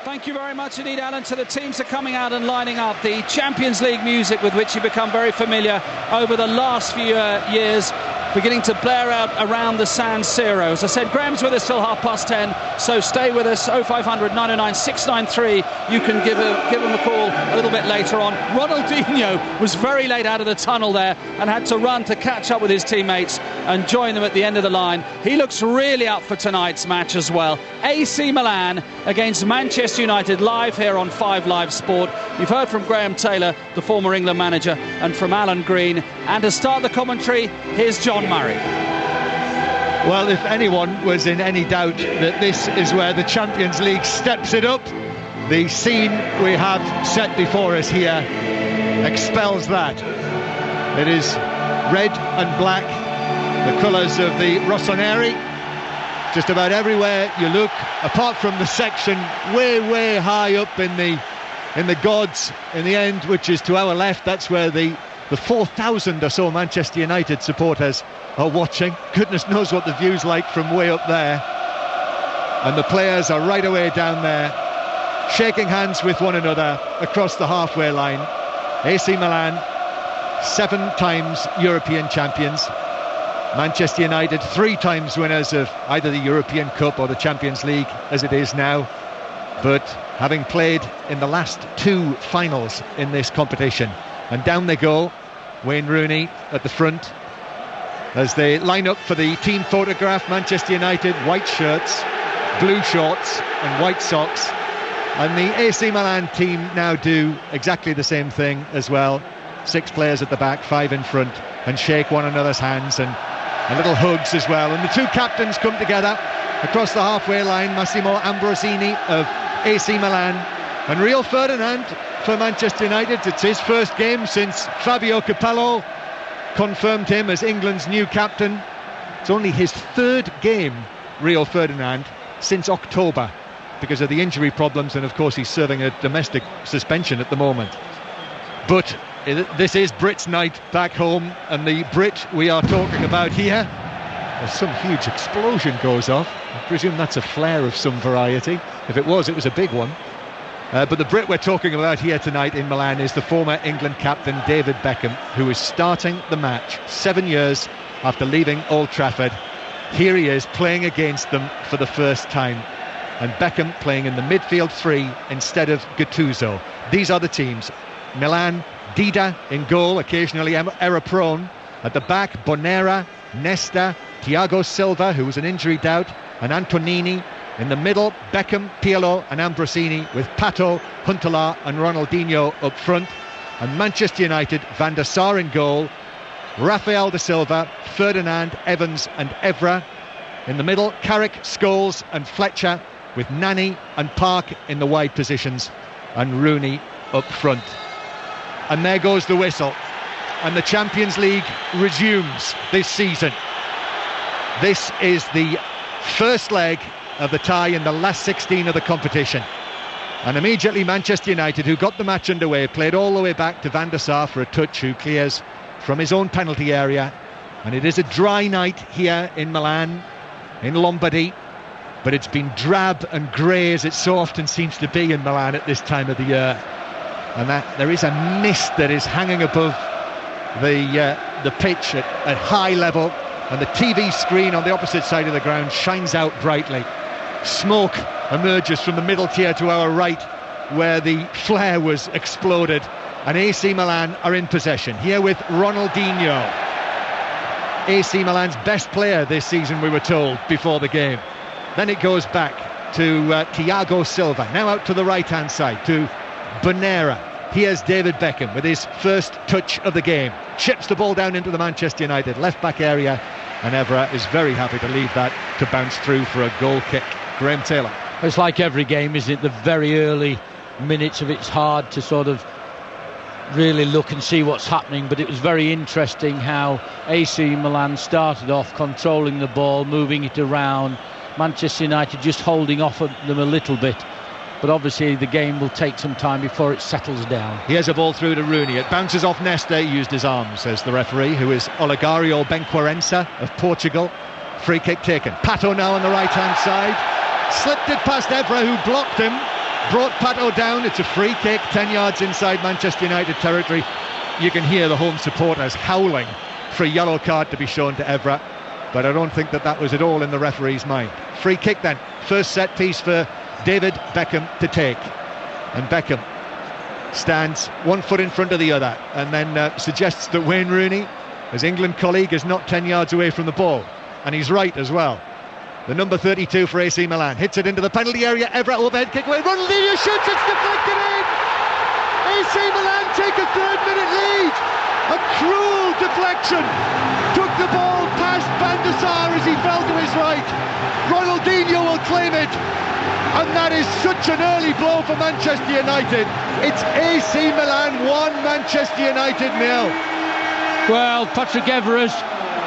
Thank you very much indeed, Alan. To the teams are coming out and lining up. The Champions League music with which you've become very familiar over the last few years, beginning to blare out around the San Siro. As I said, Graham's with us till 10:30, so stay with us. 0500 909 693. You can give him a call a little bit later on. Ronaldinho was very late out of the tunnel there and had to run to catch up with his teammates and join them at the end of the line. He looks really up for tonight's match as well. AC Milan against Manchester United, live here on 5 Live Sport. You've heard from Graham Taylor, the former England manager, and from Alan Green. And to start the commentary, here's John Murray. Well, if anyone was in any doubt that this is where the Champions League steps it up, the scene we have set before us here expels that. It is red and black, the colours of the Rossoneri. Just about everywhere you look, apart from the section way high up in the gods in the end, which is to our left. That's where the 4,000 or so Manchester United supporters are watching. Goodness knows what the view's like from way up there. And the players are right away down there, shaking hands with one another across the halfway line. AC Milan, 7 times European champions. Manchester United, 3 times winners of either the European Cup or the Champions League as it is now. But having played in the last 2 finals in this competition. And down they go, Wayne Rooney at the front as they line up for the team photograph. Manchester United, white shirts, blue shorts and white socks. And the AC Milan team now do exactly the same thing as well. 6 players at the back, 5 in front, and shake one another's hands and little hugs as well. And the 2 captains come together across the halfway line. Massimo Ambrosini of AC Milan and Rio Ferdinand for Manchester United. It's his first game since Fabio Capello confirmed him as England's new captain. It's only his 3rd game, Rio Ferdinand, since October because of the injury problems, and of course he's serving a domestic suspension at the moment. But this is Brit's night back home, and the Brit we are talking about here, as some huge explosion goes off. I presume that's a flare of some variety. If it was a big one. But the Brit we're talking about here tonight in Milan is the former England captain David Beckham, who is starting the match 7 years after leaving Old Trafford. Here he is playing against them for the first time, and Beckham playing in the midfield 3 instead of Gattuso. These are the teams. Milan, Dida in goal, occasionally error-prone. At the back, Bonera, Nesta, Thiago Silva, who was an injury doubt, and Antonini. In the middle, Beckham, Pirlo and Ambrosini, with Pato, Huntelaar and Ronaldinho up front. And Manchester United, Van der Sar in goal, Rafael da Silva, Ferdinand, Evans and Evra. In the middle, Carrick, Scholes and Fletcher, with Nani and Park in the wide positions, and Rooney up front. And there goes the whistle, and the Champions League resumes this season. This is the first leg of the tie in the last 16 of the competition. And immediately Manchester United, who got the match underway, played all the way back to Van der Sar for a touch, who clears from his own penalty area. And it is a dry night here in Milan, in Lombardy, but it's been drab and grey, as it so often seems to be in Milan at this time of the year. And that there is a mist that is hanging above the pitch at high level, and the TV screen on the opposite side of the ground shines out brightly. Smoke emerges from the middle tier to our right, where the flare was exploded, and AC Milan are in possession here with Ronaldinho, AC Milan's best player this season, we were told before the game. Then it goes back to Thiago Silva, now out to the right hand side to Bonera. Here's David Beckham with his first touch of the game, chips the ball down into the Manchester United left back area, and Evra is very happy to leave that to bounce through for a goal kick. Graham Taylor. It's like every game, isn't it? The very early minutes of it's hard to sort of really look and see what's happening, but it was very interesting how AC Milan started off controlling the ball, moving it around, Manchester United just holding off of them a little bit. But obviously the game will take some time before it settles down. Here's a ball through to Rooney. It bounces off Nesta. He used his arm, says the referee, who is Olegario Benquerença of Portugal. Free kick taken. Pato now on the right hand side, slipped it past Evra, who blocked him, brought Pato down. It's a free kick, 10 yards inside Manchester United territory. You can hear the home supporters howling for a yellow card to be shown to Evra, but I don't think that was at all in the referee's mind. Free kick then, first set piece for David Beckham to take, and Beckham stands 1 foot in front of the other and then suggests that Wayne Rooney, his England colleague, is not 10 yards away from the ball, and he's right as well. The number 32 for AC Milan hits it into the penalty area. Evra overhead kick away. Ronaldinho shoots, it's deflected in. AC Milan take a 3rd-minute lead. A cruel deflection took the ball past Van der Sar as he fell to his right. Ronaldinho will claim it, and that is such an early blow for Manchester United. It's AC Milan 1, Manchester United 0. Well, Patrick Evra's,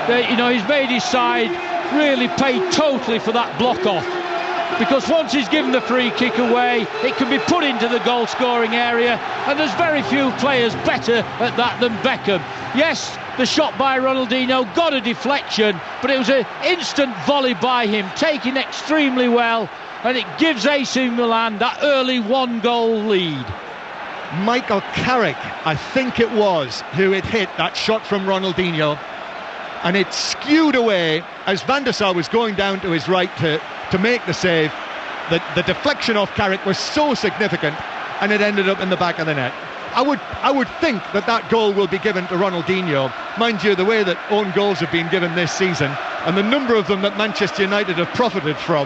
he's made his side really paid totally for that block off, because once he's given the free kick away, it can be put into the goal scoring area, and there's very few players better at that than Beckham. Yes, the shot by Ronaldinho got a deflection, but it was an instant volley by him, taken extremely well, and it gives AC Milan that early 1-goal lead. Michael Carrick, I think it was, who had hit that shot from Ronaldinho, and it skewed away as Van der Sar was going down to his right to make the save. The deflection off Carrick was so significant, and it ended up in the back of the net. I would think that goal will be given to Ronaldinho. Mind you, the way that own goals have been given this season, and the number of them that Manchester United have profited from,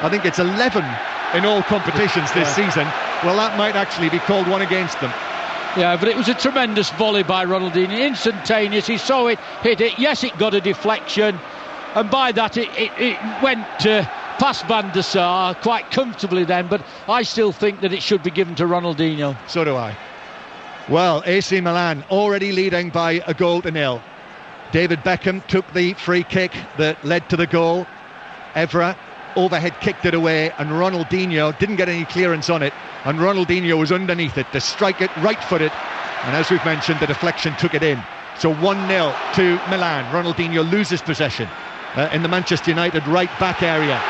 I think it's 11 in all competitions this season. Well, that might actually be called one against them. Yeah, but it was a tremendous volley by Ronaldinho, instantaneous. He saw it, hit it. Yes, it got a deflection, and by that it went past Van der Sar quite comfortably then, but I still think that it should be given to Ronaldinho. So do I. Well, AC Milan already leading by 1-0. David Beckham took the free kick that led to the goal. Evra overhead kicked it away, and Ronaldinho didn't get any clearance on it, and Ronaldinho was underneath it to strike it right-footed, and as we've mentioned, the deflection took it in. So 1-0 to Milan. Ronaldinho loses possession in the Manchester United right back area.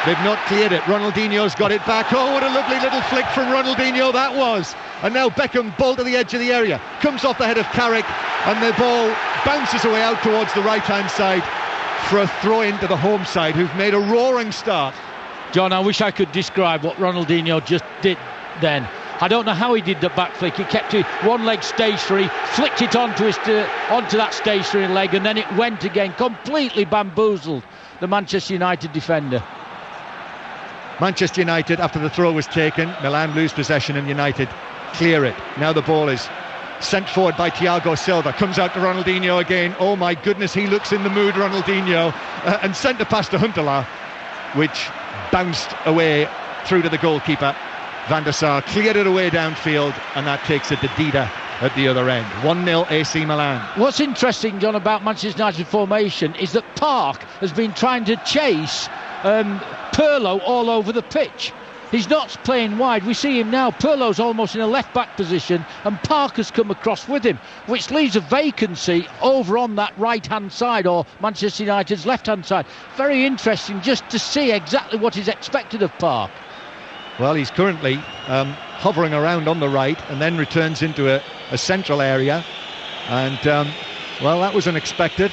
They've not cleared it. Ronaldinho's got it back. Oh, what a lovely little flick from Ronaldinho that was. And now Beckham, ball to the edge of the area, comes off the head of Carrick, and the ball bounces away out towards the right-hand side for a throw into the home side, who've made a roaring start. John, I wish I could describe what Ronaldinho just did then. I don't know how he did the back flick. He kept it one leg stationary, flicked it onto that stationary leg, and then it went again, completely bamboozled the Manchester United defender. Manchester United, after the throw was taken, Milan lose possession and United clear it. Now the ball is sent forward by Thiago Silva, comes out to Ronaldinho again. Oh my goodness, he looks in the mood, Ronaldinho, and sent a pass to Huntelaar, which bounced away through to the goalkeeper. Van der Sar cleared it away downfield, and that takes it to Dida at the other end. 1-0 AC Milan. What's interesting, John, about Manchester United formation is that Park has been trying to chase Pirlo all over the pitch. He's not playing wide. We see him now. Pirlo's almost in a left-back position, and Park has come across with him, which leaves a vacancy over on that right-hand side, or Manchester United's left-hand side. Very interesting just to see exactly what is expected of Park. Well, he's currently hovering around on the right and then returns into a central area. And, well, that was unexpected.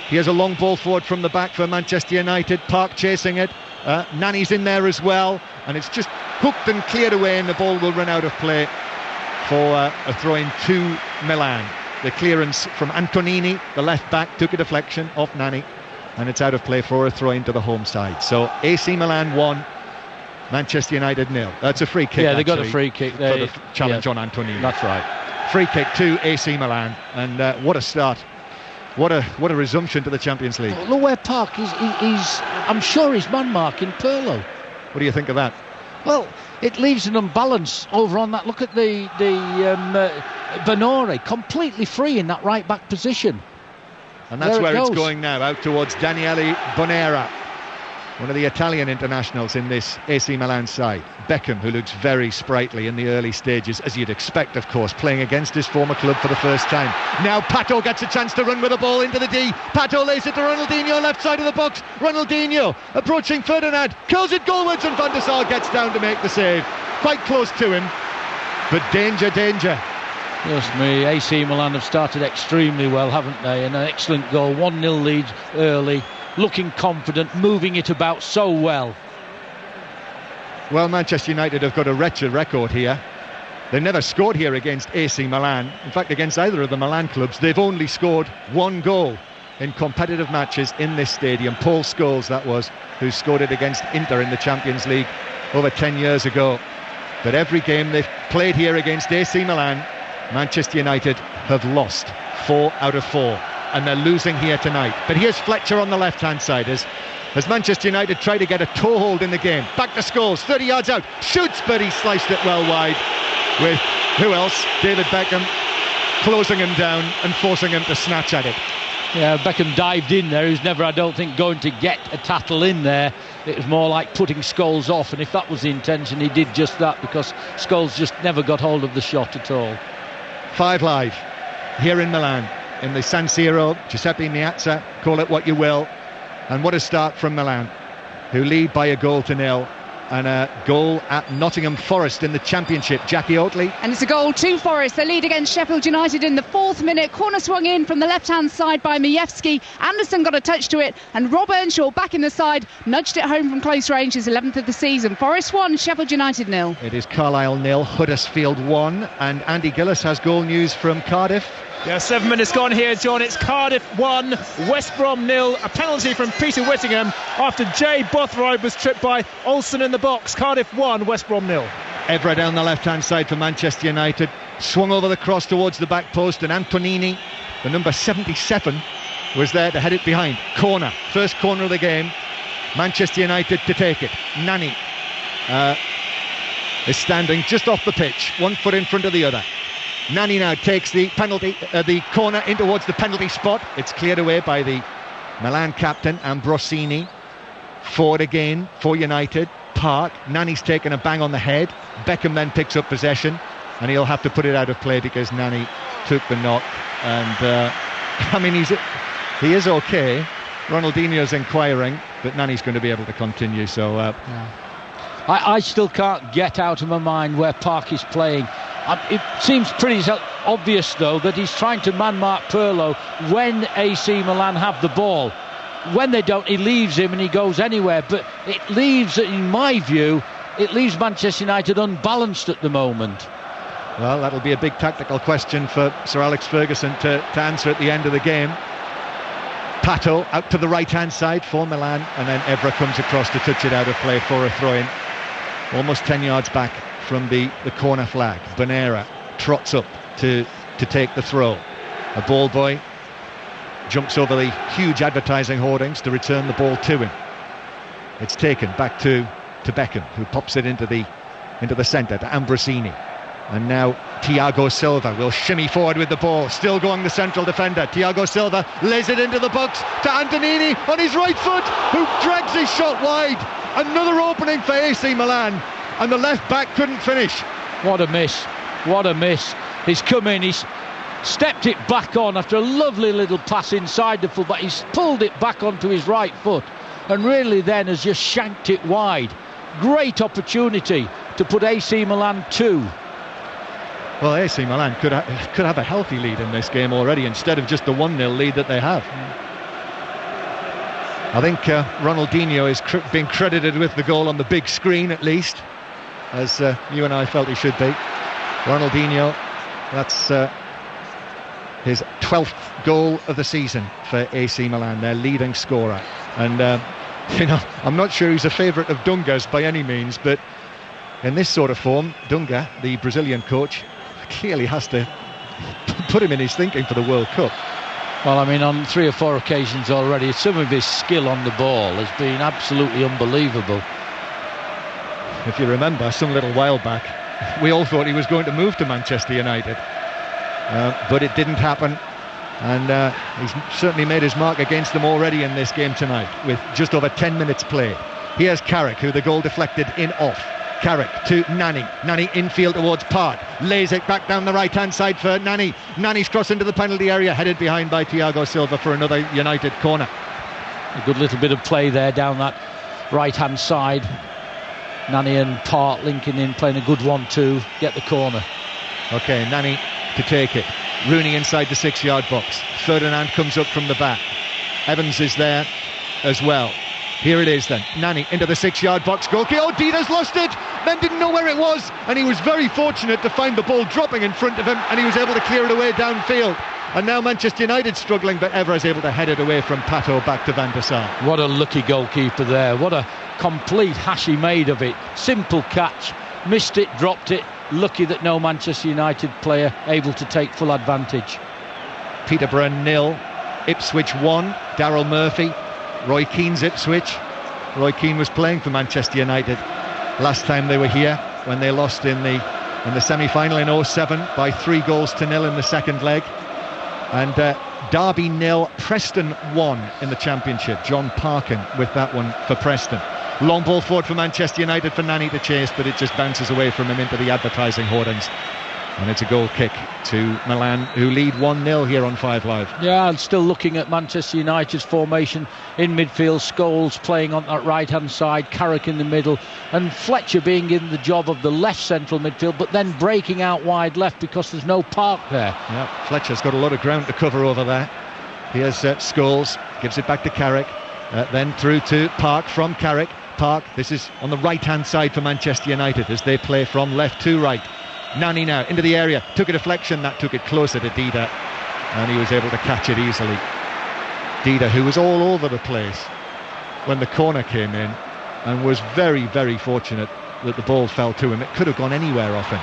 He has a long ball forward from the back for Manchester United. Park chasing it. Nani's in there as well. And it's just hooked and cleared away, and the ball will run out of play for a throw-in to Milan. The clearance from Antonini, the left back, took a deflection off Nani, and it's out of play for a throw-in to the home side. So AC Milan 1, Manchester United 0. That's a free kick. Yeah, they got a free kick there for the challenge on Antonini. That's right. Free kick to AC Milan, and what a start. What a resumption to the Champions League. Look where Park is. I'm sure he's man marking Pirlo. What do you think of that? Well, it leaves an unbalance over on that. Look at the Bonore, completely free in that right back position. And that's where it's going now, out towards Daniele Bonera. one of the Italian internationals in this AC Milan side. Beckham, who looks very sprightly in the early stages, as you'd expect, of course, playing against his former club for the first time. Now Pato gets a chance to run with the ball into the D. Pato lays it to Ronaldinho, left side of the box. Ronaldinho approaching Ferdinand, curls it goalwards, and Van der Sar gets down to make the save. Quite close to him, but danger. Just me, AC Milan have started extremely well, haven't they? And an excellent goal, 1-0 lead early, looking confident, moving it about so well. Well, Manchester United have got a wretched record here. They've never scored here against AC Milan. In fact, against either of the Milan clubs, they've only scored 1 goal in competitive matches in this stadium. Paul Scholes, that was, who scored it against Inter in the Champions League over 10 years ago. But every game they've played here against AC Milan, Manchester United have lost 4 out of 4, and they're losing here tonight. But here's Fletcher on the left-hand side as Manchester United try to get a toehold in the game. Back to Scholes, 30 yards out, shoots, but he sliced it well wide, with who else? David Beckham closing him down and forcing him to snatch at it. Yeah, Beckham dived in there. He was never, I don't think, going to get a tackle in there. It was more like putting Scholes off, and if that was the intention, he did just that, because Scholes just never got hold of the shot at all. 5 live here in Milan, in the San Siro. Giuseppe Meazza, call it what you will. And what a start from Milan, who lead by a 0-0, and a goal at Nottingham Forest in the Championship. Jackie Oatley. And it's a goal to Forest. They lead against Sheffield United in the 4th minute. Corner swung in from the left-hand side by Majewski. Anderson got a touch to it, and Rob Earnshaw back in the side nudged it home from close range. His 11th of the season. Forest 1, Sheffield United 0. It is Carlisle 0, Huddersfield 1, and Andy Gillis has goal news from Cardiff. Yeah, 7 minutes gone here, John. It's Cardiff 1, West Brom 0. A penalty from Peter Whittingham after Jay Bothroyd was tripped by Olsen in the box. Cardiff 1, West Brom 0. Evra down the left-hand side for Manchester United. Swung over the cross towards the back post, and Antonini, the number 77, was there to head it behind. Corner, first corner of the game. Manchester United to take it. Nani is standing just off the pitch, 1 foot in front of the other. Nani now takes the penalty, the corner in towards the penalty spot. It's cleared away by the Milan captain, Ambrosini. Forward again for United. Park. Nani's taken a bang on the head. Beckham then picks up possession, and he'll have to put it out of play because Nani took the knock. And I mean, he is okay. Ronaldinho's inquiring, but Nani's going to be able to continue. So I still can't get out of my mind where Park is playing. It seems pretty obvious, though, that he's trying to man-mark Pirlo when AC Milan have the ball. When they don't, he leaves him and he goes anywhere. But it leaves, in my view, it leaves Manchester United unbalanced at the moment. Well, that'll be a big tactical question for Sir Alex Ferguson to answer at the end of the game. Pato out to the right-hand side for Milan, and then Evra comes across to touch it out of play for a throw-in. Almost 10 yards back from the corner flag. Bonera trots up to take the throw. A ball boy jumps over the huge advertising hoardings to return the ball to him. It's taken back to Beckham, who pops it into the centre to Ambrosini. And now Thiago Silva will shimmy forward with the ball, still going the central defender. Thiago Silva lays it into the box to Antonini on his right foot, who drags his shot wide. Another opening for AC Milan, and the left back couldn't finish. What a miss, what a miss. He's come in, he's stepped it back on after a lovely little pass inside the full, but he's pulled it back onto his right foot and really then has just shanked it wide. Great opportunity to put AC Milan 2. Well, AC Milan could have a healthy lead in this game already instead of just the 1-0 lead that they have. I think Ronaldinho is being credited with the goal on the big screen, at least, as you and I felt he should be. Ronaldinho, that's his 12th goal of the season for AC Milan, their leading scorer. And I'm not sure he's a favourite of Dunga's by any means, but in this sort of form, Dunga, the Brazilian coach, clearly has to put him in his thinking for the World Cup. Well, I mean, on 3 or 4 occasions already, some of his skill on the ball has been absolutely unbelievable. If you remember, some little while back, we all thought he was going to move to Manchester United, but it didn't happen. And he's certainly made his mark against them already in this game tonight, with just over 10 minutes play. Here's Carrick, who the goal deflected in off. Carrick to Nani. Nani infield towards Park. Lays it back down the right-hand side for Nani. Nani's cross into the penalty area, headed behind by Thiago Silva for another United corner. A good little bit of play there down that right-hand side. Nani and Park linking in, playing a good 1-2, get the corner. OK, Nani to take it. Rooney inside the 6-yard box. Ferdinand comes up from the back. Evans is there as well. Here it is then. Nani into the 6-yard box. Goalkeeper. Oh, Dida's lost it. Then didn't know where it was. And he was very fortunate to find the ball dropping in front of him. And he was able to clear it away downfield. And now Manchester United struggling, but Evra is able to head it away from Pato back to Van der Sar. What a lucky goalkeeper there. What a complete hash he made of it. Simple catch. Missed it, dropped it. Lucky that no Manchester United player able to take full advantage. Peterborough 0, Ipswich 1. Daryl Murphy, Roy Keane's Ipswich. Roy Keane was playing for Manchester United last time they were here, when they lost in the semi-final in 07 by 3-0 in the second leg. And Derby 0, Preston 1 in the Championship. John Parkin with that one for Preston. Long ball forward for Manchester United for Nani to chase, but it just bounces away from him into the advertising hoardings. And it's a goal kick to Milan, who lead 1-0 here on 5 Live. Yeah, and still looking at Manchester United's formation in midfield. Scholes playing on that right-hand side, Carrick in the middle, and Fletcher being in the job of the left central midfield, but then breaking out wide left because there's no Park there. Yeah, Fletcher's got a lot of ground to cover over there. Here's Scholes, gives it back to Carrick, then through to Park from Carrick. Park, this is on the right-hand side for Manchester United as they play from left to right. Nani now into the area, took a deflection, that took it closer to Dida, and he was able to catch it easily. Dida, who was all over the place when the corner came in, and was very, very fortunate that the ball fell to him. It could have gone anywhere off him.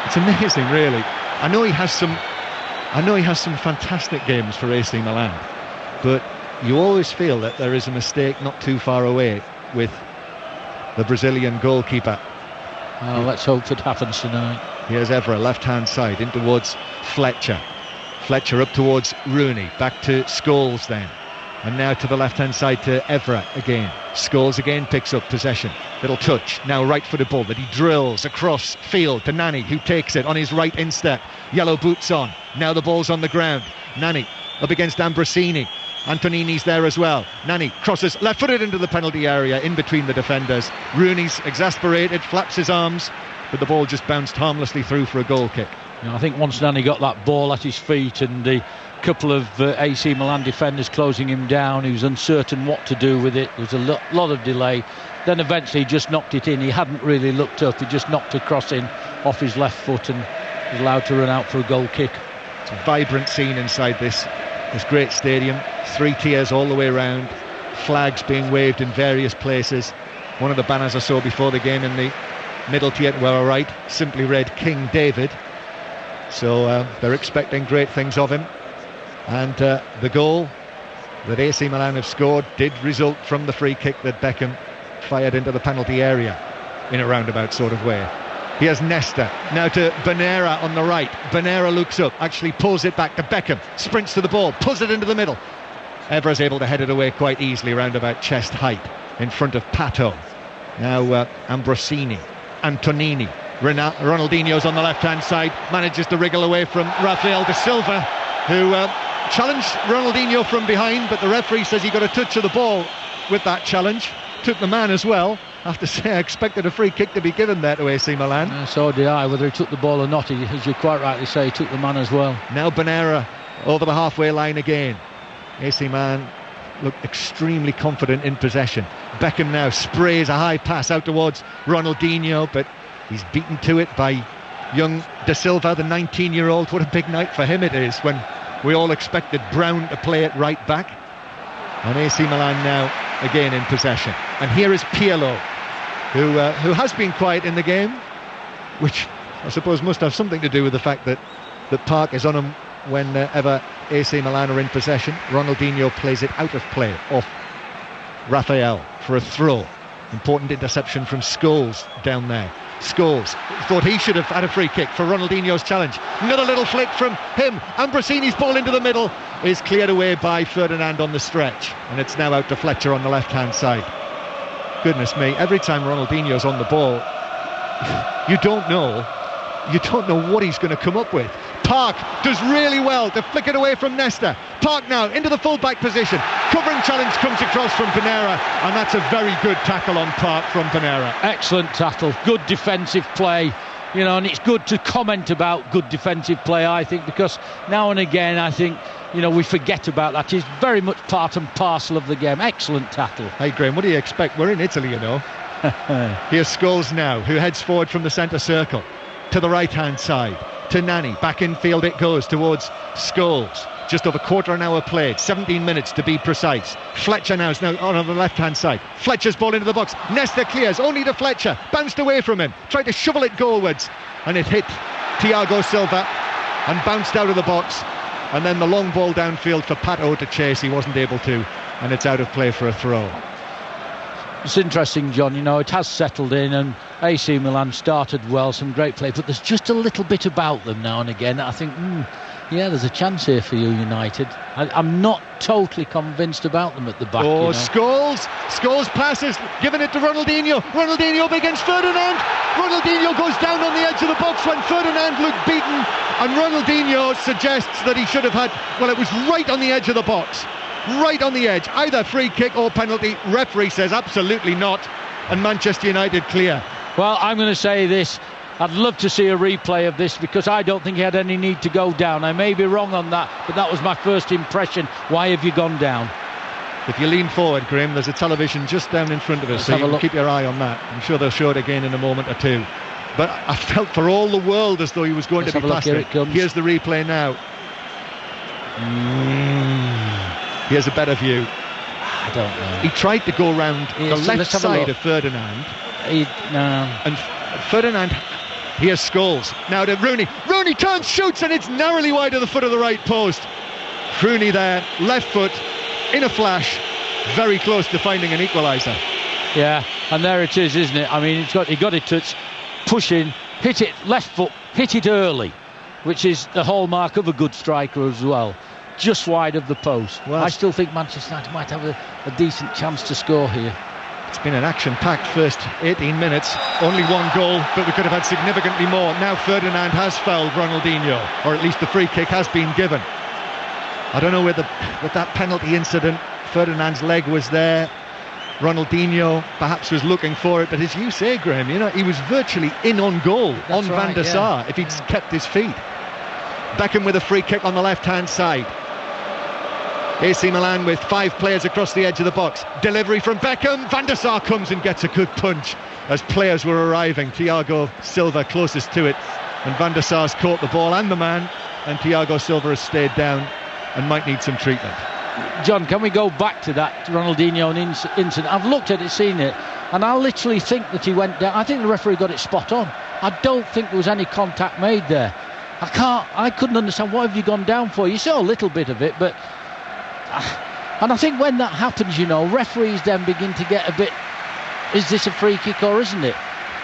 It's amazing, really. I know he has some fantastic games for AC Milan, but you always feel that there is a mistake not too far away with the Brazilian goalkeeper. Oh, let's hope it happens tonight. Here's Evra, left-hand side, in towards Fletcher. Fletcher up towards Rooney, back to Scholes then. And now to the left-hand side to Evra again. Scholes again picks up possession. Little touch, now right-footed ball that he drills across field to Nani, who takes it on his right instep. Yellow boots on, now the ball's on the ground. Nani up against Ambrosini. Antonini's there as well. Nani crosses left-footed into the penalty area in between the defenders. Rooney's exasperated, flaps his arms, but the ball just bounced harmlessly through for a goal kick. I think once Nani got that ball at his feet and the couple of AC Milan defenders closing him down, he was uncertain what to do with it. There was a lot of delay. Then eventually he just knocked it in. He hadn't really looked up. He just knocked a cross in off his left foot and was allowed to run out for a goal kick. It's a vibrant scene inside this great stadium. 3 tiers all the way around, flags being waved in various places. One of the banners I saw before the game in the middle tier to our right simply read King David, so they're expecting great things of him. And the goal that AC Milan have scored did result from the free kick that Beckham fired into the penalty area in a roundabout sort of way. Here's Nesta, now to Bonera on the right. Bonera looks up, actually pulls it back to Beckham, sprints to the ball, pulls it into the middle. Evra's able to head it away quite easily around about chest height in front of Pato. Now Ambrosini, Antonini, Ronaldinho's on the left-hand side, manages to wriggle away from Rafael da Silva, who challenged Ronaldinho from behind, but the referee says he got a touch of the ball with that challenge. Took the man as well. I have to say, I expected a free kick to be given there to AC Milan. So did I. Whether he took the ball or not, as you quite rightly say, he took the man as well. Now Bonera over the halfway line again. AC Milan look extremely confident in possession. Beckham now sprays a high pass out towards Ronaldinho, but he's beaten to it by young Da Silva, the 19-year-old. What a big night for him it is, when we all expected Brown to play it right back. And AC Milan now again in possession. And here is Pirlo, who has been quiet in the game, which I suppose must have something to do with the fact that Park is on him whenever AC Milan are in possession. Ronaldinho plays it out of play off Rafael for a throw. Important interception from Scholes down there. Scholes thought he should have had a free kick for Ronaldinho's challenge. Another little flick from him. Ambrosini's ball into the middle, is cleared away by Ferdinand on the stretch, and it's now out to Fletcher on the left-hand side. Goodness me, every time Ronaldinho's on the ball, you don't know what he's going to come up with. Park does really well to flick it away from Nesta. Park now into the full-back position. Covering challenge comes across from Pinera, and that's a very good tackle on Park from Pinera. Excellent tackle, good defensive play. And it's good to comment about good defensive play, I think, because now and again, I think, we forget about that. It's very much part and parcel of the game. Excellent tackle. Hey, Graham, what do you expect? We're in Italy, Here's Scholes now, who heads forward from the centre circle to the right-hand side. To Nani, back in field it goes towards Scholes. Just over quarter an hour played, 17 minutes to be precise. Fletcher now is on the left-hand side. Fletcher's ball into the box. Nesta clears, only to Fletcher. Bounced away from him, tried to shovel it goalwards, and it hit Thiago Silva and bounced out of the box. And then the long ball downfield for Pato to chase. He wasn't able to, and it's out of play for a throw. It's interesting, John, it has settled in, and AC Milan started well, some great play, but there's just a little bit about them now and again that I think, there's a chance here for you, United. I'm not totally convinced about them at the back. Scholes passes, giving it to Ronaldinho. Ronaldinho against Ferdinand. Ronaldinho goes down on the edge of the box when Ferdinand looked beaten, and Ronaldinho suggests that he should have had, it was right on the edge of the box. Right on the edge, either free kick or penalty. Referee says absolutely not, and Manchester United clear. Well, I'm going to say this. I'd love to see a replay of this, because I don't think he had any need to go down. I may be wrong on that, but that was my first impression. Why have you gone down? If you lean forward, Graham, there's a television just down in front of us, so you can keep your eye on that. I'm sure they'll show it again in a moment or two. But I felt for all the world as though he was going to be past it. Here's the replay now. Here's a better view. I don't know. He tried to go round the left side of Ferdinand. And Ferdinand, here's Scholes. Now to Rooney. Rooney turns, shoots, and it's narrowly wide of the foot of the right post. Rooney there, left foot, in a flash, very close to finding an equaliser. Yeah, and there it is, isn't it? I mean, he got it touched, push in, hit it, left foot, hit it early, which is the hallmark of a good striker as well. Just wide of the post. Well, I still think Manchester United might have a decent chance to score here. It's been an action-packed first 18 minutes. Only one goal, but we could have had significantly more. Now Ferdinand has fouled Ronaldinho, or at least the free kick has been given. I don't know with that penalty incident, Ferdinand's leg was there. Ronaldinho perhaps was looking for it, but as you say, Graham, he was virtually in on goal. That's on right, Van der Sar, if he'd kept his feet. Beckham with a free kick on the left-hand side. AC Milan with 5 players across the edge of the box. Delivery from Beckham. Van der Sar comes and gets a good punch as players were arriving. Thiago Silva closest to it, and Van der Sar's caught the ball and the man, and Thiago Silva has stayed down and might need some treatment. John, can we go back to that Ronaldinho incident? I've looked at it, seen it, and I literally think that he went down. I think the referee got it spot on. I don't think there was any contact made there. I couldn't understand, what have you gone down for? You saw a little bit of it, but and I think when that happens, referees then begin to get a bit, is this a free kick or isn't it?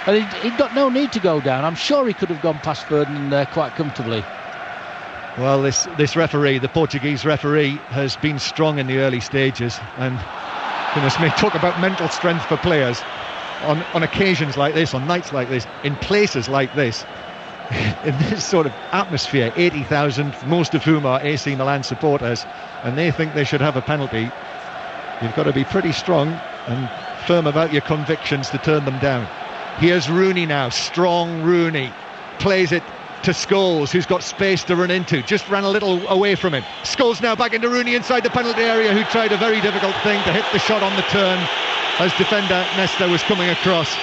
And he'd got no need to go down. I'm sure he could have gone past Ferdinand there quite comfortably. Well, this referee, the Portuguese referee, has been strong in the early stages, and goodness me, talk about mental strength for players on occasions like this, on nights like this, in places like this. In this sort of atmosphere, 80,000, most of whom are AC Milan supporters, and they think they should have a penalty. You've got to be pretty strong and firm about your convictions to turn them down. Here's Rooney now, strong Rooney, plays it to Scholes, who's got space to run into, just ran a little away from him. Scholes now back into Rooney inside the penalty area, who tried a very difficult thing to hit the shot on the turn as defender Nesta was coming across,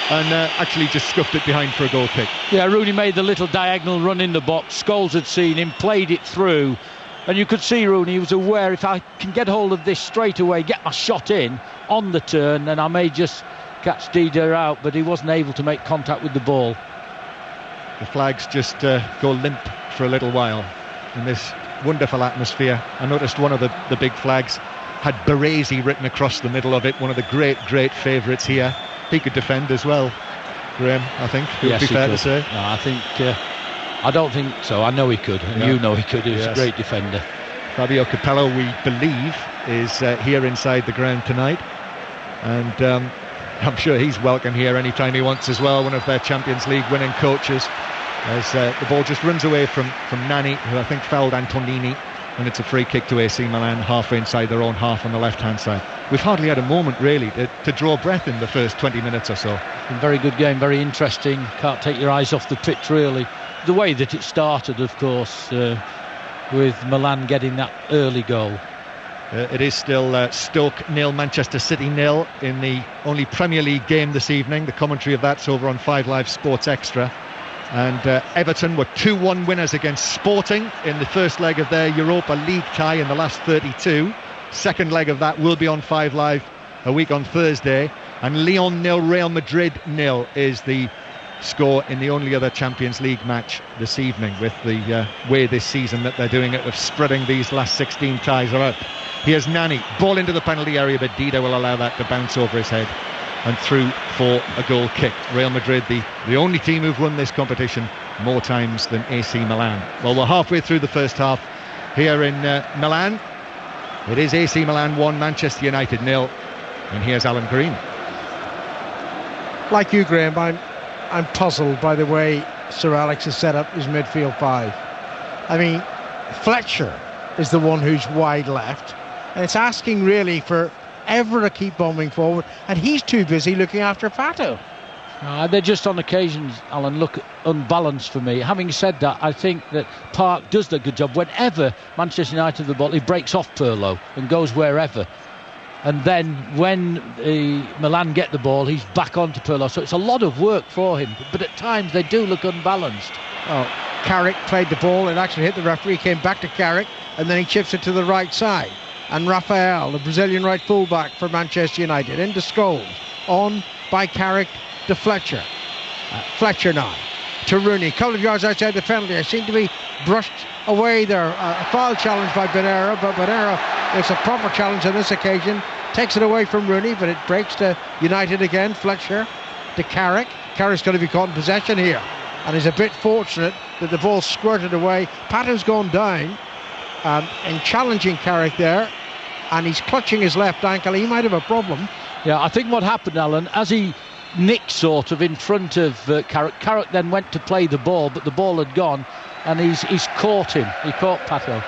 and actually just scuffed it behind for a goal kick. Yeah, Rooney made the little diagonal run in the box. Scholes had seen him, played it through, and you could see Rooney was aware, if I can get hold of this straight away, get my shot in on the turn, then I may just catch Dida out, but he wasn't able to make contact with the ball. The flags just go limp for a little while in this wonderful atmosphere. I noticed one of the big flags had Baresi written across the middle of it, one of the great favourites here. He could defend as well, Graham, I think. It would be fair to say. No, I don't think so. I know he could, and you know he could. He was a great defender. Fabio Capello, we believe, is here inside the ground tonight, and I'm sure he's welcome here anytime he wants as well, one of their Champions League winning coaches, as the ball just runs away from Nani, who I think fouled Antonini, and it's a free kick to AC Milan, halfway inside their own half on the left-hand side. We've hardly had a moment, really, to draw breath in the first 20 minutes or so. Very good game, very interesting. Can't take your eyes off the pitch, really. The way that it started, of course, with Milan getting that early goal. It is still Stoke 0, Manchester City 0 in the only Premier League game this evening. The commentary of that's over on 5 Live Sports Extra. And Everton were 2-1 winners against Sporting in the first leg of their Europa League tie in the last 32. Second leg of that will be on 5 Live a week on Thursday. And Lyon 0, Real Madrid 0 is the score in the only other Champions League match this evening, with the way this season that they're doing it of spreading these last 16 ties out. Here's Nani, ball into the penalty area, but Dida will allow that to bounce over his head and through for a goal kick. Real Madrid, the only team who've won this competition more times than AC Milan. Well, we're halfway through the first half here in Milan. It is AC Milan 1, Manchester United 0, and here's Alan Green. Like you, Graham, I'm puzzled by the way Sir Alex has set up his midfield 5. I mean, Fletcher is the one who's wide left, and it's asking really for Evra to keep bombing forward, and he's too busy looking after Pato. They're just on occasions, Alan, look unbalanced for me. Having said that, I think that Park does a good job. Whenever Manchester United have the ball, he breaks off Pirlo and goes wherever. And then when Milan get the ball, he's back onto Pirlo. So it's a lot of work for him. But at times they do look unbalanced. Oh, Carrick played the ball. It actually hit the referee, came back to Carrick, and then he chips it to the right side. And Rafael, the Brazilian right fullback for Manchester United, into Scholes. On by Carrick to Fletcher. Fletcher now to Rooney. A couple of yards outside the penalty. It seemed to be brushed away there. A foul challenge by Bonera, but Bonera, it's a proper challenge on this occasion. Takes it away from Rooney, but it breaks to United again. Fletcher to Carrick. Carrick's going to be caught in possession here, and he's a bit fortunate that the ball squirted away. Pato's gone down and challenging Carrick there, and he's clutching his left ankle. He might have a problem. Yeah, I think what happened, Alan, as he nicked sort of in front of Carrick, Carrick then went to play the ball, but the ball had gone, and he's caught him. He caught Pato.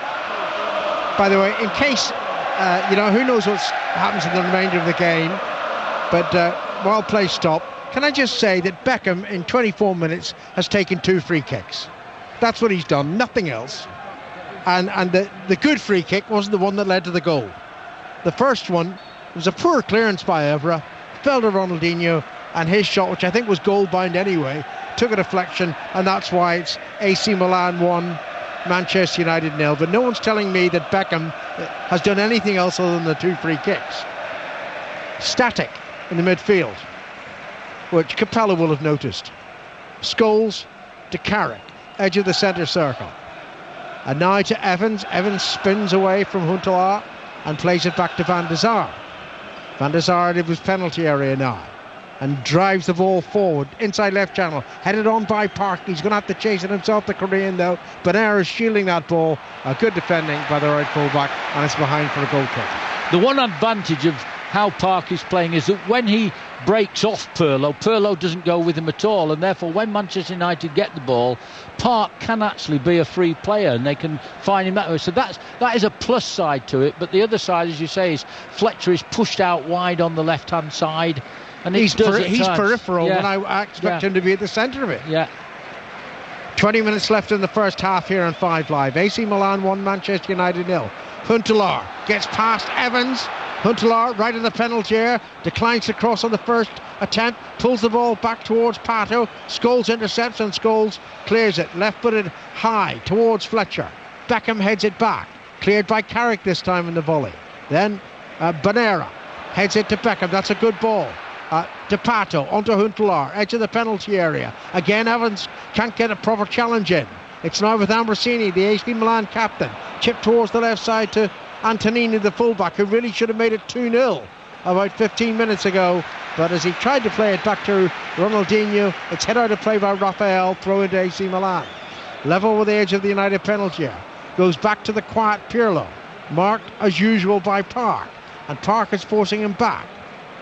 By the way, in case who knows what happens in the remainder of the game, but while play stopped, can I just say that Beckham in 24 minutes has taken 2 free kicks. That's what he's done, nothing else. And the good free kick wasn't the one that led to the goal. The first one was a poor clearance by Evra, fell to Ronaldinho, and his shot, which I think was goal bound anyway, took a deflection, and that's why it's AC Milan 1, Manchester United 0. But no one's telling me that Beckham has done anything else other than the 2 free kicks. Static in the midfield, which Capello will have noticed. Scholes to Carrick, edge of the centre circle. And now to Evans. Evans spins away from Huntelaar and plays it back to Van der Sar. Van der Sar in his penalty area now, and drives the ball forward inside left channel, headed on by Park. He's going to have to chase it himself, the Korean, though. Bonera is shielding that ball. A good defending by the right fullback, and it's behind for a goal kick. The one advantage of how Park is playing is that when he breaks off Pirlo doesn't go with him at all, and therefore when Manchester United get the ball, Park can actually be a free player and they can find him that way. So that is a plus side to it. But the other side, as you say, is Fletcher is pushed out wide on the left hand side, and he's peripheral, when I expect him to be at the centre of it. 20 minutes left in the first half here on 5 Live. AC Milan 1, Manchester United 0. Huntelaar gets past Evans. Huntelaar right in the penalty area, declines to cross on the first attempt, pulls the ball back towards Pato. Scholes intercepts, and Scholes clears it, left-footed high towards Fletcher. Beckham heads it back, cleared by Carrick this time in the volley. Then Bonera heads it to Beckham. That's a good ball. To Pato, onto Huntelaar, edge of the penalty area. Again, Evans can't get a proper challenge in. It's now with Ambrosini, the AC Milan captain, chipped towards the left side to Antonini, the fullback, who really should have made it 2-0 about 15 minutes ago. But as he tried to play it back to Ronaldinho, it's head out of play by Rafael, throw into AC Milan. Level with the edge of the United penalty area. goes back to the quiet Pirlo, marked as usual by Park, and Park is forcing him back.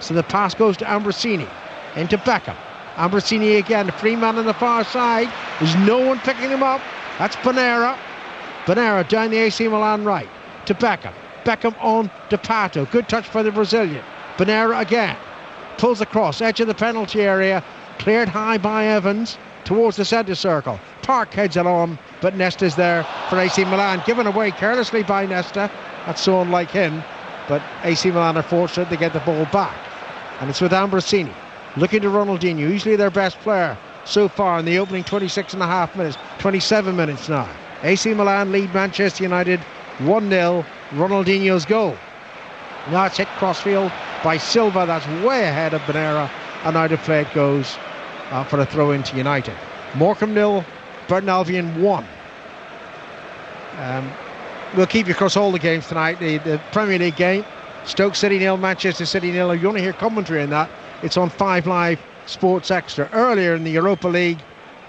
So the pass goes to Ambrosini, into Beckham. Ambrosini again, the free man on the far side. There's no one picking him up. That's Bonera. Bonera down the AC Milan right to Beckham. Beckham on to Pato. Good touch for the Brazilian. Bonera again. Pulls across, edge of the penalty area. Cleared high by Evans towards the centre circle. Park heads it on, but Nesta's there for AC Milan. Given away carelessly by Nesta. That's so unlike him. But AC Milan are fortunate to get the ball back. And it's with Ambrosini. Looking to Ronaldinho, usually their best player so far in the opening 26.5 minutes. 27 minutes now. AC Milan lead Manchester United 1-0. Ronaldinho's goal. Now it's hit crossfield by Silva. That's way ahead of Bonera. And out of play it goes for a throw into United. Morecambe 0, Burton Albion 1. We'll keep you across all the games tonight. The Premier League game, Stoke City 0, Manchester City 0. If you want to hear commentary on that, it's on 5 Live Sports Extra. Earlier in the Europa League,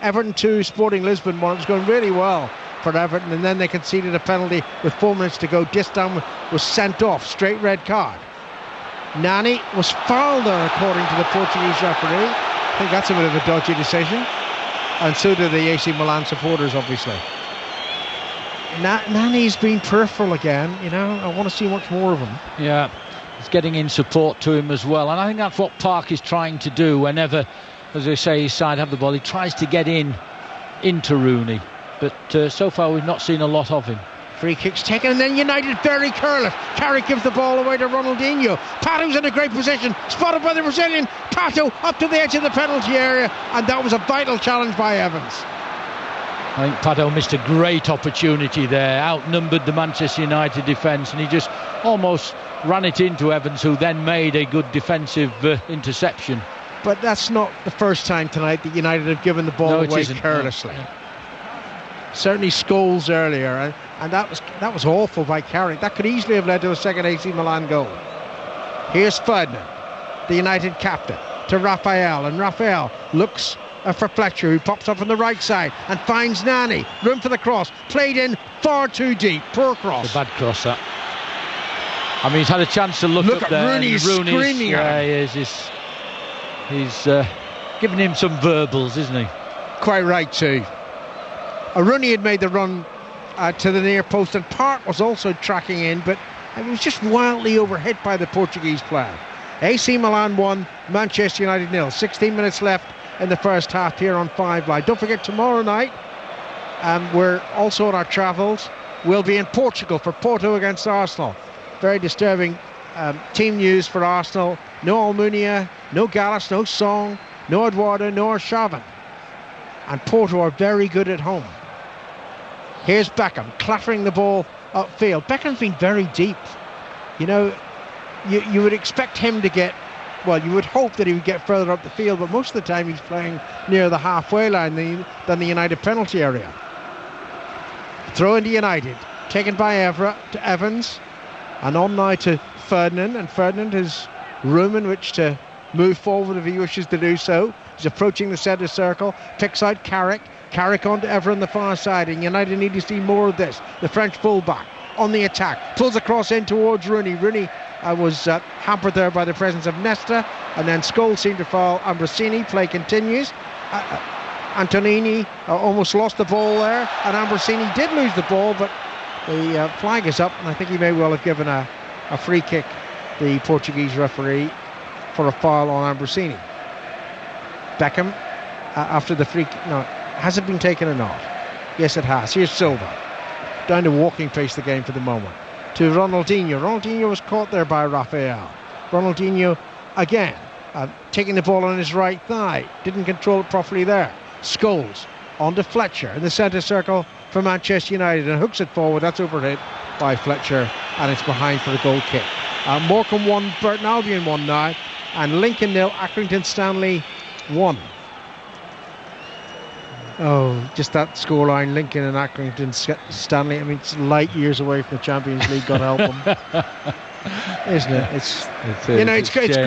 Everton 2, Sporting Lisbon 1. It was going really well for Everton, and then they conceded a penalty with 4 minutes to go. Distam was sent off, straight red card. Nani was fouled there according to the Portuguese referee. I think that's a bit of a dodgy decision, and so do the AC Milan supporters, obviously. Nani's been peripheral again, you know. I want to see much more of him. Yeah, he's getting in support to him as well, and I think that's what Park is trying to do whenever, as I say, his side have the ball. He tries to get into Rooney, but so far we've not seen a lot of him. Free kicks taken, and then United very careless. Carrick gives the ball away to Ronaldinho. Pato's in a great position, spotted by the Brazilian. Pato up to the edge of the penalty area, and that was a vital challenge by Evans. I think Pato missed a great opportunity there, outnumbered the Manchester United defence, and he just almost ran it into Evans, who then made a good defensive interception. But that's not the first time tonight that United have given the ball away carelessly. No. Certainly Scholes earlier, and that was awful by Carrick. That could easily have led to a second AC Milan goal. Here's Ferdinand, the United captain, to Raphael, and Raphael looks for Fletcher, who pops up on the right side and finds Nani. Room for the cross, played in far too deep. Poor cross. It's a bad cross, that. I mean, he's had a chance to look up there. Rooney's screaming at him. He's giving him some verbals, isn't he? Quite right too. Rooney had made the run to the near post, and Park was also tracking in, but it was just wildly overhit by the Portuguese player. AC Milan 1, Manchester United 0. 16 minutes left in the first half here on 5 Live. Don't forget, tomorrow night we're also on our travels. We'll be in Portugal for Porto against Arsenal. Very disturbing team news for Arsenal. No Almunia, no Gallas, no Song, no Eduardo, no Arshavin. And Porto are very good at home. Here's Beckham clattering the ball upfield. Beckham's been very deep. You know, you would expect him to get, well, you would hope that he would get further up the field, but most of the time he's playing near the halfway line than the United penalty area. Throw into United, taken by Evra to Evans, and on now to Ferdinand, and Ferdinand has room in which to move forward if he wishes to do so. He's approaching the centre circle, picks out Carrick on to Evra on the far side, and United need to see more of this. The French fullback on the attack, pulls across in towards Rooney. Rooney was hampered there by the presence of Nesta, and then Scholes seemed to foul Ambrosini. Play continues. Antonini almost lost the ball there, and Ambrosini did lose the ball, but the flag is up, and I think he may well have given a free kick, the Portuguese referee, for a foul on Ambrosini. Beckham, after the free kick, no, has it been taken or not? Yes, it has. Here's Silva, down to walking pace the game for the moment, to Ronaldinho. Ronaldinho was caught there by Raphael. Ronaldinho again, taking the ball on his right thigh, didn't control it properly there. Scholes on to Fletcher in the centre circle for Manchester United, and hooks it forward. That's overhit by Fletcher, and it's behind for the goal kick. Morecambe 1, Burton Albion 1 now, and Lincoln 0, Accrington Stanley 1. Oh, just that scoreline, Lincoln and Accrington Stanley. I mean, it's light years away from the Champions League, God help them. Isn't it? It's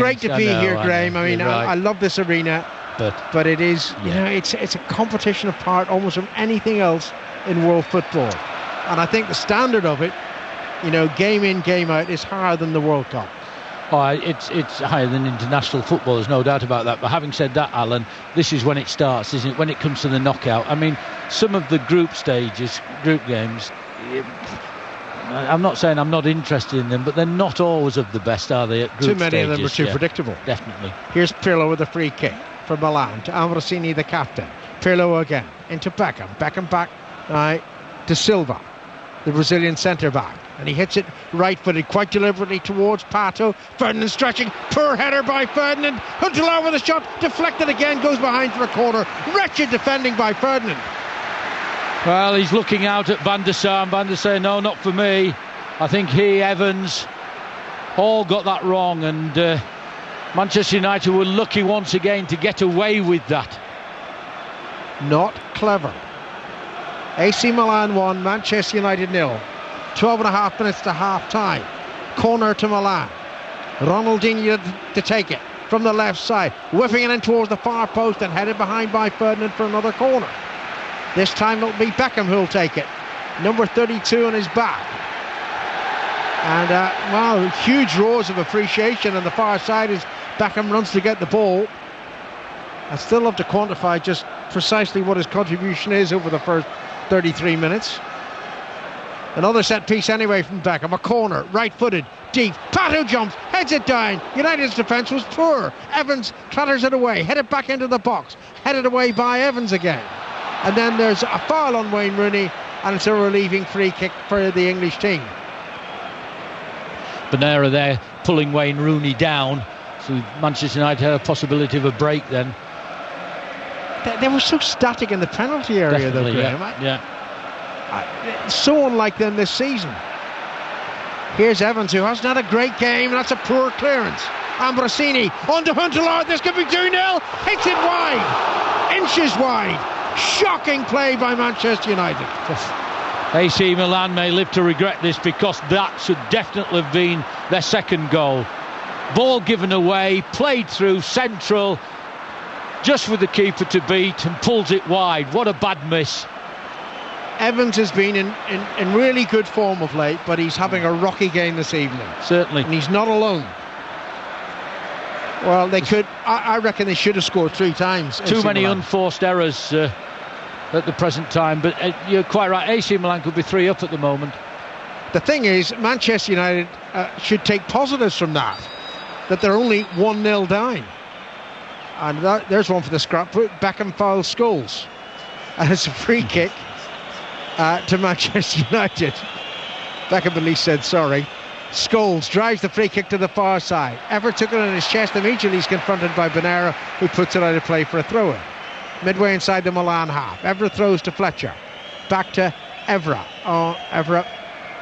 great to be here, Graham. I mean, right. I love this arena, but it is, you know, it's a competition apart almost from anything else in world football. And I think the standard of it, you know, game in, game out, is higher than the World Cup. Oh, it's higher than international football, there's no doubt about that. But having said that, Alan, this is when it starts, isn't it? When it comes to the knockout. I mean, some of the group stages, group games, I'm not saying I'm not interested in them, but they're not always of the best, are they, at group stages? Too many of them are too predictable. Definitely. Here's Pirlo with a free kick for Milan to Ambrosini, the captain. Pirlo again into Beckham. Beckham back to Silva, the Brazilian centre-back. And he hits it right-footed quite deliberately towards Pato. Ferdinand stretching, poor header by Ferdinand. Huntelaar with a shot, deflected again, goes behind for a corner. Wretched defending by Ferdinand. Well, he's looking out at Van der Sar, and Van der Sar, no, not for me. I think he, Evans, all got that wrong, and Manchester United were lucky once again to get away with that. Not clever. AC Milan 1, Manchester United 0. 12.5 minutes to half-time. Corner to Milan. Ronaldinho to take it from the left side, whipping it in towards the far post and headed behind by Ferdinand for another corner. This time it'll be Beckham who'll take it. Number 32 on his back. And, wow, huge roars of appreciation on the far side as Beckham runs to get the ball. I'd still love to quantify just precisely what his contribution is over the first 33 minutes. Another set piece anyway from Beckham. A corner, right-footed, deep. Pato jumps, heads it down. United's defence was poor. Evans clatters it away, headed back into the box. Headed away by Evans again. And then there's a foul on Wayne Rooney, and it's a relieving free kick for the English team. Bonera there pulling Wayne Rooney down. So Manchester United had a possibility of a break then. They were so static in the penalty area. Definitely, though, Graham. Yeah. So unlike them this season. Here's Evans, who hasn't had a great game. That's a poor clearance. Ambrosini onto Huntelaar. This could be 2-0. Hits it wide. Inches wide. Shocking play by Manchester United. AC Milan may live to regret this, because that should definitely have been their second goal. Ball given away, played through central, just with the keeper to beat, and pulls it wide. What a bad miss. Evans has been in really good form of late, but he's having a rocky game this evening. Certainly. And he's not alone. Well, they could. I reckon they should have scored 3 times. Too many unforced errors at the present time, but you're quite right. AC Milan could be 3 up at the moment. The thing is, Manchester United should take positives from that they're only 1-0 down. And there's one for the scrapbook. Beckham fouls Scholes. And it's a free kick to Manchester United. Beckham at least said sorry. Scholes drives the free kick to the far side. Evra took it on his chest. Immediately he's confronted by Bonera, who puts it out of play for a throw-in. Midway inside the Milan half. Evra throws to Fletcher. Back to Evra. Evra,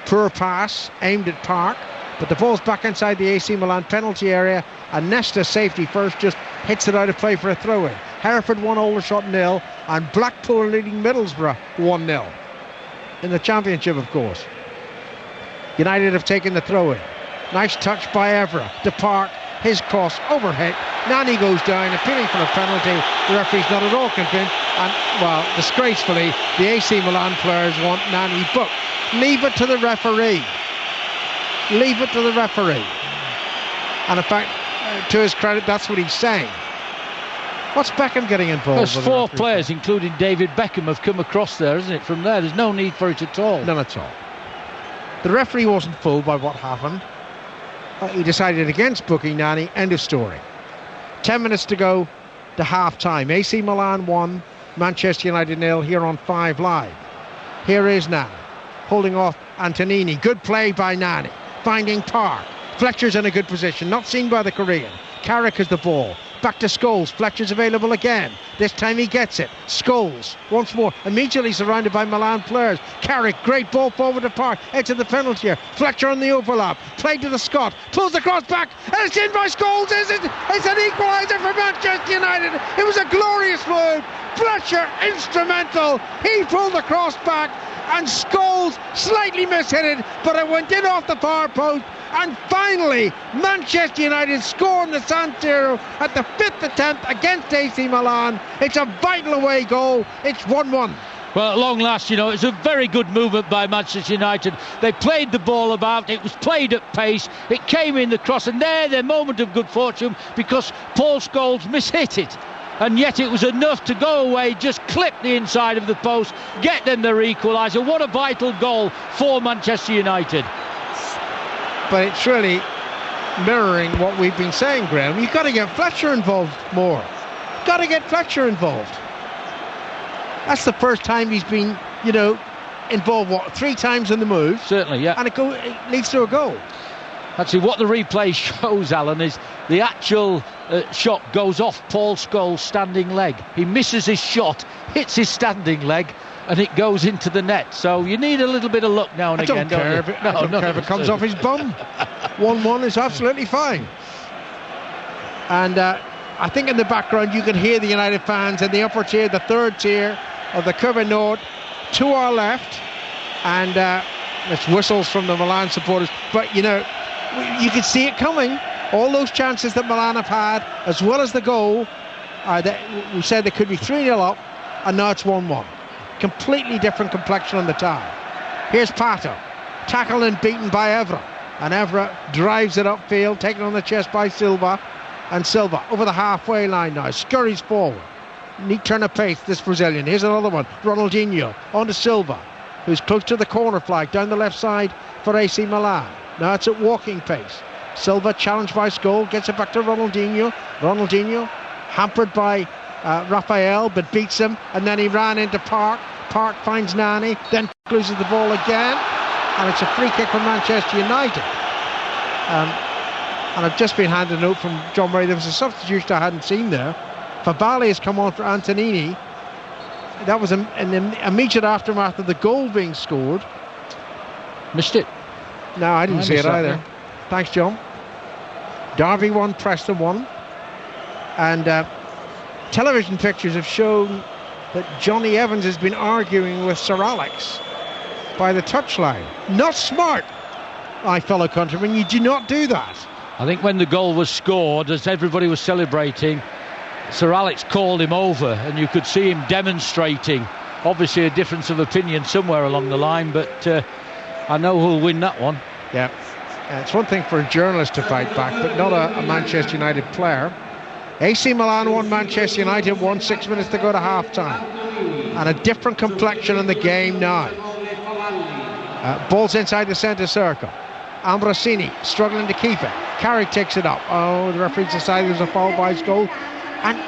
poor pass, aimed at Park. But the ball's back inside the AC Milan penalty area. And Nesta, safety first, just hits it out of play for a throw-in. Hereford 1, Aldershot 0. And Blackpool leading Middlesbrough 1-0. In the Championship, of course. United have taken the throw-in. Nice touch by Evra. To Park, his cross overhit. Nani goes down, appealing for a penalty. The referee's not at all convinced. And, well, disgracefully, the AC Milan players want Nani booked. Leave it to the referee. Leave it to the referee. And in fact, to his credit, that's what he's saying. What's Beckham getting involved with? There's 4 players, including David Beckham, have come across there, isn't it? From there, there's no need for it at all. None at all. The referee wasn't fooled by what happened. He decided against booking Nani. End of story. 10 minutes to go to half-time. AC Milan 1, Manchester United 0 here on 5 Live. Here is Nani, holding off Antonini. Good play by Nani, finding Park. Fletcher's in a good position, not seen by the Korean. Carrick has the ball. Back to Scholes. Fletcher's available again. This time he gets it. Scholes once more, immediately surrounded by Milan players. Carrick, great ball forward to Park, edge of the penalty area. Fletcher on the overlap, played to the Scot, pulls the cross back, and it's in by Scholes. Is it? It's an equaliser for Manchester United. It was a glorious move. Fletcher instrumental. He pulled the cross back, and Scholes slightly mishit it, but it went in off the far post. And finally, Manchester United score in the San Siro at the 5th attempt against AC Milan. It's a vital away goal. It's 1-1. Well, at long last, you know, it's a very good movement by Manchester United. They played the ball about, it was played at pace, it came in the cross, and their moment of good fortune, because Paul Scholes mishit it. And yet it was enough to go away, just clip the inside of the post, get them their equaliser. What a vital goal for Manchester United. But it's really mirroring what we've been saying, Graham. You've got to get Fletcher involved more. Got to get Fletcher involved. That's the first time he's been, you know, involved, 3 times in the move? Certainly, yeah. And it leads to a goal. Actually, what the replay shows, Alan, is the actual shot goes off Paul Scholes' standing leg. He misses his shot, hits his standing leg, and it goes into the net. So you need a little bit of luck now and again, don't you? I don't care if it comes off his bum. 1-1 is absolutely fine. And I think in the background you can hear the United fans in the upper tier, the third tier of the Curva Nord, to our left, and it's whistles from the Milan supporters. But you know, you could see it coming. All those chances that Milan have had, as well as the goal, we said they could be 3-0 up, and now it's 1-1. Completely different complexion on the tie. Here's Pato, tackled and beaten by Evra, and Evra drives it upfield, taken on the chest by Silva, and Silva over the halfway line now, scurries forward. Neat turn of pace, this Brazilian. Here's another one, Ronaldinho on to Silva, who's close to the corner flag down the left side for AC Milan. Now it's at walking pace. Silva challenged by Scholes, gets it back to Ronaldinho. Ronaldinho hampered by Raphael, but beats him, and then he ran into Park. Park finds Nani, then loses the ball again, and it's a free kick for Manchester United. And I've just been handed a note from John Murray. There was a substitution I hadn't seen there. Fabali has come on for Antonini. That was in the immediate aftermath of the goal being scored. Missed it. No, I didn't see it either. Yeah. Thanks, John. Derby 1, Preston 1. And television pictures have shown that Johnny Evans has been arguing with Sir Alex by the touchline. Not smart, my fellow countrymen. You do not do that. I think when the goal was scored, as everybody was celebrating, Sir Alex called him over, and you could see him demonstrating obviously a difference of opinion somewhere along the line, but I know who'll win that one. Yeah, it's one thing for a journalist to fight back, but not a Manchester United player. AC Milan 1, Manchester United 1, 6 minutes to go to half-time. And a different complexion in the game now. Ball's inside the centre circle. Ambrosini struggling to keep it. Carrick takes it up. Oh, the referee decided there's a foul by Scholes. And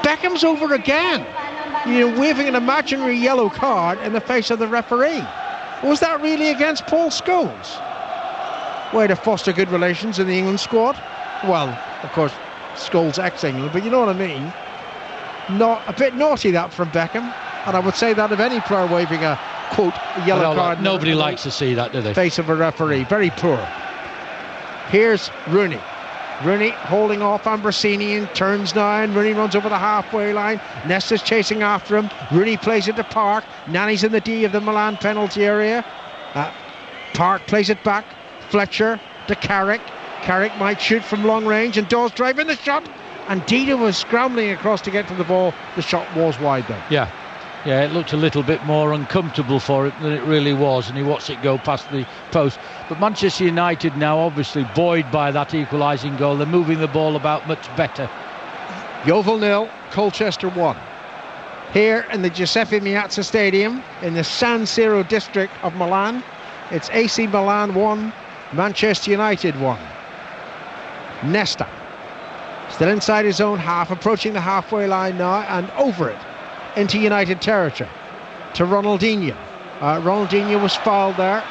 Beckham's over again. You know, waving an imaginary yellow card in the face of the referee. Was that really against Paul Scholes? Way to foster good relations in the England squad? Well, of course, Scholes ex-England, but you know what I mean. Not a bit naughty that from Beckham, and I would say that of any player waving a quote yellow card. Nobody likes to see that, do they? Face of a referee, very poor. Here's Rooney. Rooney holding off Ambrosini and turns now, and Rooney runs over the halfway line. Nesta's chasing after him. Rooney plays it to Park. Nani's in the D of the Milan penalty area. Park plays it back. Fletcher to Carrick. Carrick might shoot from long range, and Dawes driving the shot, and Dida was scrambling across to get to the ball. The shot was wide though. Yeah, it looked a little bit more uncomfortable for it than it really was, and he watched it go past the post. But Manchester United now obviously buoyed by that equalising goal. They're moving the ball about much better. Yeovil 0, Colchester 1. Here in the Giuseppe Meazza Stadium in the San Siro district of Milan, it's AC Milan 1, Manchester United 1. Nesta still inside his own half, approaching the halfway line now, and over it into United territory to Ronaldinho. Ronaldinho was fouled there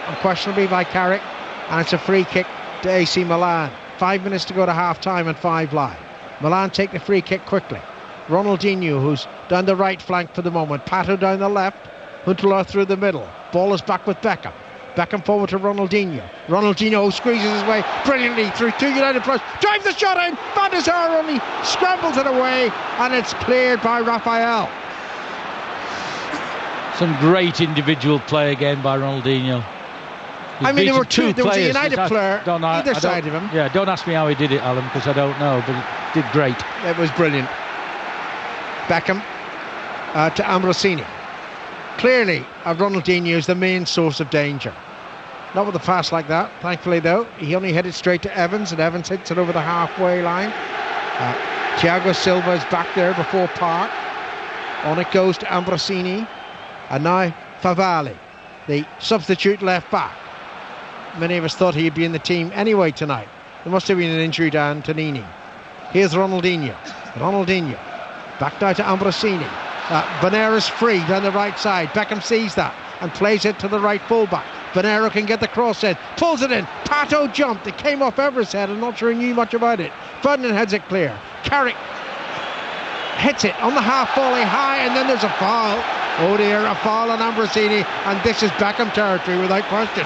unquestionably by Carrick, and it's a free kick to AC Milan. 5 minutes to go to half time and 5 live. Milan take the free kick quickly. Ronaldinho, who's down the right flank for the moment. Pato down the left. Huntelaar through the middle. Ball is back with Beckham. Beckham forward to Ronaldinho. Ronaldinho squeezes his way brilliantly through 2 United players. Drives the shot in. Van der Sar only scrambles it away, and it's cleared by Raphael. Some great individual play again by Ronaldinho. I mean, there was a United player either side of him. Yeah, don't ask me how he did it, Alan, because I don't know, but he did great. It was brilliant. Beckham to Ambrosini. clearly Ronaldinho is the main source of danger. Not with a pass like that, thankfully though. He only headed straight to Evans, and Evans hits it over the halfway line. Thiago Silva is back there before Park. On it goes to Ambrosini, and now Favali, the substitute left back. Many of us thought he'd be in the team anyway tonight. There must have been an injury to Antonini. Here's Ronaldinho. Ronaldinho back now to Ambrosini. Bonera's free down the right side. Beckham sees that and plays it to the right fullback. Bonera can get the cross in, pulls it in. Pato jumped. It came off Everett's head. I'm not sure he knew much about it. Ferdinand heads it clear. Carrick hits it on the half volley high, and then there's a foul. Oh dear, a foul on Ambrosini, and this is Beckham territory without question.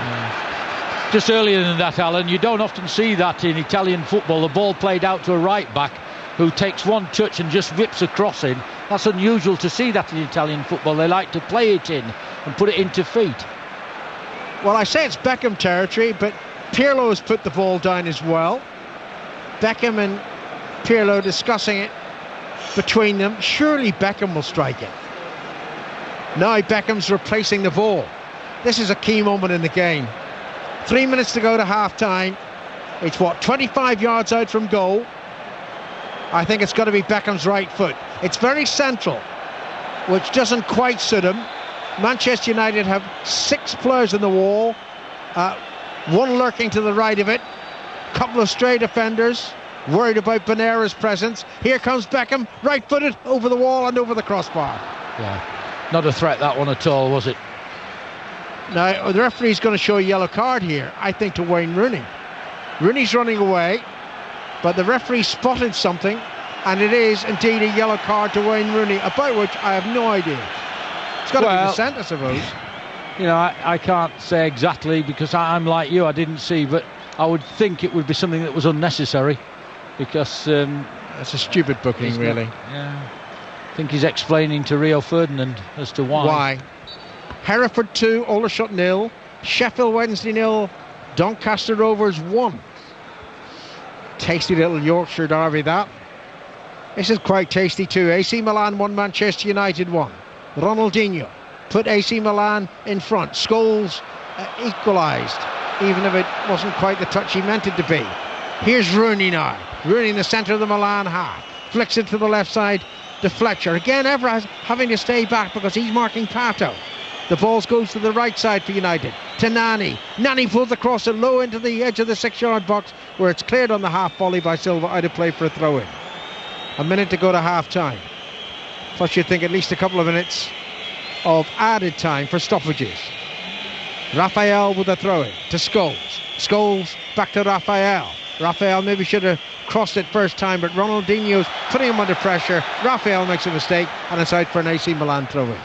Just earlier than that, Alan, you don't often see that in Italian football. The ball played out to a right back who takes one touch and just whips a cross in. That's unusual to see that in Italian football. They like to play it in and put it into feet. Well, I say it's Beckham territory, but Pirlo has put the ball down as well. Beckham and Pirlo discussing it between them. Surely Beckham will strike it. Now Beckham's replacing the ball. This is a key moment in the game. 3 minutes to go to half-time. It's 25 yards out from goal. I think it's got to be Beckham's right foot. It's very central, which doesn't quite suit him. Manchester United have 6 players in the wall, one lurking to the right of it, couple of stray defenders, worried about Bonera's presence. Here comes Beckham, right-footed, over the wall and over the crossbar. Yeah, not a threat that one at all, was it? Now, the referee's going to show a yellow card here, I think, to Wayne Rooney. Rooney's running away, but the referee spotted something, and it is indeed a yellow card to Wayne Rooney, about which I have no idea. It's got to be dissent, I suppose. You know, I can't say exactly, because I'm like you, I didn't see, but I would think it would be something that was unnecessary, because that's a stupid booking, really. Yeah, I think he's explaining to Rio Ferdinand as to why. Hereford 2, Aldershot 0, Sheffield Wednesday 0, Doncaster Rovers 1. Tasty little Yorkshire derby that. This is quite tasty too. AC Milan 1, Manchester United 1. Ronaldinho put AC Milan in front. Scholes equalised, even if it wasn't quite the touch he meant it to be. Here's Rooney now. Rooney in the centre of the Milan half. Flicks it to the left side to Fletcher. Again, Evra having to stay back because he's marking Pato. The ball goes to the right side for United. To Nani. Nani pulls the cross it low into the edge of the 6-yard box, where it's cleared on the half volley by Silva, out of play for a throw-in. A minute to go to half-time. Plus you'd think at least a couple of minutes of added time for stoppages. Raphael with a throw-in to Scholes. Scholes back to Raphael. Raphael maybe should have crossed it first time, but Ronaldinho's putting him under pressure. Raphael makes a mistake, and it's out for an AC Milan throw-in.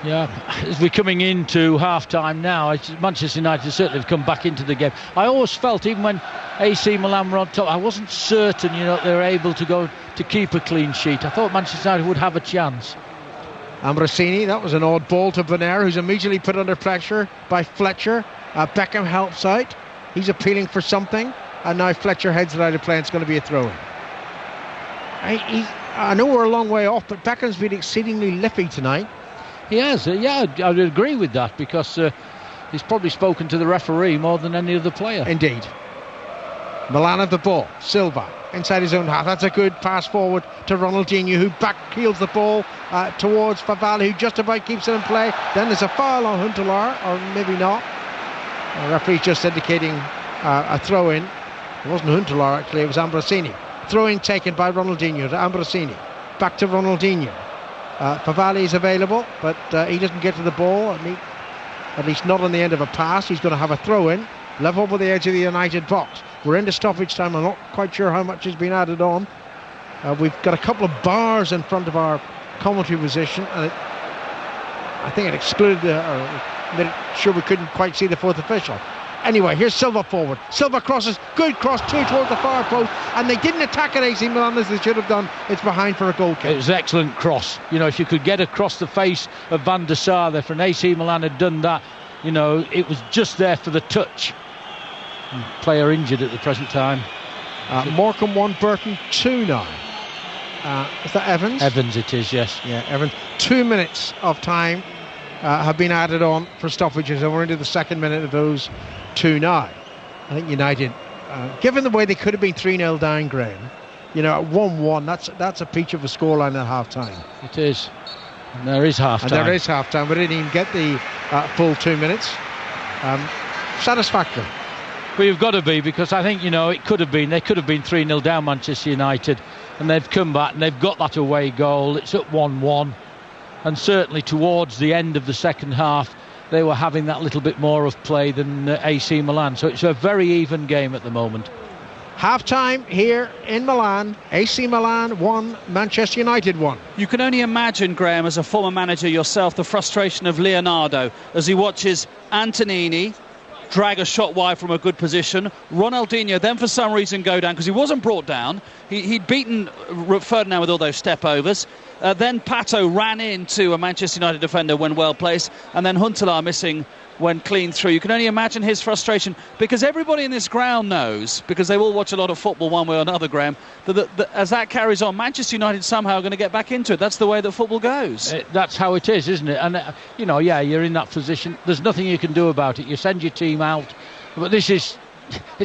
Yeah, as we're coming into half-time now, Manchester United certainly have come back into the game. I always felt, even when AC Milan were on top, I wasn't certain, they were able to go to keep a clean sheet. I thought Manchester United would have a chance. Ambrosini, that was an odd ball to Bonera, who's immediately put under pressure by Fletcher. Beckham helps out. He's appealing for something, and now Fletcher heads it out of play, and it's going to be a throw-in. I know we're a long way off, but Beckham's been exceedingly lippy tonight. He has, yeah, I would agree with that, because he's probably spoken to the referee more than any other player. Indeed. Milan have the ball. Silva inside his own half. That's a good pass forward to Ronaldinho, who back-heels the ball towards Favali, who just about keeps it in play. Then there's a foul on Huntelaar, or maybe not. The referee's just indicating a throw-in. It wasn't Huntelaar, actually, it was Ambrosini. Throw-in taken by Ronaldinho to Ambrosini. Back to Ronaldinho. Favali is available, but he doesn't get to the ball, at least not on the end of a pass. He's going to have a throw-in, level with the edge of the United box. We're into stoppage time. I'm not quite sure how much has been added on. We've got a couple of bars in front of our commentary position, and I think it excluded, or made it sure we couldn't quite see the fourth official. Anyway, here's Silva forward. Silva crosses, good cross, 2 towards the far post, and they didn't attack at AC Milan as they should have done. It's behind for a goal kick. It was an excellent cross. If you could get across the face of Van der Sar there, for an AC Milan had done that, it was just there for the touch. Player injured at the present time. Morecambe 1, Burton 2 now. Is that Evans? Evans it is, yes. Yeah, Evans. 2 minutes of time have been added on for stoppages, and we're into the second minute of those two now. I think United, given the way they could have been 3-0 down, Graham, you know, at 1-1, that's a peach of a scoreline at half-time. It is. And there is half-time. We didn't even get the full 2 minutes. Satisfactory. Well, you've got to be, because I think, you know, they could have been 3-0 down, Manchester United, and they've come back and they've got that away goal. It's at 1-1, and certainly towards the end of the second half they were having that little bit more of play than AC Milan, so it's a very even game at the moment. Half-time here in Milan. AC Milan 1, Manchester United 1. You can only imagine, Graham, as a former manager yourself, the frustration of Leonardo as he watches Antonini drag a shot wide from a good position. Ronaldinho then for some reason go down because he wasn't brought down. He'd beaten Ferdinand with all those step overs. Then Pato ran into a Manchester United defender when well placed, and then Huntelaar missing when clean through. You can only imagine his frustration, because everybody in this ground knows, because they all watch a lot of football one way or another, Graham, that as that carries on, Manchester United somehow are going to get back into it. That's the way that football goes. That's how it is, isn't it? And you know, yeah, you're in that position. There's nothing you can do about it. You send your team out, but it's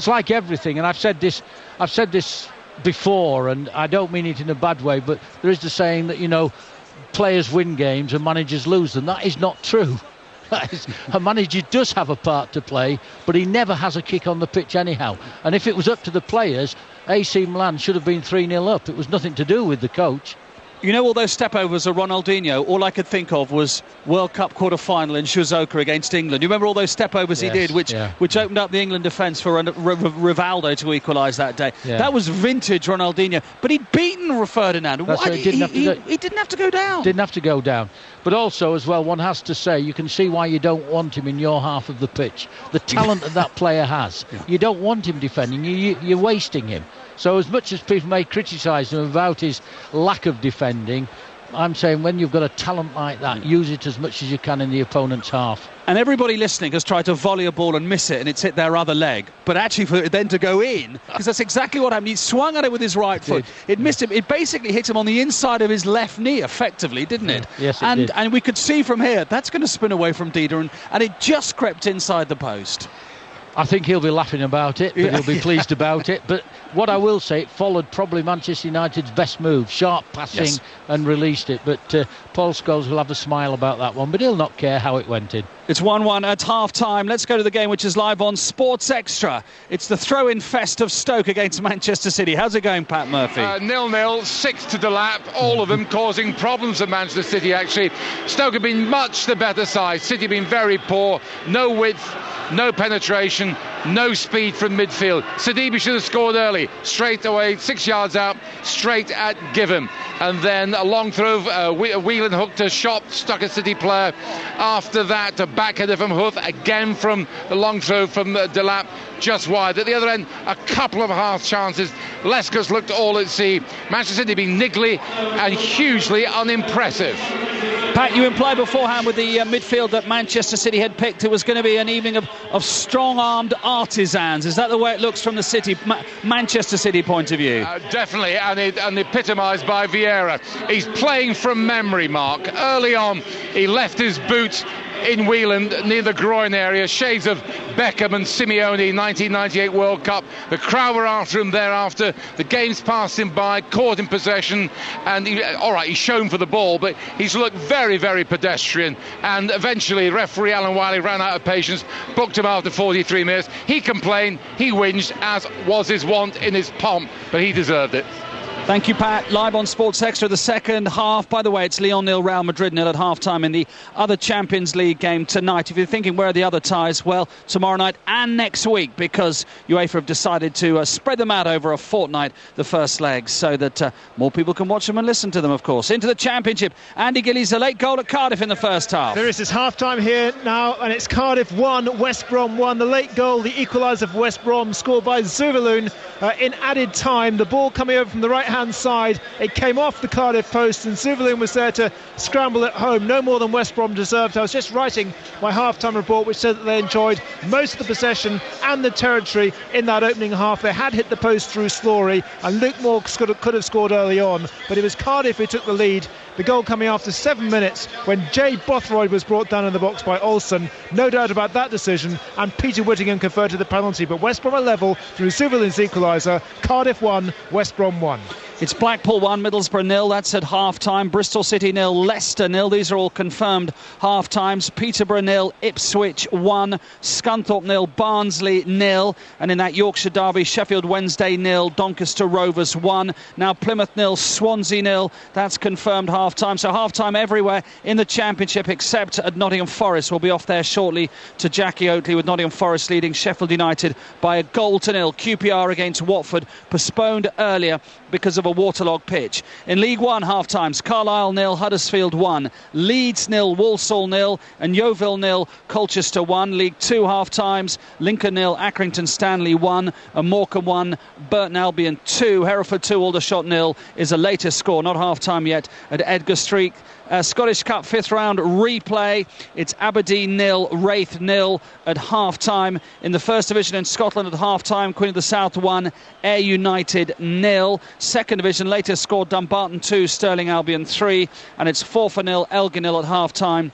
like everything. And I've said this before, and I don't mean it in a bad way, but there is the saying that, you know, players win games and managers lose them. That is not true. A manager does have a part to play, but he never has a kick on the pitch anyhow. And if it was up to the players, AC Milan should have been 3-0 up. It was nothing to do with the coach. You know, all those step-overs of Ronaldinho, all I could think of was World Cup quarter-final in Shizuoka against England. You remember all those step-overs he did, which opened up the England defence for Rivaldo to equalise that day. Yeah. That was vintage Ronaldinho. But he'd beaten Ferdinand. He didn't have to go down. Didn't have to go down. But also, as well, one has to say, you can see why you don't want him in your half of the pitch. The talent that player has. Yeah. You don't want him defending. You're wasting him. So as much as people may criticise him about his lack of defending, I'm saying when you've got a talent like that, use it as much as you can in the opponent's half. And everybody listening has tried to volley a ball and miss it, and it's hit their other leg. But actually for it then to go in, because that's exactly what happened. He swung at it with his right foot. It missed him. It basically hit him on the inside of his left knee, effectively, didn't it? Yes, it did. And we could see from here, that's going to spin away from Dida, and it just crept inside the post. I think he'll be laughing about it, but he'll be pleased about it. But what I will say, it followed probably Manchester United's best move, sharp passing, and released it. But Paul Scholes will have a smile about that one, but he'll not care how it went in. It's 1-1 at half-time. Let's go to the game, which is live on Sports Extra. It's the throw-in fest of Stoke against Manchester City. How's it going, Pat Murphy? 0-0, 6 to Delap, all of them causing problems at Manchester City, actually. Stoke have been much the better side. City have been very poor, no width, no penetration, no speed from midfield. Sidibe should have scored early, straight away, 6 yards out, straight at Given. And then a long throw, Whelan hooked a shot, stuck a City player. After that, a backheader from Huth, again from the long throw from Delap, just wide. At the other end, a couple of half chances. Lescott looked all at sea. Manchester City being niggly and hugely unimpressive. Pat, you implied beforehand with the midfield that Manchester City had picked it was going to be an evening of strong-armed artisans. Is that the way it looks from the Manchester City point of view? Definitely, and epitomised by Vieira. He's playing from memory, Mark. Early on, he left his boot in Whelan near the groin area, shades of Beckham and Simeone 1998 World Cup. The crowd were after him thereafter. The game's passed him by, caught in possession, and he's shown for the ball, but he's looked very, very pedestrian. And eventually referee Alan Wiley ran out of patience, booked him after 43 minutes. He complained, he whinged, as was his wont in his pomp, but he deserved it. Thank you, Pat. Live on Sports Extra, the second half. By the way, it's Lyon 0, Real Madrid 0 at half-time in the other Champions League game tonight. If you're thinking where are the other ties, well, tomorrow night and next week, because UEFA have decided to spread them out over a fortnight, the first legs, so that more people can watch them and listen to them, of course. Into the Championship, Andy Gillies, a late goal at Cardiff in the first half. There is this half-time here now, and it's Cardiff 1, West Brom 1. The late goal, the equaliser for West Brom, scored by Zuverloon in added time. The ball coming over from the right-hand side, it came off the Cardiff post, and Zuverloon was there to scramble it home. No more than West Brom deserved. I was just writing my half-time report, which said that they enjoyed most of the possession and the territory in that opening half. They had hit the post through Slory, and Luke Moore could have scored early on, but it was Cardiff who took the lead The goal coming after 7 minutes when Jay Bothroyd was brought down in the box by Olsen. No doubt about that decision, and Peter Whittingham converted the penalty. But West Brom are level through Zuberlin's equaliser. Cardiff 1, West Brom 1. It's Blackpool 1, Middlesbrough 0. That's at half-time. Bristol City 0, Leicester 0. These are all confirmed half-times. Peterborough 0, Ipswich 1, Scunthorpe 0, Barnsley 0. And in that Yorkshire derby, Sheffield Wednesday 0, Doncaster Rovers 1. Now Plymouth 0, Swansea 0. That's confirmed half-time. So half-time everywhere in the Championship except at Nottingham Forest. We'll be off there shortly to Jackie Oatley, with Nottingham Forest leading Sheffield United by a goal to 0. QPR against Watford, postponed earlier because of a waterlogged pitch. In League One half-times, Carlisle 0, Huddersfield 1, Leeds 0, Walsall 0, and Yeovil 0, Colchester 1. League Two half-times, Lincoln 0, Accrington Stanley 1, and Morecambe 1, Burton Albion 2, Hereford 2, Aldershot 0 is a later score, not half-time yet, at Edgar Street. Scottish Cup 5th round replay. It's Aberdeen 0, Wraith 0 at half-time. In the First Division in Scotland at half-time, Queen of the South 1, Ayr United 0. Second Division, latest score, Dumbarton 2, Stirling Albion 3. And it's 4-0, Elgin 0 at half-time.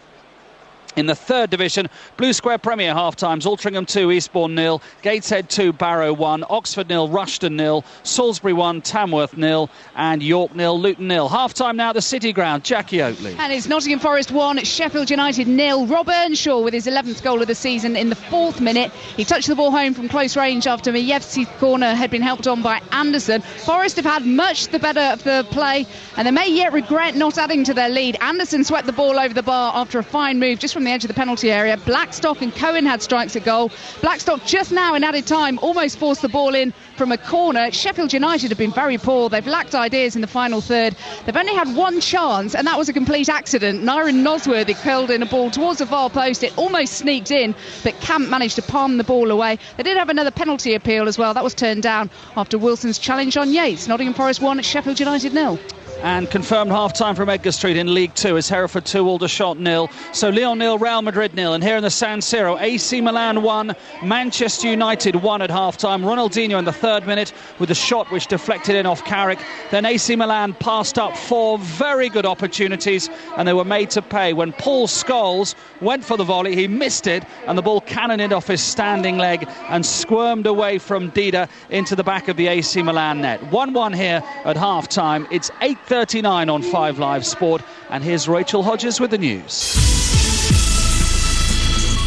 In the Third Division, Blue Square Premier half-times, Altrincham 2, Eastbourne 0, Gateshead 2, Barrow 1, Oxford 0, Rushden 0, Salisbury 1, Tamworth 0, and York 0, Luton 0. Half-time now at the City Ground, Jackie Oatley. And it's Nottingham Forest 1, Sheffield United 0. Rob Earnshaw with his 11th goal of the season in the 4th minute. He touched the ball home from close range after Majewski's corner had been helped on by Anderson. Forest have had much the better of the play, and they may yet regret not adding to their lead. Anderson swept the ball over the bar after a fine move just from the edge of the penalty area. Blackstock and Cohen had strikes at goal. Blackstock just now in added time almost forced the ball in from a corner. Sheffield United have been very poor. They've lacked ideas in the final third. They've only had one chance, and that was a complete accident. Nyron Nosworthy curled in a ball towards the far post. It almost sneaked in, but Camp managed to palm the ball away. They did have another penalty appeal as well. That was turned down after Wilson's challenge on Yates. Nottingham Forest 1, Sheffield United 0. And confirmed half-time from Edgar Street in League Two is Hereford 2, Aldershot 0. So Lyon 0, Real Madrid 0. And here in the San Siro, AC Milan 1, Manchester United 1 at half-time. Ronaldinho in the 3rd minute with a shot which deflected in off Carrick. Then AC Milan passed up 4 very good opportunities, and they were made to pay. When Paul Scholes went for the volley, he missed it, and the ball cannoned off his standing leg and squirmed away from Dida into the back of the AC Milan net. 1-1 here at half-time. It's 8:39 on 5 Live Sport, and here's Rachel Hodges with the news.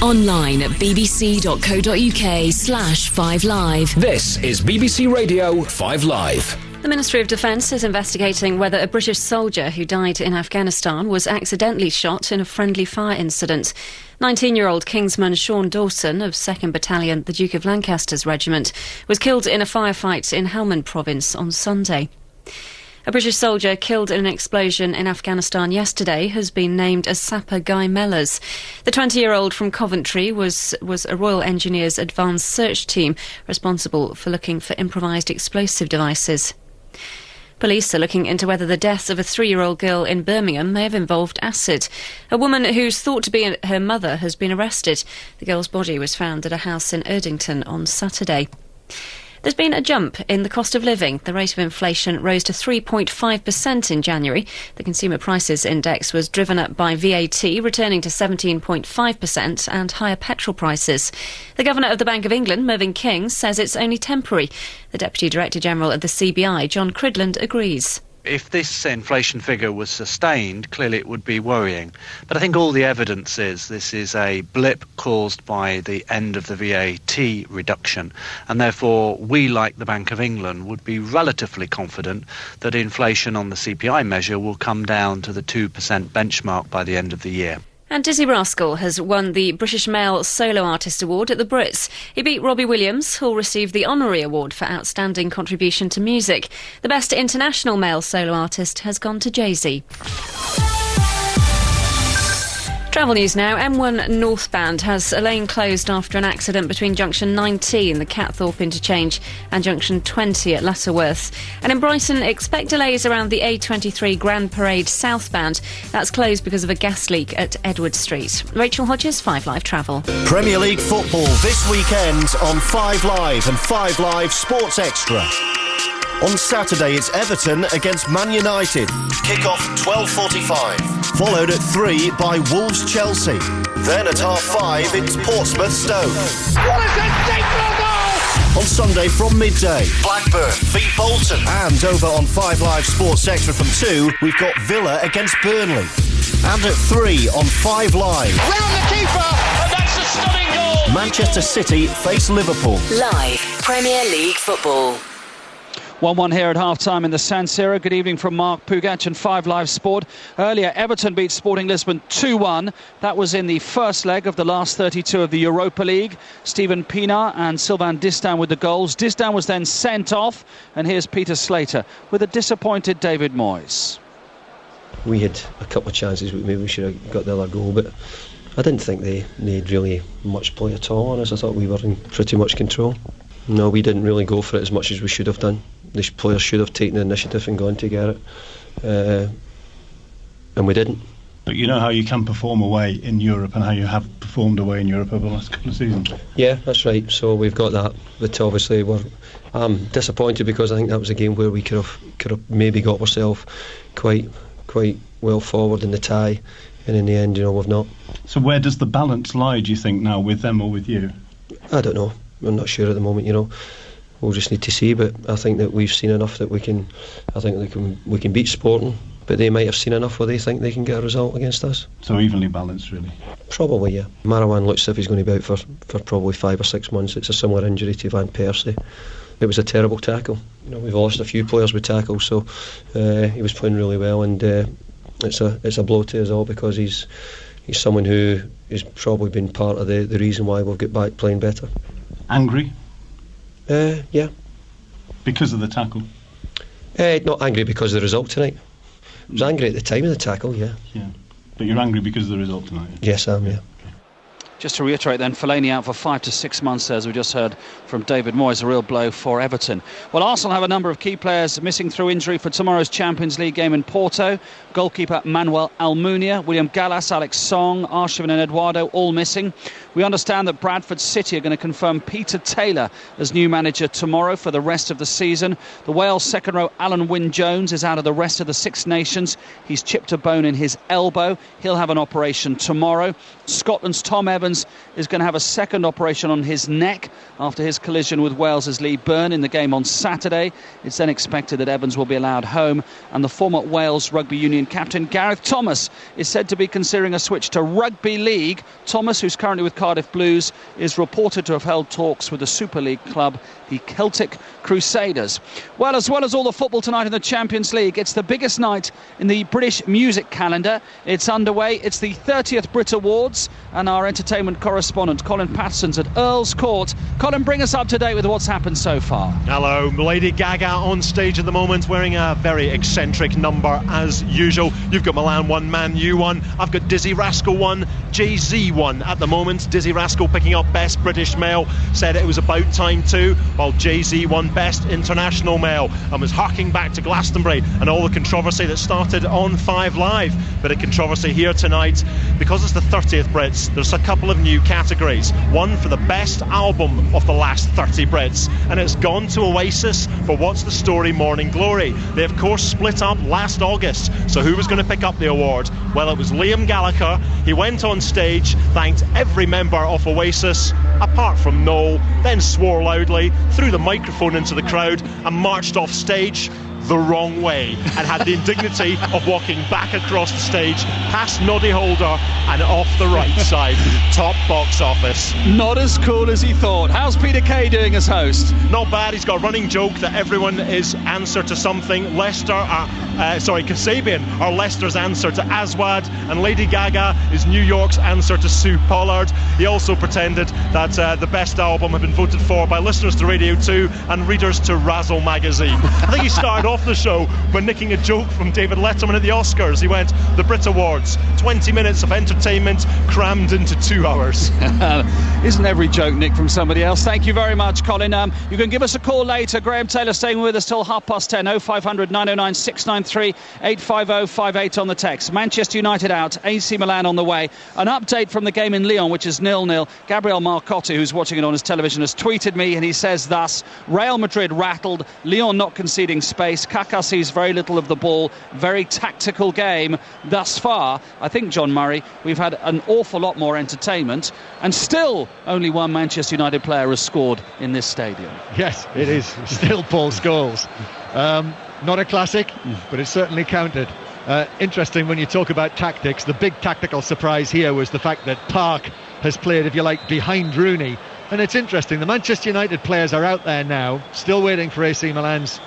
Online at bbc.co.uk/5live. This is BBC Radio 5 Live. The Ministry of Defence is investigating whether a British soldier who died in Afghanistan was accidentally shot in a friendly fire incident. 19-year-old Kingsman Sean Dawson of 2nd Battalion, the Duke of Lancaster's regiment, was killed in a firefight in Helmand province on Sunday. A British soldier killed in an explosion in Afghanistan yesterday has been named as Sapper Guy Mellors. The 20-year-old from Coventry was a Royal Engineers Advanced Search Team responsible for looking for improvised explosive devices. Police are looking into whether the death of a 3-year-old girl in Birmingham may have involved acid. A woman who's thought to be her mother has been arrested. The girl's body was found at a house in Erdington on Saturday. There's been a jump in the cost of living. The rate of inflation rose to 3.5% in January. The Consumer Prices Index was driven up by VAT, returning to 17.5%, and higher petrol prices. The Governor of the Bank of England, Mervyn King, says it's only temporary. The Deputy Director General of the CBI, John Cridland, agrees. If this inflation figure was sustained, clearly it would be worrying. But I think all the evidence is this is a blip caused by the end of the VAT reduction. And therefore, we, like the Bank of England, would be relatively confident that inflation on the CPI measure will come down to the 2% benchmark by the end of the year. And Dizzy Rascal has won the British Male Solo Artist Award at the Brits. He beat Robbie Williams, who'll receive the honorary award for outstanding contribution to music. The Best International Male Solo Artist has gone to Jay-Z. Travel news now. M1 northbound has a lane closed after an accident between junction 19, the Catthorpe interchange, and junction 20 at Lutterworth. And in Brighton, expect delays around the A23 Grand Parade southbound. That's closed because of a gas leak at Edward Street. Rachel Hodges, 5 Live Travel. Premier League football this weekend on 5 Live and 5 Live Sports Extra. On Saturday, it's Everton against Man United. Kick-off 12:45. Followed at 3 by Wolves-Chelsea. Then at 5:30, it's Portsmouth-Stoke. What a sensational goal! On Sunday from midday, Blackburn v Bolton. And over on 5 Live Sports Extra from 2, we've got Villa against Burnley. And at 3 on 5 Live, round the keeper, and that's a stunning goal! Manchester City face Liverpool. Live Premier League football. 1-1 here at half-time in the San Siro. Good evening from Mark Pugac and 5 Live Sport. Earlier, Everton beat Sporting Lisbon 2-1. That was in the first leg of the last 32 of the Europa League. Stephen Pienaar and Sylvain Distin with the goals. Distin was then sent off. And here's Peter Slater with a disappointed David Moyes. We had a couple of chances. Maybe we should have got the other goal, but I didn't think they had really much play at all on us. I thought we were in pretty much control. No, we didn't really go for it as much as we should have done. These players should have taken the initiative and gone to get it, and we didn't. But you know how you can perform away in Europe and how you have performed away in Europe over the last couple of seasons? Yeah, that's right. So we've got that. But obviously I'm disappointed because I think that was a game where we could have maybe got ourselves quite well forward in the tie, and in the end, we've not. So where does the balance lie, do you think, now, with them or with you? I don't know. I'm not sure at the moment, We'll just need to see, but I think that we've seen enough that we can beat Sporting, but they might have seen enough where they think they can get a result against us. So evenly balanced, really? Probably, yeah. Marouane looks as if he's going to be out for probably 5 or 6 months. It's a similar injury to Van Persie. It was a terrible tackle. We've lost a few players with tackles, so he was playing really well, and it's a blow to us all because he's someone who has probably been part of the reason why we'll get back playing better. Angry? Yeah. Because of the tackle? Not angry because of the result tonight. I was angry at the time of the tackle, yeah. Yeah. But you're angry because of the result tonight? Yes, I am, yeah. Just to reiterate then, Fellaini out for 5 to 6 months, as we just heard from David Moyes, a real blow for Everton. Well, Arsenal have a number of key players missing through injury for tomorrow's Champions League game in Porto. Goalkeeper Manuel Almunia, William Gallas, Alex Song, Arshavin and Eduardo all missing. We understand that Bradford City are going to confirm Peter Taylor as new manager tomorrow for the rest of the season. The Wales second row Alan Wynne-Jones is out of the rest of the Six Nations. He's chipped a bone in his elbow. He'll have an operation tomorrow. Scotland's Tom Evans is going to have a second operation on his neck after his collision with Wales's Lee Byrne in the game on Saturday. It's then expected that Evans will be allowed home, and the former Wales Rugby Union captain Gareth Thomas is said to be considering a switch to Rugby League. Thomas, who's currently with Cardiff Blues, is reported to have held talks with the Super League club, the Celtic Crusaders. Well, as all the football tonight in the Champions League, it's the biggest night in the British music calendar. It's underway. It's the 30th Brit Awards, and our entertainment correspondent Colin Paterson's at Earl's Court. Colin, bring us up to date with what's happened so far. Hello, Lady Gaga on stage at the moment, wearing a very eccentric number as usual. You've got Milan 1, Man U 1. I've got Dizzy Rascal 1, Jay-Z 1 at the moment. Dizzy Rascal picking up Best British Male, said it was about time too, while Jay-Z won Best International Male and was harking back to Glastonbury and all the controversy that started on 5 Live. Bit of controversy here tonight because it's the 30th Brits. There's a couple of new categories. One for the best album of the last 30 Brits, and it's gone to Oasis for What's the Story Morning Glory. They of course split up last August, so who was going to pick up the award? Well, it was Liam Gallagher. He went on stage, thanked every member of Oasis apart from Noel, then swore loudly, threw the microphone into the crowd and marched off stage the wrong way, and had the indignity of walking back across the stage past Noddy Holder and off the right side. Top box office. Not as cool as he thought. How's Peter Kay doing as host? Not bad. He's got a running joke that everyone is answer to something. Kasabian are Leicester's answer to Aswad, and Lady Gaga is New York's answer to Sue Pollard. He also pretended that the best album had been voted for by listeners to Radio 2 and readers to Razzle magazine. I think he started off off the show when nicking a joke from David Letterman at the Oscars. He went, the Brit Awards, 20 minutes of entertainment crammed into 2 hours. Isn't every joke nicked from somebody else? Thank you very much, Colin. You can give us a call later. Graham Taylor staying with us till 10:30. 0500 909 693 85058 on the text. Manchester United out, AC Milan on the way. An update from the game in Lyon, which is 0-0. Gabriel Marcotti, who's watching it on his television, has tweeted me, and he says thus: Real Madrid rattled, Lyon not conceding space, Kaká sees very little of the ball, very tactical game thus far. I think, John Murray, we've had an awful lot more entertainment, and still only one Manchester United player has scored in this stadium. Yes, it is still Paul Scholes. Not a classic, but it certainly counted. Interesting when you talk about tactics. The big tactical surprise here was the fact that Park has played, if you like, behind Rooney. And it's interesting, the Manchester United players are out there now, still waiting for AC Milan's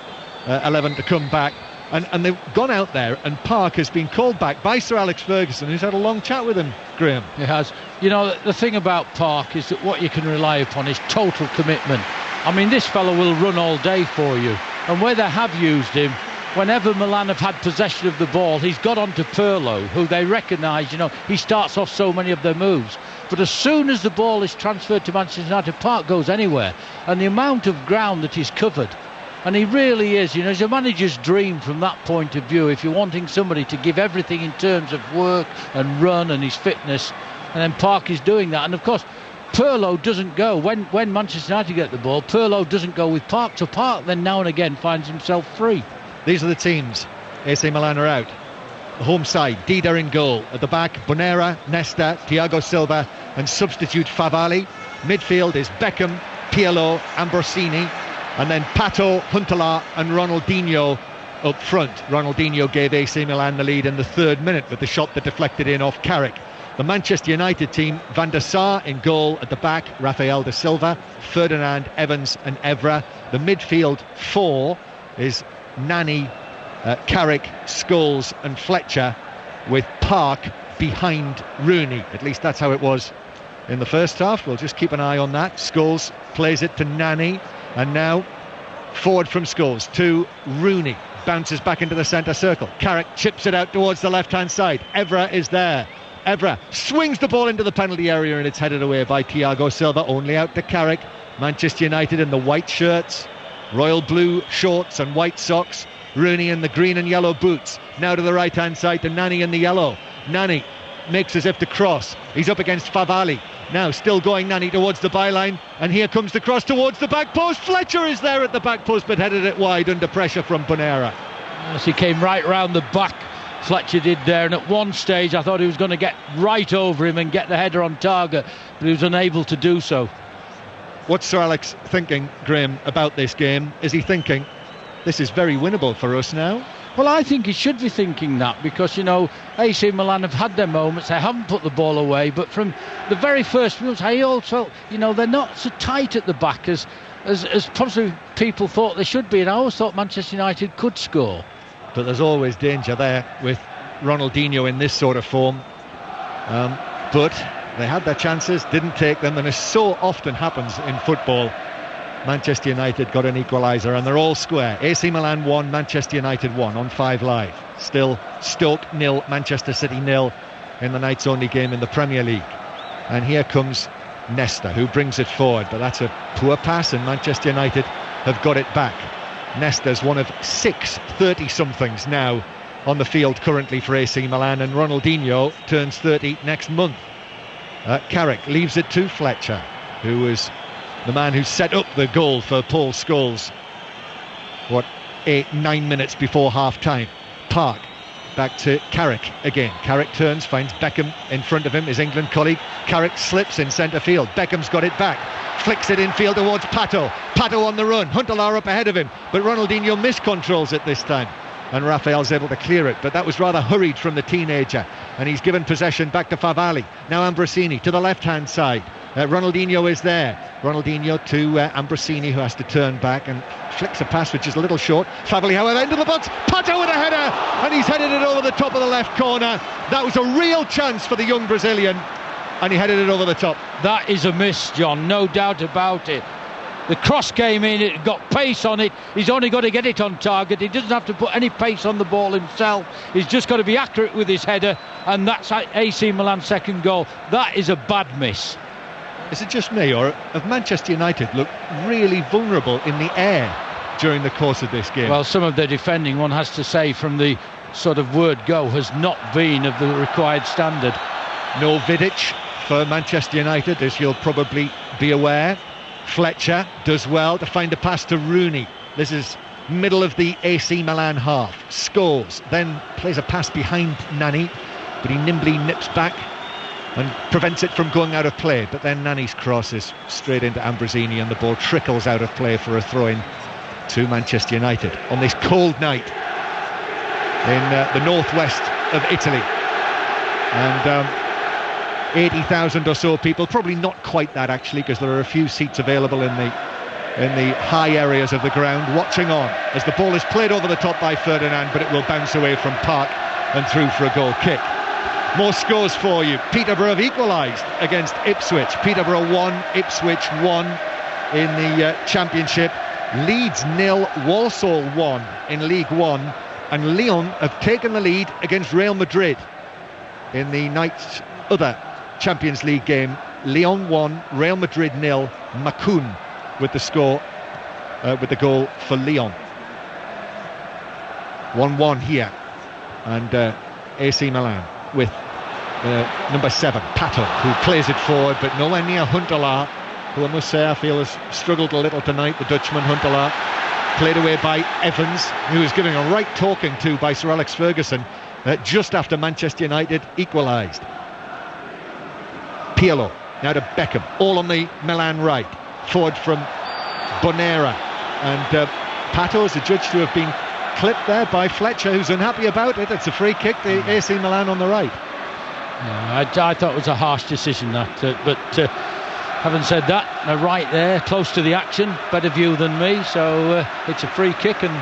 11 to come back. And they've gone out there, and Park has been called back by Sir Alex Ferguson, who's had a long chat with him, Graham. He has. You know, the thing about Park is that what you can rely upon is total commitment. I mean, this fellow will run all day for you. And where they have used him, whenever Milan have had possession of the ball, he's got onto Pirlo, who they recognise, you know, he starts off so many of their moves. But as soon as the ball is transferred to Manchester United, Park goes anywhere. And the amount of ground that he's covered, and he really is, you know, he's a manager's dream from that point of view. If you're wanting somebody to give everything in terms of work and run and his fitness, and then Park is doing that. And of course, Pirlo doesn't go. When Manchester United get the ball, Pirlo doesn't go with Park. So Park then now and again finds himself free. These are the teams. AC Milan are out. The home side, Dida in goal. At the back, Bonera, Nesta, Thiago Silva and substitute Favalli. Midfield is Beckham, Pirlo, Ambrosini. And then Pato, Huntelaar and Ronaldinho up front. Ronaldinho gave AC Milan the lead in the 3rd minute with the shot that deflected in off Carrick. The Manchester United team, Van der Sar in goal. At the back, Rafael da Silva, Ferdinand, Evans and Evra. The midfield 4 is Nani, Carrick, Scholes and Fletcher, with Park behind Rooney. At least that's how it was in the first half. We'll just keep an eye on that. Scholes plays it to Nani, and now forward from Scholes to Rooney. Bounces back into the centre circle. Carrick chips it out towards the left-hand side. Evra is there. Evra swings the ball into the penalty area, and it's headed away by Thiago Silva. Only out to Carrick. Manchester United in the white shirts, royal blue shorts and white socks. Rooney in the green and yellow boots. Now to the right-hand side to Nani in the yellow. Nani makes as if to cross. He's up against Favalli. Now still going Nani towards the byline, and here comes the cross towards the back post. Fletcher is there at the back post, but headed it wide under pressure from Bonera. Yes, he came right round the back, Fletcher did there, and at one stage I thought he was going to get right over him and get the header on target, but he was unable to do so. What's Sir Alex thinking, Graham, about this game? Is he thinking, this is very winnable for us now? Well, I think he should be thinking that, because, you know, AC Milan have had their moments, they haven't put the ball away, but from the very first minutes I also felt, you know, they're not so tight at the back as possibly people thought they should be, and I always thought Manchester United could score. But there's always danger there with Ronaldinho in this sort of form. But they had their chances, didn't take them, and as so often happens in football, Manchester United got an equaliser, and they're all square. AC Milan 1, Manchester United 1 on 5 Live. Still Stoke 0, Manchester City 0 in the night's only game in the Premier League. And here comes Nesta, who brings it forward, but that's a poor pass, and Manchester United have got it back. Nesta's one of 6 30-somethings now on the field currently for AC Milan, and Ronaldinho turns 30 next month. Carrick leaves it to Fletcher, who was the man who set up the goal for Paul Scholes 8-9 minutes before half-time. Park back to Carrick again. Carrick turns, finds Beckham in front of him, his England colleague. Carrick slips in centre field. Beckham's got it back, flicks it infield towards Pato. Pato on the run, Huntelaar up ahead of him, but Ronaldinho miscontrols it this time, and Rafael's able to clear it, but that was rather hurried from the teenager, and he's given possession back to Favalli. Now Ambrosini to the left-hand side. Ronaldinho is there. Ronaldinho to Ambrosini, who has to turn back and flicks a pass which is a little short. Favalli, however, into the box. Pato with a header, and he's headed it over the top of the left corner. That was a real chance for the young Brazilian, and he headed it over the top. That is a miss, John, no doubt about it. The cross came in, it got pace on it. He's only got to get it on target. He doesn't have to put any pace on the ball himself. He's just got to be accurate with his header, and that's AC Milan's second goal. That is a bad miss. Is it just me, or have Manchester United looked really vulnerable in the air during the course of this game? Well, some of their defending, one has to say, from the sort of word go, has not been of the required standard. No Vidic for Manchester United, as you'll probably be aware. Fletcher does well to find a pass to Rooney. This is middle of the AC Milan half. Scores, then plays a pass behind Nani, but he nimbly nips back and prevents it from going out of play. But then Nani's cross is straight into Ambrosini, and the ball trickles out of play for a throw-in to Manchester United on this cold night in the northwest of Italy. And 80,000 or so people, probably not quite that actually, because there are a few seats available in the high areas of the ground, watching on as the ball is played over the top by Ferdinand, but it will bounce away from Park and through for a goal kick. More scores for you. Peterborough have equalised against Ipswich. Peterborough 1, Ipswich 1 in the Championship. Leeds 0, Walsall 1 in League 1, and Lyon have taken the lead against Real Madrid in the night's other Champions League game. Lyon 1, Real Madrid 0. Makoun with the score, with the goal for Lyon. 1-1 here, and AC Milan with number 7, Pato, who plays it forward, but nowhere near Huntelaar, who I must say I feel has struggled a little tonight. The Dutchman Huntelaar, played away by Evans, who was giving a right talking to by Sir Alex Ferguson just after Manchester United equalised. Pirlo now to Beckham, all on the Milan right, forward from Bonera, and Pato is adjudged to have been clipped there by Fletcher, who's unhappy about it. It's a free kick to AC Milan on the right. Yeah, I thought it was a harsh decision, that, but having said that, they're right there, close to the action, better view than me, so it's a free kick and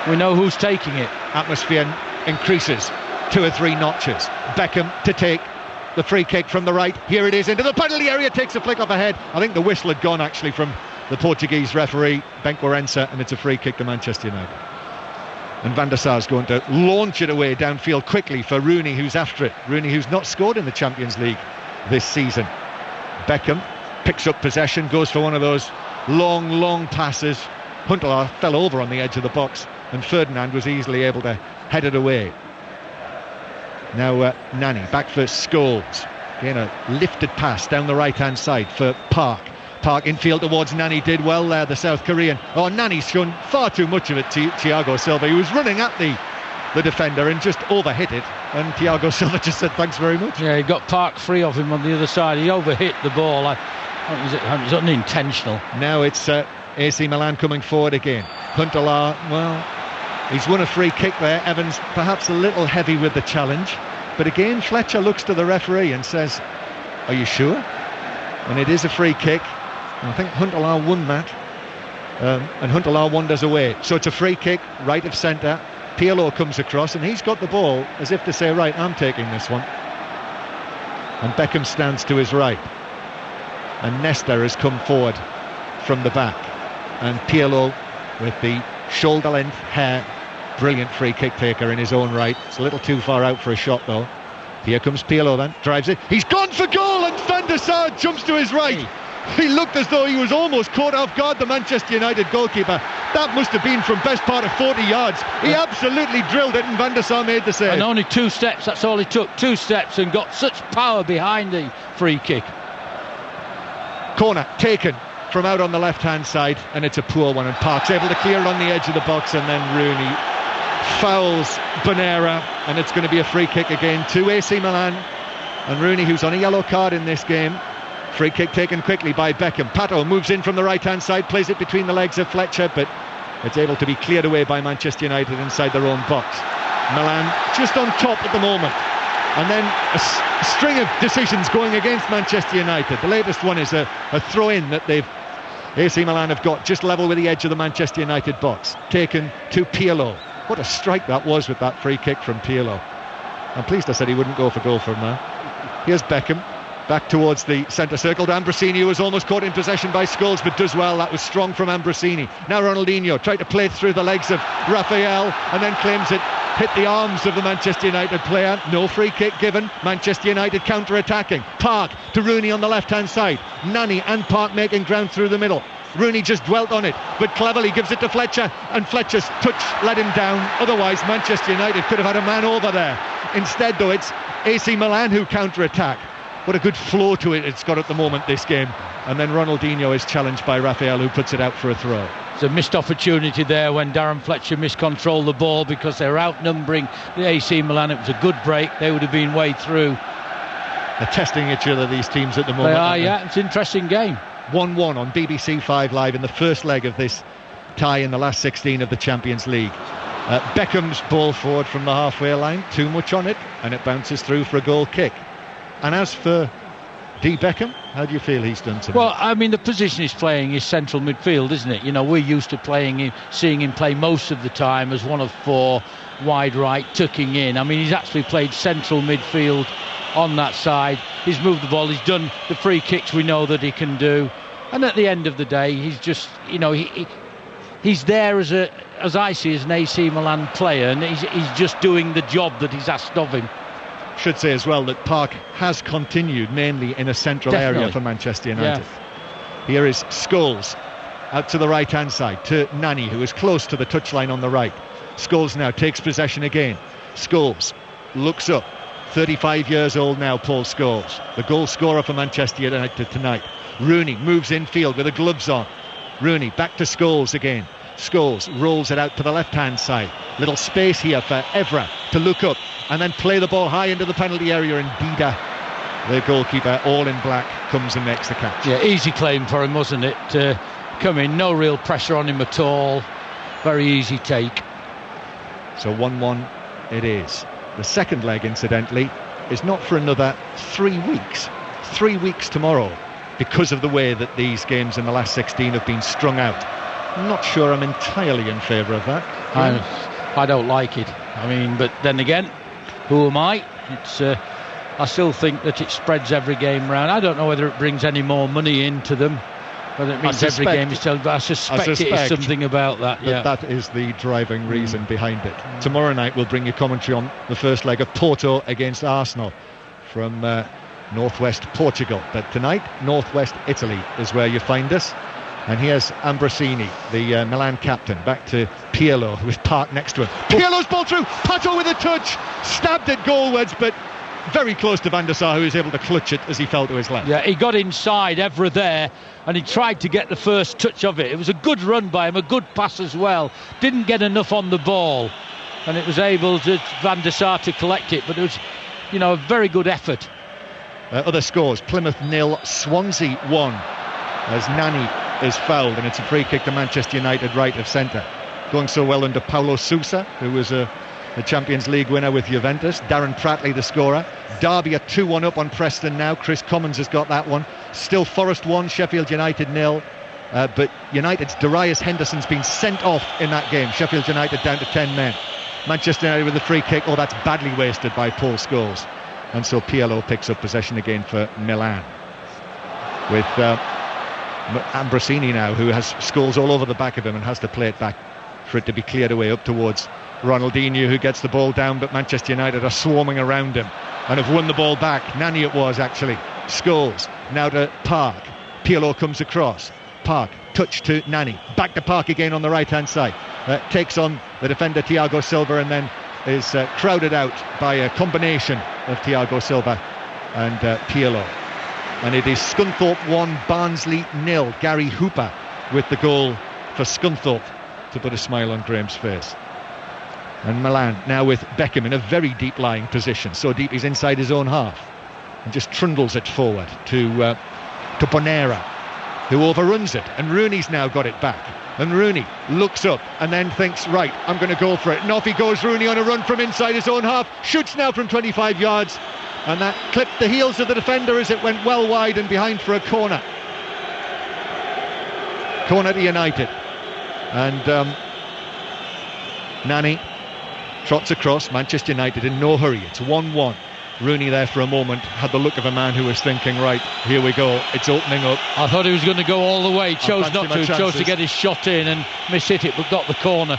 we know who's taking it. Atmosphere increases 2 or 3 notches. Beckham to take the free kick from the right. Here it is into the penalty area, takes a flick off ahead. I think the whistle had gone actually from the Portuguese referee, Benquerença, and it's a free kick to Manchester United. And Van der Sar's going to launch it away downfield quickly for Rooney, who's after it. Rooney, who's not scored in the Champions League this season. Beckham picks up possession, goes for one of those long passes. Huntelaar fell over on the edge of the box, and Ferdinand was easily able to head it away. Now Nani back for Scholes. Again, a lifted pass down the right-hand side for Park. Park infield towards Nani, did well there, the South Korean. Oh, Nani's shown far too much of it to Thiago Silva. He was running at the defender and just overhit it, and Thiago Silva just said thanks very much. Yeah, he got Park free of him on the other side. He overhit the ball. It was unintentional. Now it's AC Milan coming forward again. Huntelaar, well, he's won a free kick there. Evans perhaps a little heavy with the challenge, but again Fletcher looks to the referee and says, are you sure? And it is a free kick. I think Huntelaar won that, and Huntelaar wanders away. So it's a free kick, right of centre. Pirlo comes across, and he's got the ball as if to say, right, I'm taking this one. And Beckham stands to his right. And Nesta has come forward from the back. And Pirlo, with the shoulder-length hair, brilliant free kick taker in his own right. It's a little too far out for a shot, though. Here comes Pirlo then, drives it. He's gone for goal, and Van der Sar jumps to his right. He looked as though he was almost caught off guard, the Manchester United goalkeeper. That must have been from best part of 40 yards. He absolutely drilled it, and Van der Sar made the save. And only 2 steps, that's all he took. 2 steps, and got such power behind the free kick. Corner taken from out on the left-hand side, and it's a poor one, and Park's able to clear it on the edge of the box, and then Rooney fouls Bonera, and it's going to be a free kick again to AC Milan. And Rooney, who's on a yellow card in this game. Free kick taken quickly by Beckham. Pato moves in from the right-hand side, plays it between the legs of Fletcher, but it's able to be cleared away by Manchester United inside their own box. Milan just on top at the moment. And then a string of decisions going against Manchester United. The latest one is a throw-in that AC Milan have got just level with the edge of the Manchester United box. Taken to Pirlo. What a strike that was with that free kick from Pirlo. I'm pleased I said he wouldn't go for goal from there. Here's Beckham. Back towards the centre circle. Ambrosini was almost caught in possession by Scholes, but does well. That was strong from Ambrosini. Now Ronaldinho tried to play it through the legs of Raphael and then claims it hit the arms of the Manchester United player. No free kick given. Manchester United counter-attacking. Park to Rooney on the left-hand side. Nani and Park making ground through the middle. Rooney just dwelt on it, but cleverly gives it to Fletcher, and Fletcher's touch let him down. Otherwise, Manchester United could have had a man over there. Instead, though, it's AC Milan who counter-attack. What a good flow to it it's got at the moment, this game. And then Ronaldinho is challenged by Raphael, who puts it out for a throw. It's a missed opportunity there when Darren Fletcher miscontrolled the ball because they were outnumbering the AC Milan. It was a good break. They would have been way through. They're testing each other, these teams, at the moment. They are, yeah. It's an interesting game. 1-1 on BBC 5 Live in the first leg of this tie in the last 16 of the Champions League. Beckham's ball forward from the halfway line. Too much on it, and it bounces through for a goal kick. And as for D. Beckham, how do you feel he's done tonight? Well, I mean, the position he's playing is central midfield, isn't it? You know, we're used to seeing him play most of the time as one of four, wide right, tucking in. I mean, he's actually played central midfield on that side. He's moved the ball, he's done the free kicks we know that he can do. And at the end of the day, he's just, you know, he's there as I see, as an AC Milan player, and he's just doing the job that he's asked of him. Should say as well that Park has continued mainly in a central area for Manchester United. Yeah. Here is Scholes out to the right hand side to Nani, who is close to the touchline on the right. Scholes now takes possession again. Scholes looks up. 35 years old now, Paul Scholes, the goal scorer for Manchester United tonight. Rooney moves infield with the gloves on. Rooney back to Scholes again. Scholes rolls it out to the left hand side. Little space here for Evra to look up and then play the ball high into the penalty area, and Dida, the goalkeeper, all in black, comes and makes the catch. Yeah, easy claim for him, wasn't it? Come in, no real pressure on him at all. Very easy take. So 1-1 it is. The second leg, incidentally, is not for another 3 weeks. 3 weeks tomorrow, because of the way that these games in the last 16 have been strung out. I'm not sure I'm entirely in favour of that. I don't like it. I mean, but then again, who am I? I still think that it spreads every game round. I don't know whether it brings any more money into them, whether it means every game is still. But I suspect it is something about that. Yeah, that is the driving reason behind it. Tomorrow night we'll bring you commentary on the first leg of Porto against Arsenal from northwest Portugal. But tonight, northwest Italy is where you find us. And here's Ambrosini, the Milan captain, back to Pirlo, with Park next to him. Pirlo's ball through, Pato with a touch, stabbed it goalwards, but very close to Van der Sar, who was able to clutch it as he fell to his left. Yeah, he got inside, Evra there, and he tried to get the first touch of it. It was a good run by him, a good pass as well. Didn't get enough on the ball, and it was able to Van der Sar to collect it, but it was, you know, a very good effort. Other scores: Plymouth 0, Swansea 1, as Nani is fouled, and it's a free kick to Manchester United right of centre. Going so well under Paulo Sousa, who was a Champions League winner with Juventus. Darren Pratley the scorer. Derby are 2-1 up on Preston now. Chris Commons has got that one. Still Forest 1, Sheffield United 0. But United's Darius Henderson's been sent off in that game. Sheffield United down to 10 men. Manchester United with the free kick. Oh, that's badly wasted by Paul Scholes. And so Pirlo picks up possession again for Milan. With Ambrosini now, who has Scholes all over the back of him and has to play it back for it to be cleared away up towards Ronaldinho, who gets the ball down, but Manchester United are swarming around him and have won the ball back. Nani it was, actually. Scholes now to Park. Pirlo comes across. Park, touch to Nani. Back to Park again on the right hand side. Takes on the defender Thiago Silva, and then is crowded out by a combination of Thiago Silva and Pirlo. And it is Scunthorpe 1, Barnsley 0. Gary Hooper with the goal for Scunthorpe to put a smile on Graham's face. And Milan now with Beckham in a very deep lying position, so deep he's inside his own half, and just trundles it forward to Bonera, who overruns it, and Rooney's now got it back, and Rooney looks up and then thinks, right, I'm going to go for it, and off he goes, Rooney on a run from inside his own half, shoots now from 25 yards, and that clipped the heels of the defender as it went well wide and behind for a corner to United. And Nani trots across. Manchester United in no hurry. It's 1-1. Rooney there for a moment had the look of a man who was thinking, right, here we go, it's opening up. I thought he was going to go all the way, chose not to, chose to get his shot in and miss-hit it, but got the corner.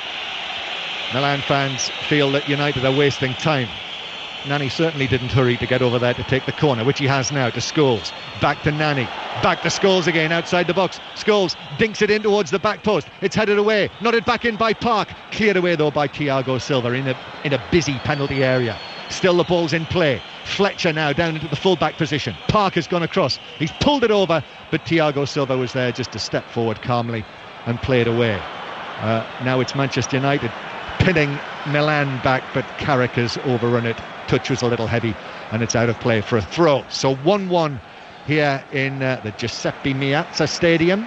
Milan fans feel that United are wasting time. Nani certainly didn't hurry to get over there to take the corner, which he has now, to Scholes. Back to Nani. Back to Scholes again, outside the box. Scholes dinks it in towards the back post. It's headed away. Nodded back in by Park. Cleared away, though, by Thiago Silva in a busy penalty area. Still the ball's in play. Fletcher now down into the full-back position. Park has gone across. He's pulled it over, but Thiago Silva was there just to step forward calmly and play it away. Now it's Manchester United pinning Milan back, but Carrick has overrun it. Touch was a little heavy and it's out of play for a throw. So 1-1 here in the Giuseppe Meazza Stadium.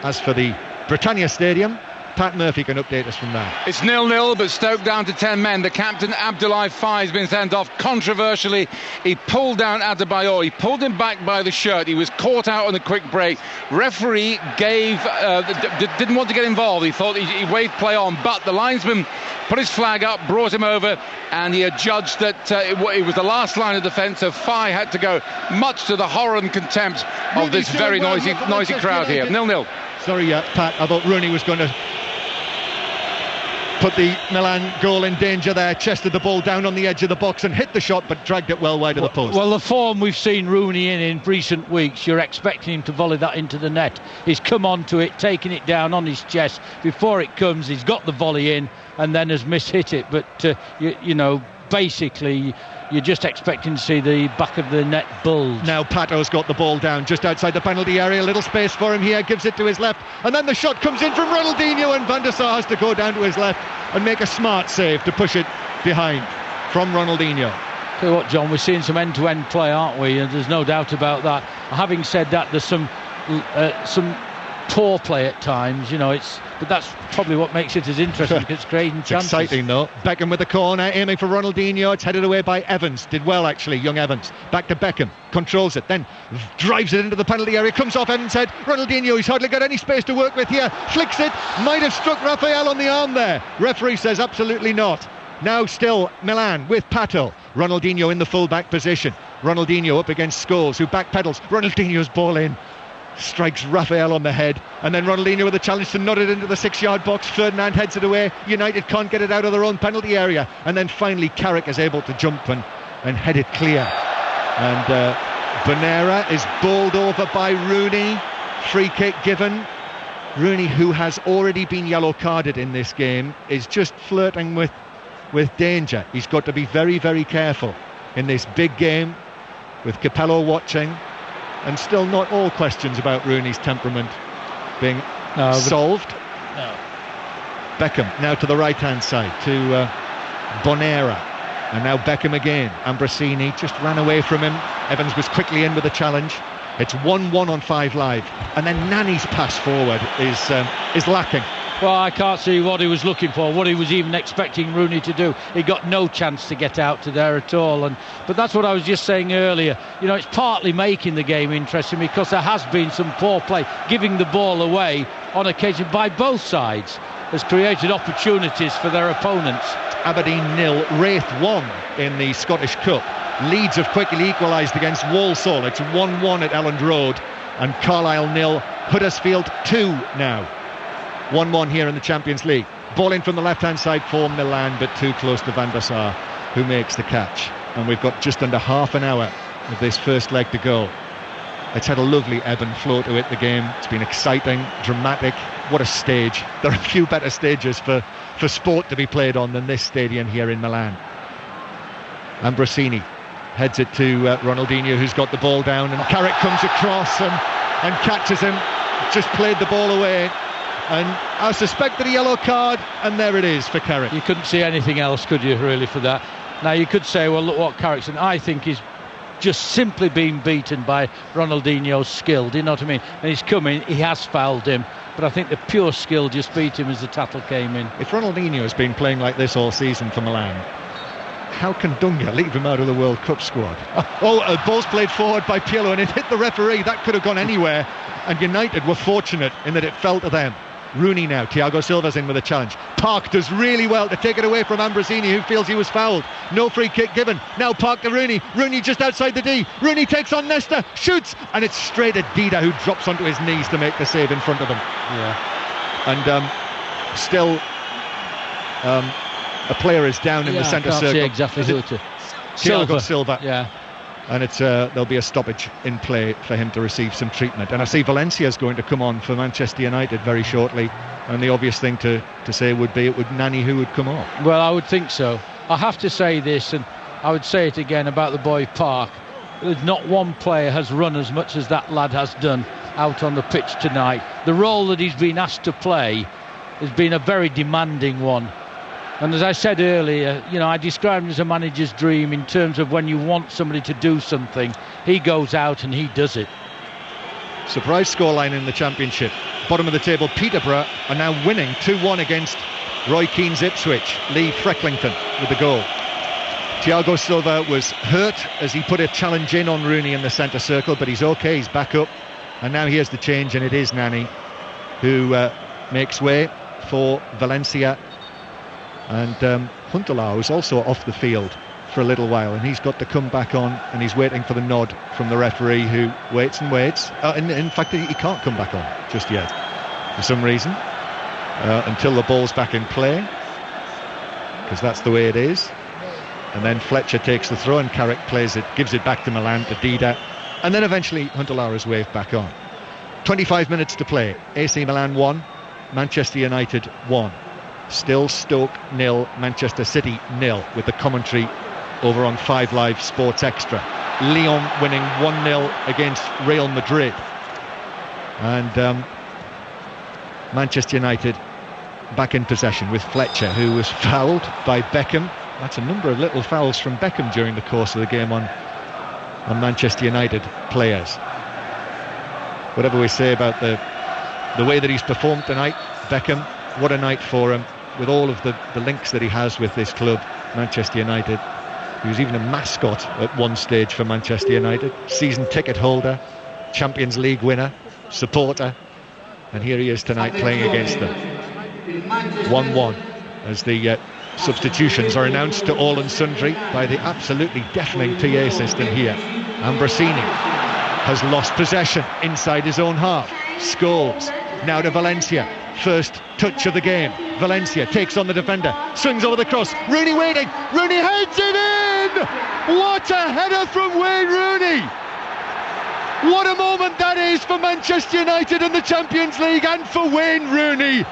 As for the Britannia Stadium, Pat Murphy can update us from there. It's 0-0, but Stoke down to 10 men. The captain, Abdoulaye Faye, has been sent off controversially. He pulled down Adebayor. He pulled him back by the shirt. He was caught out on the quick break. Referee didn't want to get involved. He thought he waved play on, but the linesman put his flag up, brought him over, and he adjudged that it was the last line of defence, so Faye had to go, much to the horror and contempt of this very noisy crowd here. 0-0. Sorry, Pat, I thought Rooney was going to put the Milan goal in danger there, chested the ball down on the edge of the box and hit the shot, but dragged it well wide of the post. Well, the form we've seen Rooney in recent weeks, you're expecting him to volley that into the net. He's come onto it, taking it down on his chest. Before it comes, he's got the volley in and then has mishit it. But, basically, you're just expecting to see the back of the net bulge. Now Pato's got the ball down just outside the penalty area. A little space for him here, gives it to his left, and then the shot comes in from Ronaldinho, and Van der Sar has to go down to his left and make a smart save to push it behind from Ronaldinho. Tell you what, John, we're seeing some end-to-end play, aren't we? And there's no doubt about that. Having said that, there's some poor play at times, but that's probably what makes it as interesting, because it's creating chances. Exciting though. Beckham with the corner, aiming for Ronaldinho. It's headed away by Evans. Did well actually, young Evans. Back to Beckham, controls it, then drives it into the penalty area, comes off Evans' head. Ronaldinho, he's hardly got any space to work with here. Flicks it, might have struck Raphael on the arm there. Referee says absolutely not. Now still Milan with Pato. Ronaldinho in the full-back position. Ronaldinho up against Scholes, who backpedals. Ronaldinho's ball in. Strikes Raphael on the head, and then Ronaldinho with a challenge to nod it into the 6-yard box. Ferdinand heads it away. United can't get it out of their own penalty area, and then finally Carrick is able to jump and head it clear. And Bonera is bowled over by Rooney. Free kick given. Rooney, who has already been yellow carded in this game, is just flirting with danger. He's got to be very, very careful in this big game, with Capello watching. And still not all questions about Rooney's temperament being solved. No. Beckham now to the right-hand side to Bonera. And now Beckham again. Ambrosini just ran away from him. Evans was quickly in with a challenge. It's 1-1 on 5 Live. And then Nani's pass forward is lacking. Well, I can't see what he was looking for, what he was even expecting Rooney to do. He got no chance to get out to there at all. But that's what I was just saying earlier. It's partly making the game interesting, because there has been some poor play. Giving the ball away on occasion by both sides has created opportunities for their opponents. Aberdeen 0, Wraith 1 in the Scottish Cup. Leeds have quickly equalised against Walsall. It's 1-1 at Elland Road. And Carlisle 0, Huddersfield 2 now. 1-1 here in the Champions League. Ball in from the left-hand side for Milan, but too close to Van der Sar, who makes the catch. And we've got just under half an hour of this first leg to go. It's had a lovely ebb and flow to it, the game. It's been exciting, dramatic. What a stage. There are a few better stages for sport to be played on than this stadium here in Milan. Ambrosini heads it to Ronaldinho, who's got the ball down, and Carrick comes across and catches him. Just played the ball away. And I suspected a yellow card, and there it is for Carrick. You couldn't see anything else, could you, really, for that? Now, you could say, well, look what Carrick's done. I think he's just simply been beaten by Ronaldinho's skill, do you know what I mean? And he's come in, he has fouled him, but I think the pure skill just beat him as the tackle came in. If Ronaldinho has been playing like this all season for Milan, how can Dunga leave him out of the World Cup squad? A ball's played forward by Pirlo, and it hit the referee. That could have gone anywhere, and United were fortunate in that it fell to them. Rooney now, Thiago Silva's in with a challenge. Park does really well to take it away from Ambrosini, who feels he was fouled. No free kick given. Now Park to Rooney. Rooney just outside the D. Rooney takes on Nesta, shoots, and it's straight at Dida, who drops onto his knees to make the save in front of him. Yeah. And still a player is down in the centre circle. See exactly who it is. Thiago Silva. Yeah. And it's there'll be a stoppage in play for him to receive some treatment. And I see Valencia's going to come on for Manchester United very shortly. And the obvious thing to say would be it would Nani who would come on. Well, I would think so. I have to say this, and I would say it again about the boy Park. There's not one player has run as much as that lad has done out on the pitch tonight. The role that he's been asked to play has been a very demanding one. And as I said earlier, I described him as a manager's dream in terms of when you want somebody to do something, he goes out and he does it. Surprise scoreline in the Championship. Bottom of the table, Peterborough are now winning 2-1 against Roy Keane's Ipswich. Lee Frecklington with the goal. Thiago Silva was hurt as he put a challenge in on Rooney in the centre circle, but he's okay, he's back up. And now here's the change, and it is Nani who makes way for Valencia. And Huntelaar is also off the field for a little while, and he's got to come back on, and he's waiting for the nod from the referee, who waits and waits. In fact, he can't come back on just yet for some reason until the ball's back in play, because that's the way it is. And then Fletcher takes the throw, and Carrick plays it, gives it back to Milan, to Dida, and then eventually Huntelaar is waved back on. 25 minutes to play. AC Milan 1, Manchester United 1. Still Stoke 0, Manchester City 0, with the commentary over on 5 Live Sports Extra. Lyon winning 1-0 against Real Madrid. And Manchester United back in possession with Fletcher, who was fouled by Beckham. That's a number of little fouls from Beckham during the course of the game on Manchester United players. Whatever we say about the way that he's performed tonight, Beckham, what a night for him, with all of the links that he has with this club, Manchester United. He was even a mascot at one stage for Manchester United, season ticket holder, Champions League winner, supporter, and here he is tonight playing against them. 1-1 as the substitutions are announced to all and sundry by the absolutely deafening PA system here. Ambrosini has lost possession inside his own half. Scholes now to Valencia. First touch of the game. Valencia takes on the defender, swings over the cross. Rooney waiting. Rooney heads it in! What a header from Wayne Rooney! What a moment that is for Manchester United in the Champions League, and for Wayne Rooney,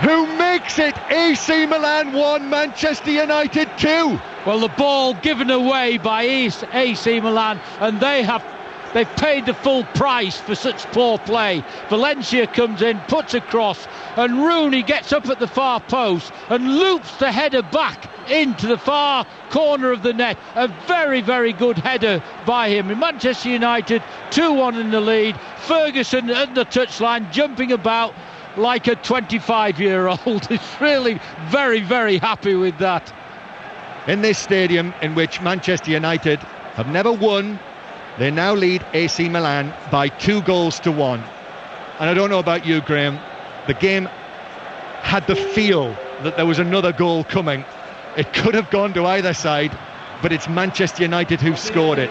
who makes it AC Milan 1, Manchester United 2. Well, the ball given away by AC Milan, and they've paid the full price for such poor play. Valencia comes in, puts a cross, and Rooney gets up at the far post and loops the header back into the far corner of the net. A very, very good header by him. In Manchester United, 2-1 in the lead. Ferguson at the touchline, jumping about like a 25-year-old. It's really very, very happy with that. In this stadium in which Manchester United have never won, they now lead AC Milan by 2-1. And I don't know about you, Graham, the game had the feel that there was another goal coming. It could have gone to either side, but it's Manchester United who've scored it.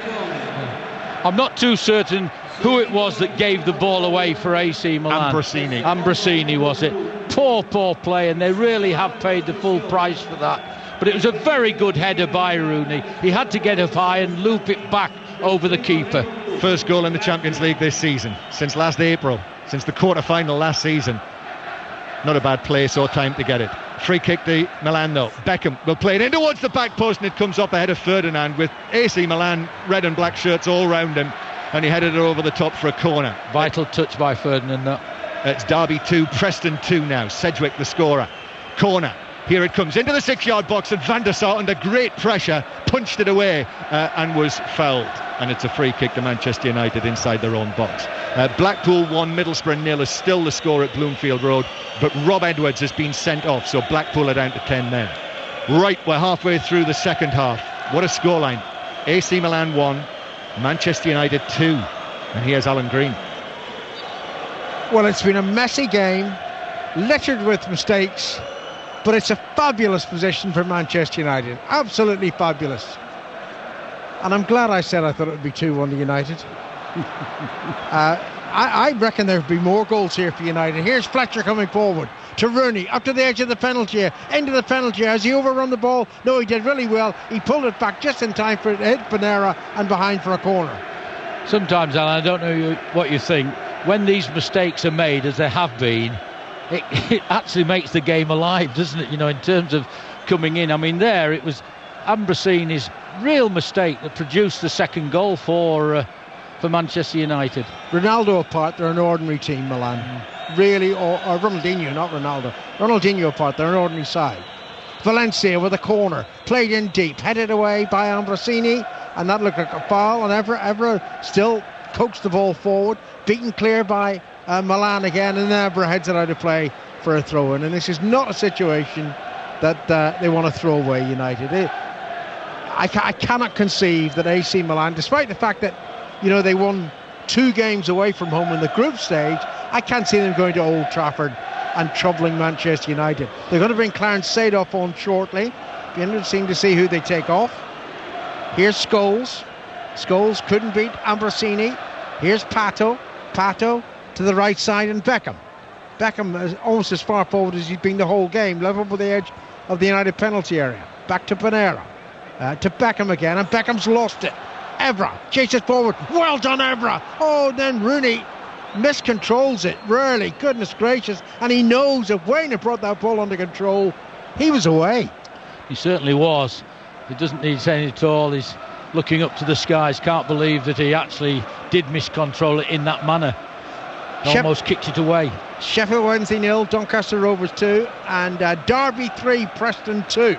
I'm not too certain who it was that gave the ball away for AC Milan. Ambrosini was it. Poor play, and they really have paid the full price for that. But it was a very good header by Rooney. He had to get up high and loop it back over the keeper. First goal in the Champions League this season, since last April, since the quarter-final last season. Not a bad place or time to get it. Free kick to Milan though. Beckham will play it in towards the back post, and it comes up ahead of Ferdinand with AC Milan red and black shirts all round him, and he headed it over the top for a corner. Vital touch by Ferdinand though. It's Derby 2, Preston 2 now. Sedgwick the scorer. Corner. Here it comes into the 6-yard box, and Van der Sar under great pressure punched it away and was fouled. And it's a free kick to Manchester United inside their own box. Blackpool 1, Middlesbrough 0 is still the score at Bloomfield Road, but Rob Edwards has been sent off, so Blackpool are down to 10 men. Right, we're halfway through the second half. What a scoreline. AC Milan 1, Manchester United 2. And here's Alan Green. Well, it's been a messy game, littered with mistakes. But it's a fabulous position for Manchester United. Absolutely fabulous. And I'm glad I said I thought it would be 2-1 to United. I reckon there would be more goals here for United. Here's Fletcher coming forward to Rooney, up to the edge of the penalty area, into the penalty area. Has he overrun the ball? No, he did really well. He pulled it back just in time for it to hit Panera and behind for a corner. Sometimes, Alan, I don't know what you think, when these mistakes are made, as there have been, it actually makes the game alive, doesn't it? You know, in terms of coming in. I mean, there it was Ambrosini's real mistake that produced the second goal for Manchester United. Ronaldo apart, they're an ordinary team, Milan. Really, or Ronaldinho, not Ronaldo. Ronaldinho apart, they're an ordinary side. Valencia with a corner, played in deep, headed away by Ambrosini, and that looked like a foul, and Evra still coaxed the ball forward, beaten clear by Milan again, and then Evra heads it out of play for a throw-in. And this is not a situation that they want to throw away, United. I cannot conceive that AC Milan, despite the fact that, you know, they won 2 games away from home in the group stage, I can't see them going to Old Trafford and troubling Manchester United. They're going to bring Clarence Seedorf on shortly. Be interesting to see who they take off. Here's Scholes. Scholes couldn't beat Ambrosini. Here's Pato. Pato to the right side, and Beckham. Beckham is almost as far forward as he's been the whole game, level with the edge of the United penalty area. Back to Panera. To Beckham again, and Beckham's lost it. Evra chases forward. Well done, Evra. Oh, then Rooney miscontrols it. Really, goodness gracious. And he knows if Wayne had brought that ball under control, he was away. He certainly was. He doesn't need any at all. He's looking up to the skies. Can't believe that he actually did miscontrol it in that manner. Almost kicked it away. Sheffield Wednesday 0, Doncaster Rovers 2, and Derby 3, Preston 2.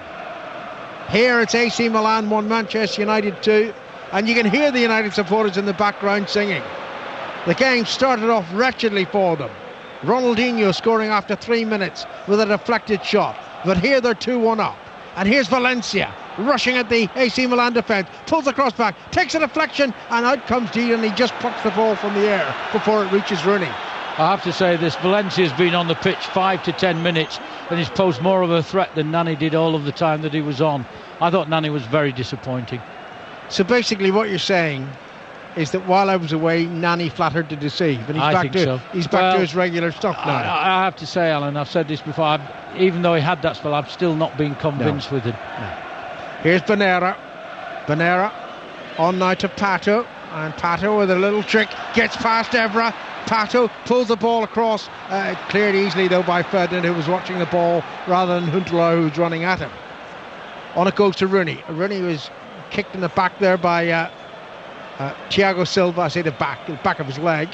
Here it's AC Milan 1, Manchester United 2, and you can hear the United supporters in the background singing. The game started off wretchedly for them. Ronaldinho scoring after 3 minutes with a deflected shot, but here they're 2-1 up. And here's Valencia rushing at the AC Milan defence, pulls the cross back, takes a deflection, and out comes Dida, and he just plucks the ball from the air before it reaches Rooney. I have to say this, Valencia's been on the pitch 5 to 10 minutes and he's posed more of a threat than Nani did all of the time that he was on. I thought Nani was very disappointing. So basically what you're saying is that while I was away, Nani flattered to deceive, and he's back to his regular stuff now. I have to say, Alan, I've said this before, even though he had that spell, I've still not been convinced with him. No. Here's Panera on now to Pato, and Pato with a little trick gets past Evra. Pato pulls the ball across, cleared easily though by Ferdinand, who was watching the ball rather than Huntelaar, who was running at him. On it goes to Rooney. Rooney was kicked in the back there by Thiago Silva. I say the back of his leg.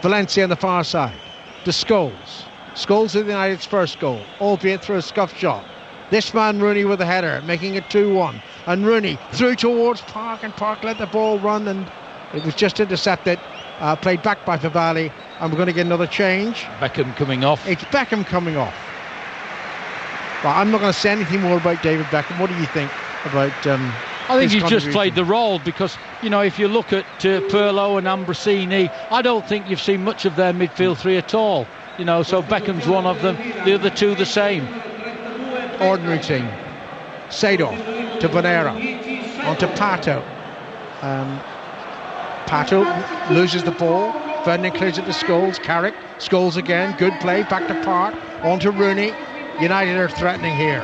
Valencia on the far side to Scholes. Scholes with United's first goal, albeit through a scuff shot. This man Rooney with a header, making it 2-1. And Rooney through towards Park, and Park let the ball run, and it was just intercepted. Played back by Favali, and we're going to get another change. Beckham coming off. It's Beckham coming off. Well, I'm not going to say anything more about David Beckham. What do you think about I think he's just played the role, because, you know, if you look at Pirlo and Ambrosini, I don't think you've seen much of their midfield three at all. You know, so Beckham's one of them, the other two the same. Ordinary team. Seedorf to Panera, on to Pato. Pato loses the ball. Ferdinand clears it to Scholes. Carrick. Scholes again. Good play. Back to Park. On to Rooney. United are threatening here.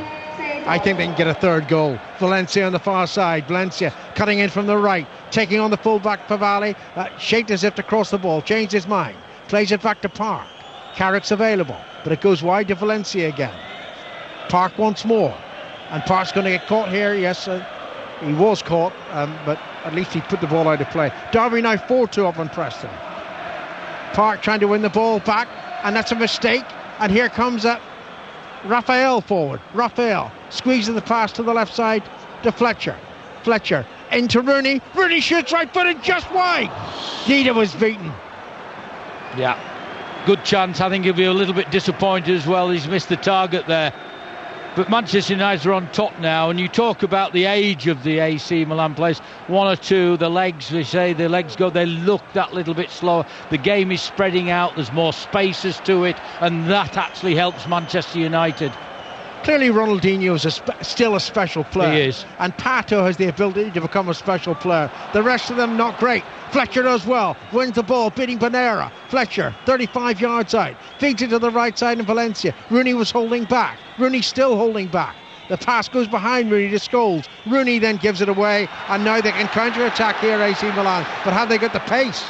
I think they can get a third goal. Valencia on the far side. Valencia cutting in from the right. Taking on the full-back Favali. Shaped as if to cross the ball. Changed his mind. Plays it back to Park. Carrick's available. But it goes wide to Valencia again. Park once more. And Park's going to get caught here. Yes, he was caught. But at least he put the ball out of play. Derby now 4-2 up on Preston. Park trying to win the ball back, and that's a mistake. And here comes Raphael forward. Raphael squeezes the pass to the left side to Fletcher. Fletcher into Rooney. Rooney shoots right footed just wide. Dida was beaten. Yeah, good chance. I think he'll be a little bit disappointed as well. He's missed the target there. But Manchester United are on top now, and you talk about the age of the AC Milan players. One or two, the legs, we say the legs go, they look that little bit slower. The game is spreading out, there's more spaces to it, and that actually helps Manchester United. Clearly Ronaldinho is still a special player. He is. And Pato has the ability to become a special player. The rest of them not great. Fletcher does well, wins the ball, beating Banera. Fletcher, 35 yards out, feeds it to the right side in Valencia. Rooney was holding back. Rooney still holding back. The pass goes behind Rooney to Scholes. Rooney then gives it away, and now they can counter-attack here, AC Milan. But have they got the pace?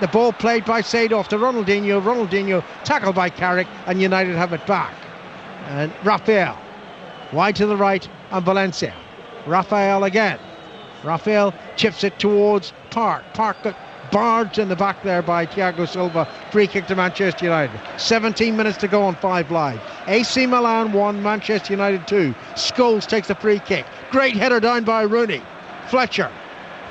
The ball played by Seedorf to Ronaldinho. Ronaldinho tackled by Carrick, and United have it back. And Rafael, wide to the right, and Valencia. Rafael again. Rafael chips it towards Park. Park got barged in the back there by Thiago Silva. Free kick to Manchester United. 17 minutes to go on 5 Live. AC Milan 1, Manchester United 2. Scholes takes the free kick. Great header down by Rooney. Fletcher,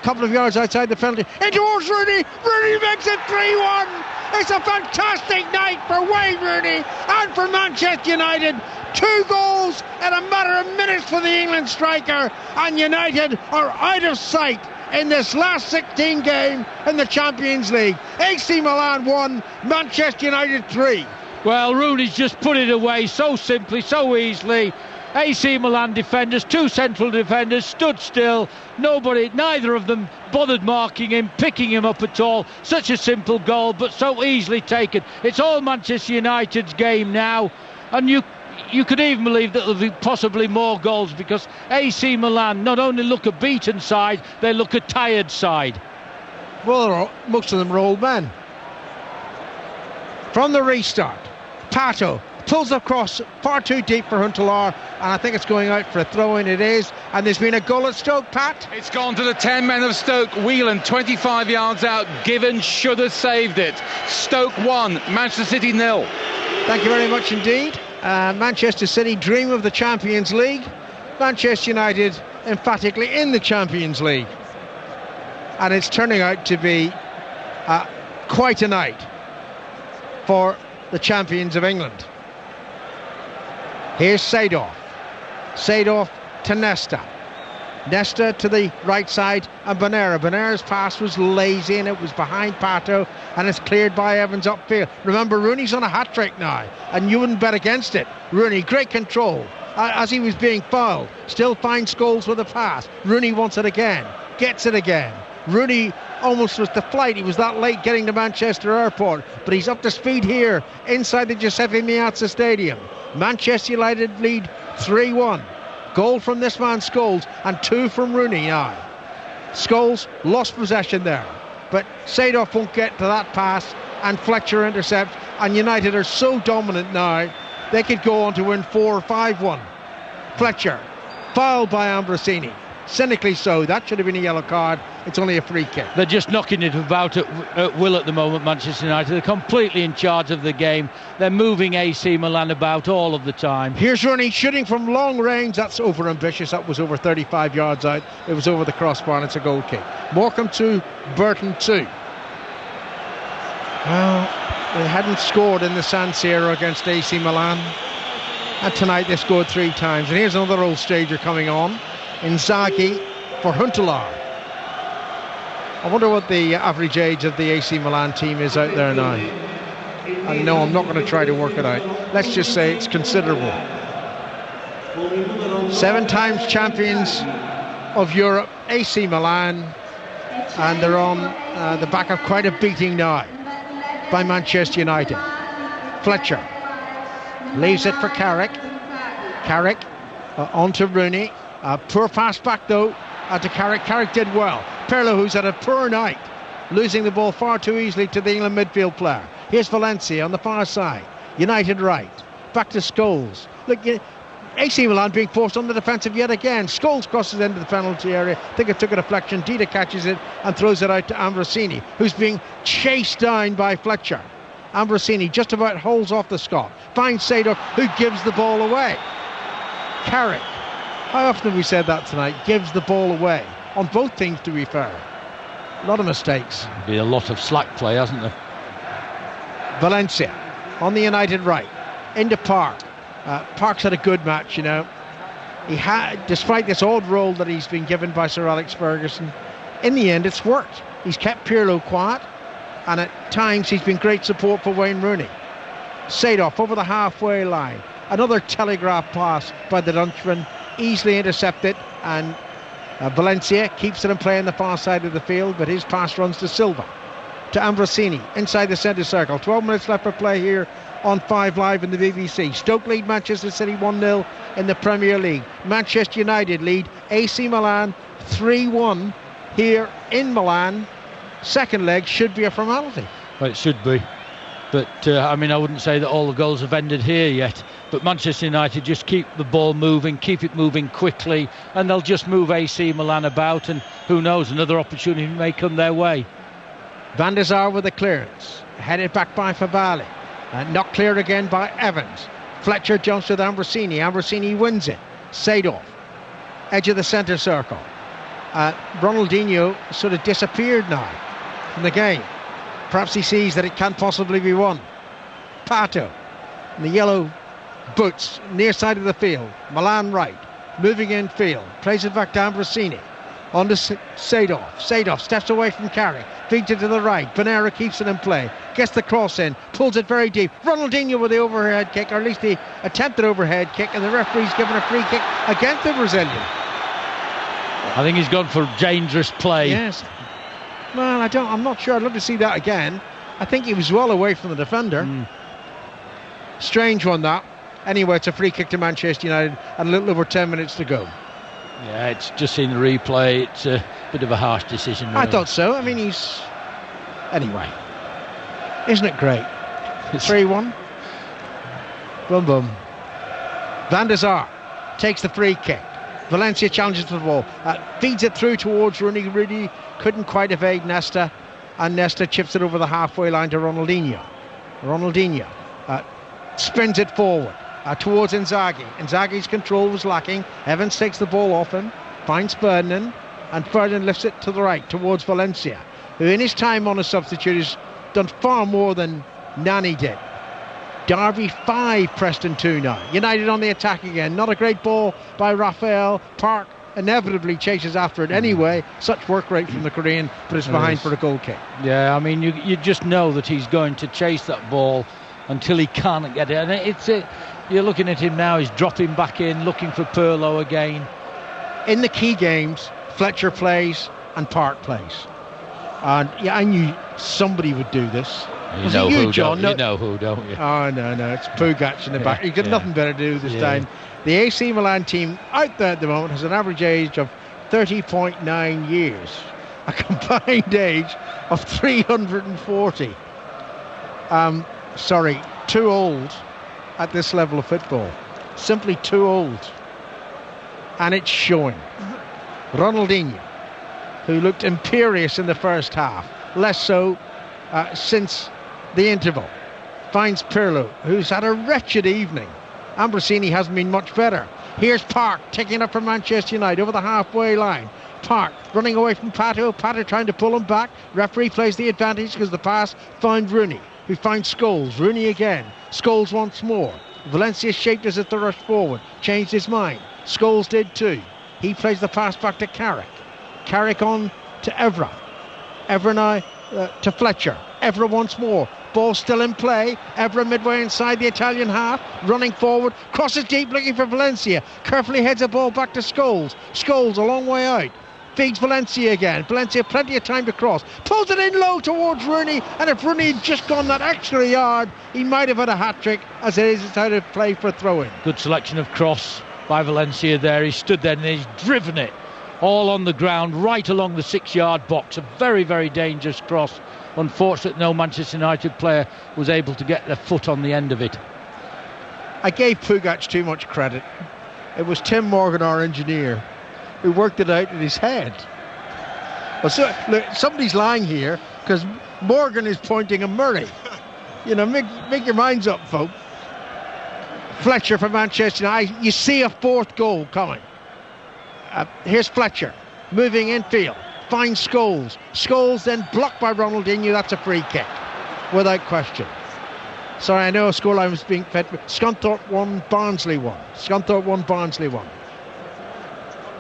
couple of yards outside the penalty. In towards Rooney. Rooney makes it 3-1. It's a fantastic night for Wayne Rooney and for Manchester United. 2 goals in a matter of minutes for the England striker, and United are out of sight in this last 16 game in the Champions League. AC Milan 1, Manchester United 3. Well, Rooney's just put it away so simply, so easily. AC Milan defenders, 2 central defenders, stood still. Neither of them bothered marking him, picking him up at all. Such a simple goal, but so easily taken. It's all Manchester United's game now, and you could even believe that there'll be possibly more goals, because AC Milan not only look a beaten side, they look a tired side. Well, most of them are old men. From the restart, Pato pulls across far too deep for Huntelaar, and I think it's going out for a throw-in. It is, and there's been a goal at Stoke, Pat. It's gone to the 10 men of Stoke. Whelan 25 yards out. Given should have saved it. Stoke 1, Manchester City 0. Thank you very much indeed. Manchester City dream of the Champions League. Manchester United emphatically in the Champions League, and it's turning out to be quite a night for the champions of England. Here's Seedorf. Seedorf to Nesta. Nesta to the right side, and Banera. Banera's pass was lazy and it was behind Pato, and it's cleared by Evans upfield. Remember, Rooney's on a hat-trick now, and you wouldn't bet against it. Rooney, great control as he was being fouled. Still finds Scholes with a pass. Rooney wants it again, gets it again. Rooney almost was to flight. He was that late getting to Manchester Airport, but he's up to speed here inside the Giuseppe Meazza Stadium. Manchester United lead 3-1. Goal from this man Scholes, and 2 from Rooney now. Scholes lost possession there, but Seedorf won't get to that pass, and Fletcher intercepts, and United are so dominant now they could go on to win 4 or 5-1. Fletcher fouled by Ambrosini, cynically so. That should have been a yellow card. It's only a free kick. They're just knocking it about at will at the moment, Manchester United. They're completely in charge of the game. They're moving AC Milan about all of the time. Here's Rooney shooting from long range. That's over ambitious. That was over 35 yards out. It was over the crossbar, and it's a goal kick. Morecambe 2, Burton 2. Well, they hadn't scored in the San Siro against AC Milan, and tonight they scored 3 times. And here's another old stager coming on. Inzaghi for Huntelaar. I wonder what the average age of the AC Milan team is out there now. I know I'm not going to try to work it out. Let's just say it's considerable. 7 times champions of Europe, AC Milan, and they're on the back of quite a beating now by Manchester United. Fletcher leaves it for Carrick. Carrick on to Rooney. Poor pass back though to Carrick. Carrick did well. Pirlo, who's had a poor night, losing the ball far too easily to the England midfield player. Here's Valencia on the far side. United right. Back to Scholes. Look, AC Milan being forced on the defensive yet again. Scholes crosses into the penalty area. I think it took a deflection. Dida catches it and throws it out to Ambrosini, who's being chased down by Fletcher. Ambrosini just about holds off the Scot. Finds Seedorf, who gives the ball away. Carrick. How often have we said that tonight? Gives the ball away. On both teams, to be fair. A lot of mistakes. Be a lot of slack play, hasn't there? Valencia on the United right. Into Park. Park's had a good match, you know. He had, despite this odd role that he's been given by Sir Alex Ferguson, in the end it's worked. He's kept Pirlo quiet, and at times he's been great support for Wayne Rooney. Seedorf over the halfway line. Another telegraph pass by the Dutchman, easily intercepted, and Valencia keeps it in play on the far side of the field, but his pass runs to Silva, to Ambrosini, inside the centre circle. 12 minutes left for play here on 5 Live in the BBC. Stoke lead Manchester City 1-0 in the Premier League. Manchester United lead AC Milan 3-1 here in Milan. Second leg should be a formality. Well, it should be. But, I wouldn't say that all the goals have ended here yet. But Manchester United just keep the ball moving, keep it moving quickly, and they'll just move AC Milan about, and who knows, another opportunity may come their way. Van der Sar with the clearance. Headed back by Favale. Not clear again by Evans. Fletcher jumps with Ambrosini. Ambrosini wins it. Seedorf, edge of the centre circle. Ronaldinho sort of disappeared now from the game. Perhaps he sees that it can't possibly be won. Pato in the yellow boots, near side of the field. Milan right, moving in field. Plays it back to Ambrosini. On to Seedorf. Seedorf steps away from Carrick. Feeds it to the right. Bonera keeps it in play. Gets the cross in. Pulls it very deep. Ronaldinho with the overhead kick, or at least the attempted overhead kick, and the referee's given a free kick against the Brazilian. I think he's gone for dangerous play. Yes. Well, I'm not sure. I'd love to see that again. I think he was well away from the defender. Strange one, that. Anyway, it's a free kick to Manchester United and a little over 10 minutes to go. Yeah, it's just seen the replay. It's a bit of a harsh decision, really. I thought so. He's... Anyway. Isn't it great? 3-1. Boom, boom. Van der Sar takes the free kick. Valencia challenges for the ball. Feeds it through towards Rooney. Rooney couldn't quite evade Nesta. And Nesta chips it over the halfway line to Ronaldinho. Ronaldinho spins it forward. Towards Inzaghi. Inzaghi's control was lacking. Evans takes the ball off him, finds Ferdinand, and Ferdinand lifts it to the right towards Valencia, who in his time on a substitute has done far more than Nani did. Derby 5, Preston 2 now. United on the attack again. Not a great ball by Rafael. Park inevitably chases after it anyway. Such work rate from the Korean, but it's behind for a goal kick. Yeah, you just know that he's going to chase that ball until he can't get it. And you're looking at him now, he's dropping back in, looking for Pirlo again. In the key games, Fletcher plays and Park plays. And I knew somebody would do this. You know who, John? You know who, don't you? Oh, no, it's Pugac in the back. He's got nothing better to do this time. The AC Milan team out there at the moment has an average age of 30.9 years. A combined age of 340. Too old at this level of football. Simply too old. And it's showing. Ronaldinho, who looked imperious in the first half, less so since the interval, finds Pirlo, who's had a wretched evening. Ambrosini hasn't been much better. Here's Park taking up for Manchester United over the halfway line. Park running away from Pato. Pato trying to pull him back. Referee plays the advantage because the pass found Rooney, who finds Scholes. Rooney again. Scholes once more. Valencia shaped as if to rush forward. Changed his mind. Scholes did too. He plays the pass back to Carrick. Carrick on to Evra. Evra now to Fletcher. Evra once more. Ball still in play. Evra midway inside the Italian half. Running forward. Crosses deep looking for Valencia. Carefully heads the ball back to Scholes. Scholes a long way out. Feeds Valencia again. Valencia plenty of time to cross. Pulls it in low towards Rooney. And if Rooney had just gone that extra yard, he might have had a hat-trick. As it is, it's out of play for a throw-in. Good selection of cross by Valencia there. He stood there and he's driven it all on the ground, right along the 6-yard box. A very, very dangerous cross. Unfortunate no Manchester United player was able to get their foot on the end of it. I gave Pugac too much credit. It was Tim Morgan, our engineer, who worked it out in his head. Well, so, look, somebody's lying here because Morgan is pointing at Murray. Make your minds up, folk. Fletcher for Manchester United. You see a fourth goal coming. Here's Fletcher moving infield. Finds Scholes. Scholes then blocked by Ronaldinho. That's a free kick, without question. Sorry, I know a scoreline was being fed. Scunthorpe 1, Barnsley 1. Scunthorpe 1, Barnsley 1.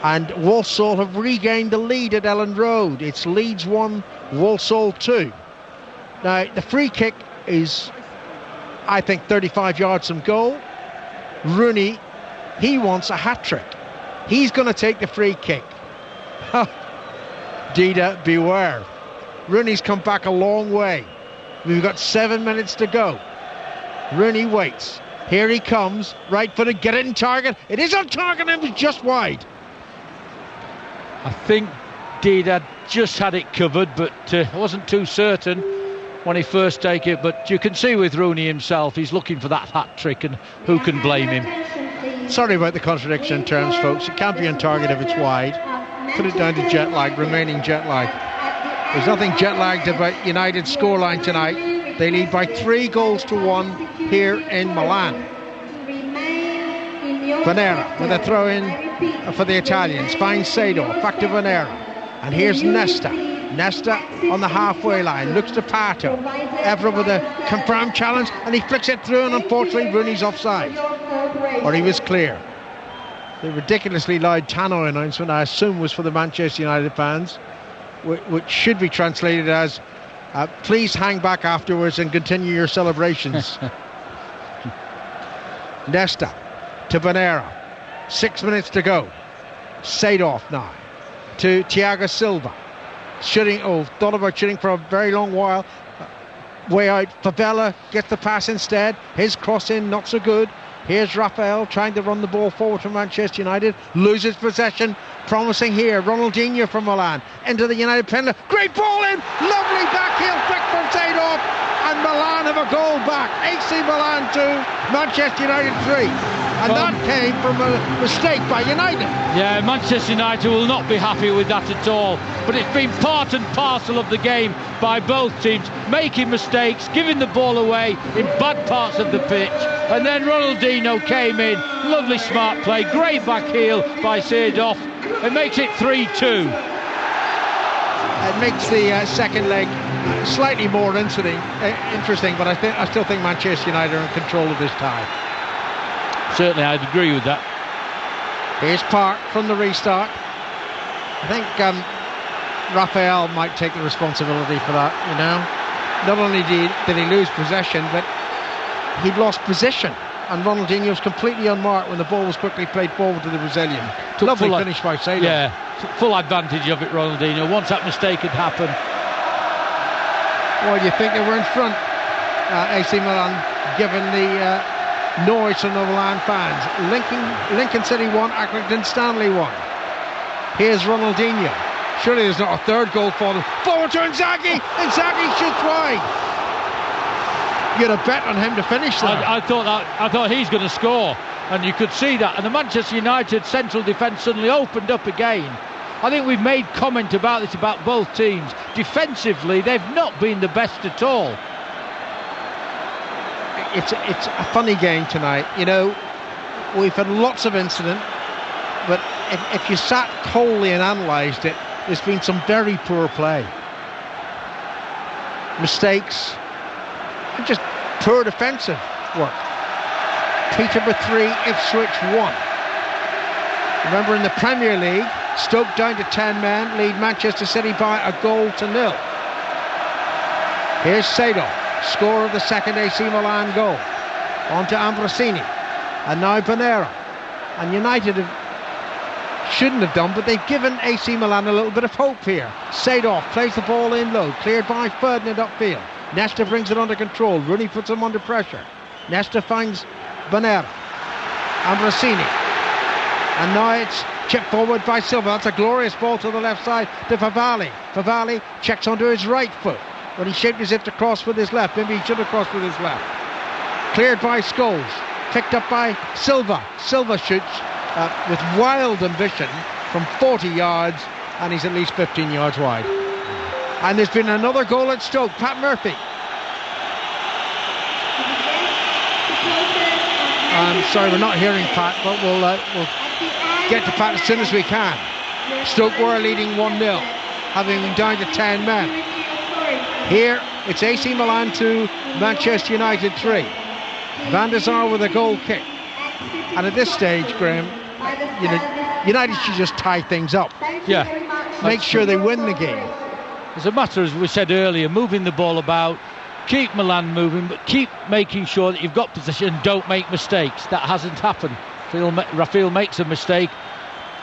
And Walsall have regained the lead at Ellen Road. It's Leeds 1, Walsall 2. Now, the free kick is, I think, 35 yards from goal. Rooney, he wants a hat-trick. He's going to take the free kick. Dida, beware. Rooney's come back a long way. We've got 7 minutes to go. Rooney waits. Here he comes. Right-footed, get it in target. It is on target and it was just wide. I think Dida just had it covered, but I wasn't too certain when he first take it. But you can see with Rooney himself, he's looking for that hat-trick, and who can blame him? Sorry about the contradiction in terms, folks. It can't be on target if it's wide. Put it down to jet lag, remaining jet lag. There's nothing jet lagged about United's scoreline tonight. They lead by 3-1 here in Milan. Vanera with a throw in for the Italians. Finds Seedorf, back to Vanera. And here's Nesta. Nesta on the halfway line, looks to Pato. Evra with a confirmed challenge, and he flicks it through, and unfortunately Rooney's offside. Or he was clear. The ridiculously loud tannoy announcement, I assume, was for the Manchester United fans, which should be translated as please hang back afterwards and continue your celebrations. Nesta to Vanera. 6 minutes to go. Seedorf now to Thiago Silva. Thought about shooting for a very long while. Way out. Favela gets the pass instead. His cross in, not so good. Here's Rafael trying to run the ball forward for Manchester United. Loses possession. Promising here. Ronaldinho from Milan. Into the United penalty. Great ball in. Lovely backheel flick from Seedorf. And Milan have a goal back. AC Milan 2, Manchester United 3. And that came from a mistake by United. Yeah, Manchester United will not be happy with that at all. But it's been part and parcel of the game by both teams, making mistakes, giving the ball away in bad parts of the pitch. And then Ronaldinho came in, lovely smart play, great back heel by Seedorf. It makes it 3-2. It makes the second leg slightly more interesting, but I still think Manchester United are in control of this tie. Certainly, I'd agree with that. Here's Park from the restart. I think Rafael might take the responsibility for that, you know. Not only did he lose possession, but he'd lost position. And Ronaldinho was completely unmarked when the ball was quickly played forward to the Brazilian. Lovely finish by Seedorf. Yeah, took full advantage of it, Ronaldinho, once that mistake had happened. Well, you think they were in front, AC Milan, given the noise from the Milan fans. Lincoln City won, Accrington Stanley won. Here's Ronaldinho. Surely there's not a third goal for them. Forward to Inzaghi. Inzaghi shoots wide. You'd have bet on him to finish that. I thought he's going to score, and you could see that. And the Manchester United central defence suddenly opened up again. I think we've made comment about this about both teams. Defensively, they've not been the best at all. It's a funny game tonight. You know, we've had lots of incident, but if you sat coldly and analysed it, there's been some very poor play. Mistakes, and just poor defensive work. Peterborough 3, Ipswich 1. Remember, in the Premier League, Stoke down to 10 men, lead Manchester City by 1-0. Here's Seedorf, scorer of the second AC Milan goal. On to Ambrosini, and now Vanera. And United shouldn't have done, but they've given AC Milan a little bit of hope here. Seedorf plays the ball in low, cleared by Ferdinand upfield. Nesta brings it under control. Rooney puts him under pressure. Nesta finds Vanera. Ambrosini. And now it's chipped forward by Silva. That's a glorious ball to the left side to Favali. Favali checks onto his right foot when he shaped as if to cross with his left. Maybe he should have crossed with his left. Cleared by Scholes. Picked up by Silva. Silva shoots with wild ambition from 40 yards, and he's at least 15 yards wide. And there's been another goal at Stoke. Pat Murphy. I'm sorry, we're not hearing Pat, but we'll get to Pat as soon as we can. Stoke were leading 1-0, having been down to 10 men. Here, it's AC Milan 2, Manchester United 3. Van der Sar with a goal kick. And at this stage, Graham, United should just tie things up. Yeah. Make sure they win the game. It's a matter, as we said earlier, moving the ball about, keep Milan moving, but keep making sure that you've got possession and don't make mistakes. That hasn't happened. Rafael makes a mistake,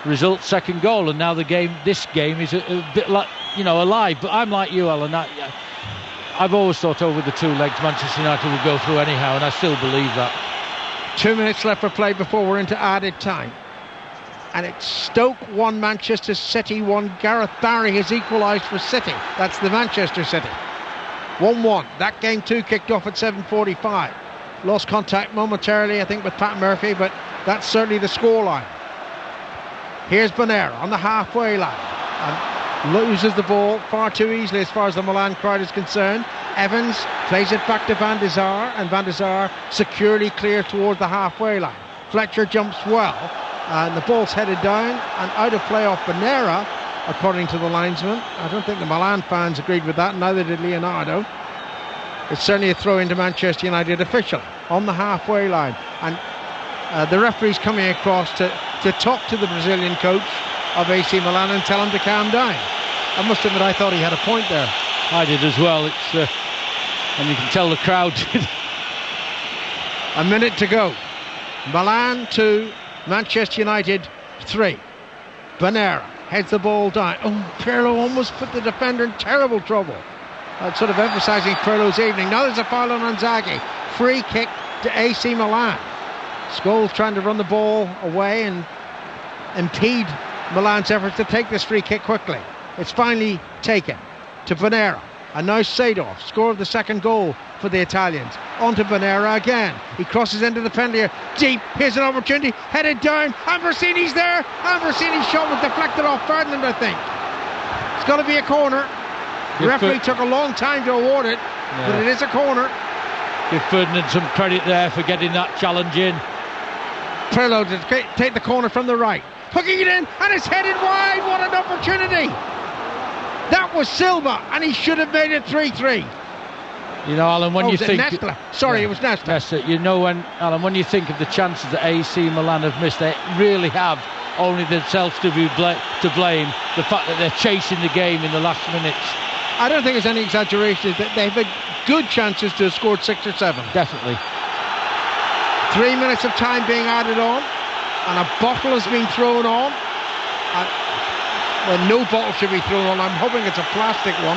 results second goal, and now this game is a bit like, alive. But I'm like you, Alan. I've always thought over the two legs Manchester United will go through anyhow, and I still believe that. 2 minutes left for play before we're into added time. And it's Stoke 1, Manchester City 1. Gareth Barry has equalised for City. That's the Manchester City. 1-1. That game too kicked off at 7:45. Lost contact momentarily, I think, with Pat Murphy, but that's certainly the scoreline. Here's Bonera on the halfway line and loses the ball far too easily as far as the Milan crowd is concerned. Evans plays it back to Van der Sar, and Van der Sar securely clear toward the halfway line. Fletcher jumps well, and the ball's headed down and out of play off Bonera, according to the linesman. I don't think the Milan fans agreed with that, neither did Leonardo. It's certainly a throw into Manchester United official on the halfway line, and the referee's coming across to talk to the Brazilian coach of AC Milan and tell him to calm down. I must admit, I thought he had a point there. I did as well. And you can tell the crowd. A minute to go. Milan 2, Manchester United 3. Bonera heads the ball down. Oh, Pirlo almost put the defender in terrible trouble. Sort of emphasising Pirlo's evening. Now there's a foul on Inzaghi. Free kick to AC Milan. Scholes trying to run the ball away and impede Milan's efforts to take this free kick quickly. It's finally taken to Bonera, and now Seedorf scored the second goal for the Italians. On to Bonera again. He crosses into the penalty area. Deep. Here's an opportunity. Headed down. Ambrosini's there. Ambrosini's shot was deflected off Ferdinand, I think. It's got to be a corner. The referee took a long time to award it, but it is a corner. Give Ferdinand some credit there for getting that challenge in. Pirlo to take the corner from the right. Hooking it in, and it's headed wide. What an opportunity. That was Silva, and he should have made it 3-3. Alan, when you think... Nesta? Sorry, it was Nesta. Alan, when you think of the chances that AC Milan have missed, they really have only themselves to blame. The fact that they're chasing the game in the last minutes. I don't think there's any exaggeration. They've had good chances to have scored 6 or 7. Definitely. 3 minutes of time being added on, and a bottle has been thrown on. Well, no bottle should be thrown on. I'm hoping it's a plastic one.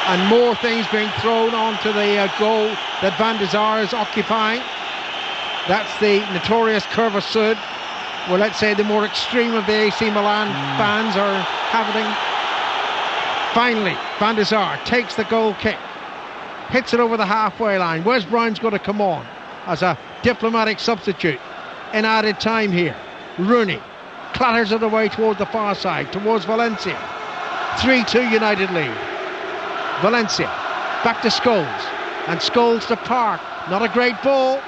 And more things being thrown onto the goal that Van der Sar is occupying. That's the notorious Curva Sud, where, let's say, the more extreme of the AC Milan fans are inhabiting. Finally, Van der Sar takes the goal kick, hits it over the halfway line. Wes Brown's going to come on as a diplomatic substitute in added time here. Rooney clatters it away toward the far side, towards Valencia. 3-2 United lead. Valencia back to Scholes, and Scholes to Park. Not a great ball.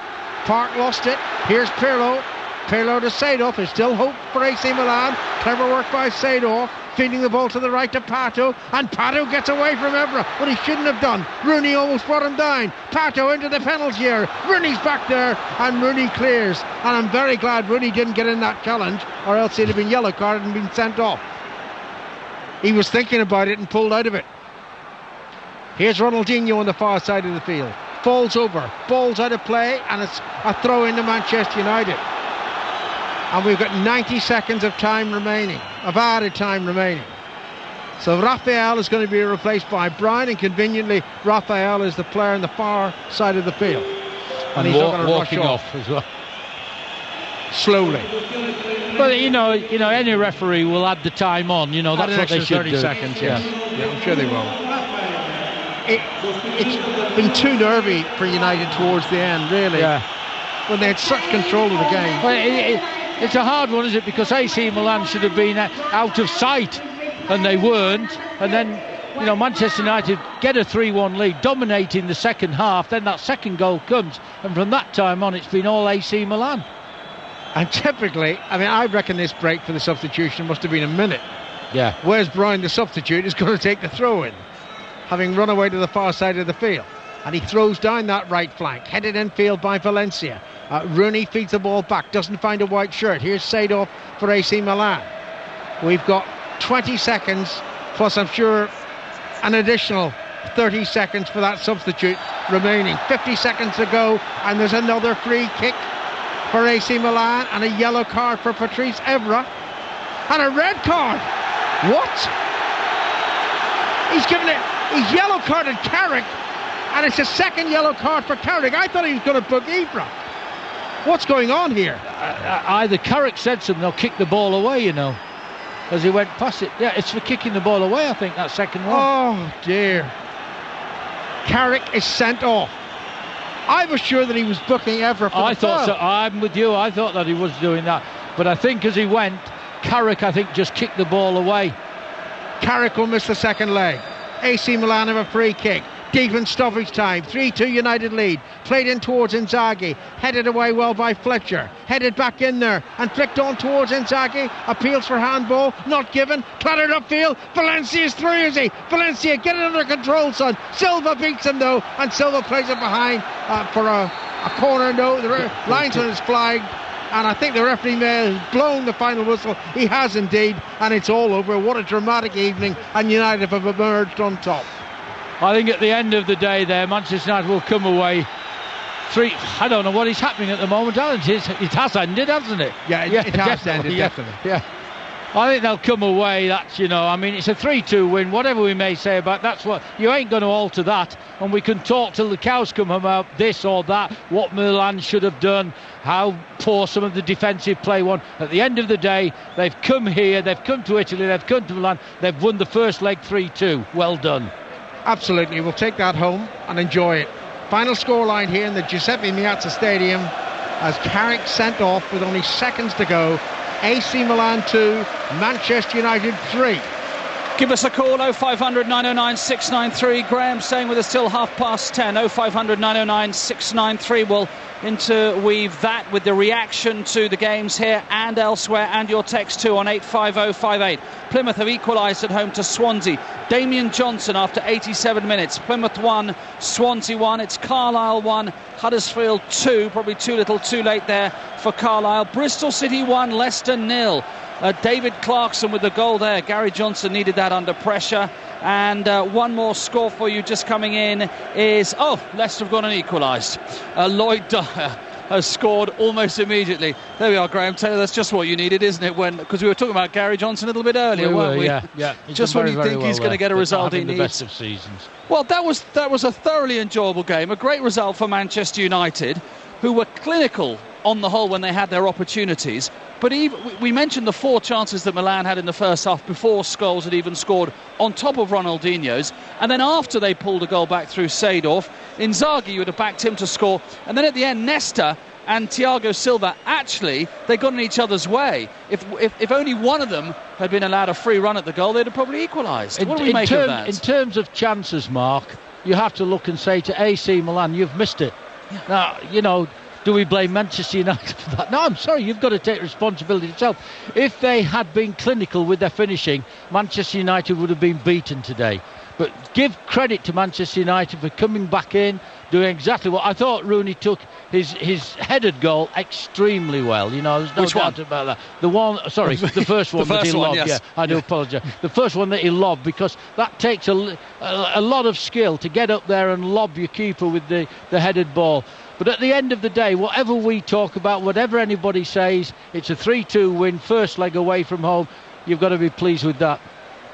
Park lost it. Here's Pirlo. Pirlo to Seedorf. There's still hope for AC Milan. Clever work by Seedorf, feeding the ball to the right to Pato, and Pato gets away from Evra, what he shouldn't have done. Rooney almost brought him down. Pato into the penalty area. Rooney's back there, and Rooney clears. And I'm very glad Rooney didn't get in that challenge, or else he'd have been yellow carded and been sent off. He was thinking about it and pulled out of it. Here's Ronaldinho on the far side of the field. Falls over, ball's out of play, and it's a throw into Manchester United. And we've got 90 seconds of time remaining, of added time remaining. So Raphael is going to be replaced by Brown, and conveniently Raphael is the player on the far side of the field. And he's not going to walking rush off as well. Slowly. But any referee will add the time on. That's what they should 30 do. Seconds, yes. Yeah, I'm sure they will. It's been too nervy for United towards the end, really. Yeah. When they had such control of the game. Well, it's a hard one, is it? Because AC Milan should have been out of sight, and they weren't. And then, Manchester United get a 3-1 lead, dominating the second half. Then that second goal comes, and from that time on, it's been all AC Milan. And typically, I reckon this break for the substitution must have been a minute. Yeah. Whereas Brown, the substitute, is going to take the throw in, having run away to the far side of the field. And he throws down that right flank, headed infield by Valencia. Rooney feeds the ball back, doesn't find a white shirt. Here's Seedorf for AC Milan. We've got 20 seconds, plus I'm sure an additional 30 seconds for that substitute remaining. 50 seconds to go, and there's another free kick for AC Milan, and a yellow card for Patrice Evra, and a red card. What? He's yellow carded Carrick, and it's a second yellow card for Carrick. I thought he was going to book Evra. What's going on here? Either Carrick said something or kicked the ball away, you know, as he went past it. Yeah, it's for kicking the ball away, I think, that second one. Oh dear. Carrick is sent off. I was sure that he was booking Evra for I the thought foul. so. I'm with you. I thought that he was doing that. But I think as he went, Carrick, I think, just kicked the ball away. Carrick will miss the second leg. AC Milan have a free kick. Deep in stoppage time. 3-2 United lead. Played in towards Inzaghi. Headed away well by Fletcher. Headed back in there and flicked on towards Inzaghi. Appeals for handball. Not given. Clattered upfield. Valencia's through, is he? Valencia, get it under control, son. Silva beats him though, and Silva plays it behind for a corner. No, the linesman is flagged, and I think the referee may have blown the final whistle. He has indeed, and it's all over. What a dramatic evening, and United have emerged on top. I think at the end of the day there, Manchester United will come away I don't know what is happening at the moment, Alan. It has ended, hasn't it? Yeah, it has ended, definitely. Yeah. I think they'll come away, that's, you know, I mean, it's a 3-2 win, whatever we may say about that's what, you ain't going to alter that, and we can talk till the cows come home about this or that, what Milan should have done, how poor some of the defensive play won. At the end of the day, they've come here, they've come to Italy, they've come to Milan, they've won the first leg 3-2. Well done. Absolutely, we'll take that home and enjoy it. Final scoreline here in the Giuseppe Meazza Stadium as Carrick sent off with only seconds to go. AC Milan 2, Manchester United 3. Give us a call, 0500 909 693. Graham saying with us till 10:30. 0500 909 693. We'll interweave that with the reaction to the games here and elsewhere, and your text too on 85058. Plymouth have equalised at home to Swansea. Damian Johnson after 87 minutes. Plymouth 1, Swansea 1. It's Carlisle 1, Huddersfield 2. Probably too little too late there for Carlisle. Bristol City 1, Leicester 0. David Clarkson with the goal there. Gary Johnson needed that under pressure. And one more score for you just coming in is... Leicester have gone and equalised. Lloyd Dyer has scored almost immediately. There we are, Graham Taylor. That's just what you needed, isn't it? Because we were talking about Gary Johnson a little bit earlier, weren't we? Yeah. Just when you think he's going to get a result he needs. The best of seasons. Well, that was a thoroughly enjoyable game. A great result for Manchester United, who were clinical on the whole when they had their opportunities. But we mentioned the 4 chances that Milan had in the first half before Scholes had even scored on top of Ronaldinho's. And then after they pulled a goal back through Seedorf, Inzaghi, you would have backed him to score. And then at the end, Nesta and Thiago Silva, actually, they got in each other's way. If only one of them had been allowed a free run at the goal, they'd have probably equalised. What do we make of that? In terms of chances, Mark, you have to look and say to AC Milan, you've missed it. Yeah. Now, you know... Do we blame Manchester United for that? No, I'm sorry, you've got to take responsibility yourself. If they had been clinical with their finishing, Manchester United would have been beaten today. But give credit to Manchester United for coming back in, doing exactly what I thought. Rooney took his headed goal extremely well. You know, there's no doubt about that. The first one that he lobbed. Yes. Yeah, I do apologise. The first one that he lobbed, because that takes a lot of skill to get up there and lob your keeper with the headed ball. But at the end of the day, whatever we talk about, whatever anybody says, it's a 3-2 win, first leg away from home. You've got to be pleased with that.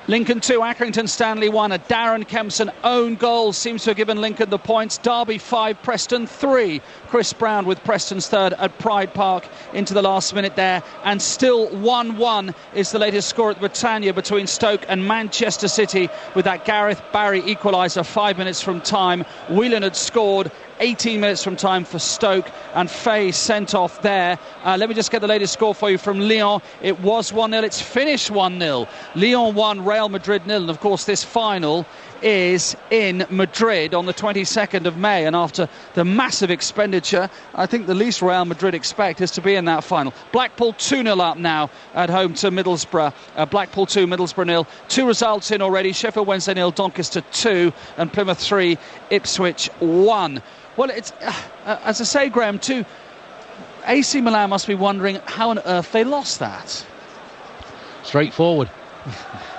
Lincoln 2, Accrington Stanley 1. A Darren Kempson own goal seems to have given Lincoln the points. Derby 5, Preston 3. Chris Brown with Preston's third at Pride Park into the last minute there. And still 1-1 is the latest score at Britannia between Stoke and Manchester City, with that Gareth Barry equaliser 5 minutes from time. Whelan had scored 18 minutes from time for Stoke, and Faye sent off there. Let me just get the latest score for you from Lyon. It was 1-0. It's finished 1-0. Lyon 1, Real Madrid 0. And of course this final is in Madrid on the 22nd of May, and after the massive expenditure, I think the least Real Madrid expect is to be in that final. Blackpool 2-0 up now at home to Middlesbrough. Blackpool 2, Middlesbrough 0. 2 results in already. Sheffield Wednesday 0, Doncaster 2, and Plymouth 3, Ipswich 1. Well, it's as I say, Graham, too, AC Milan must be wondering how on earth they lost that. Straightforward.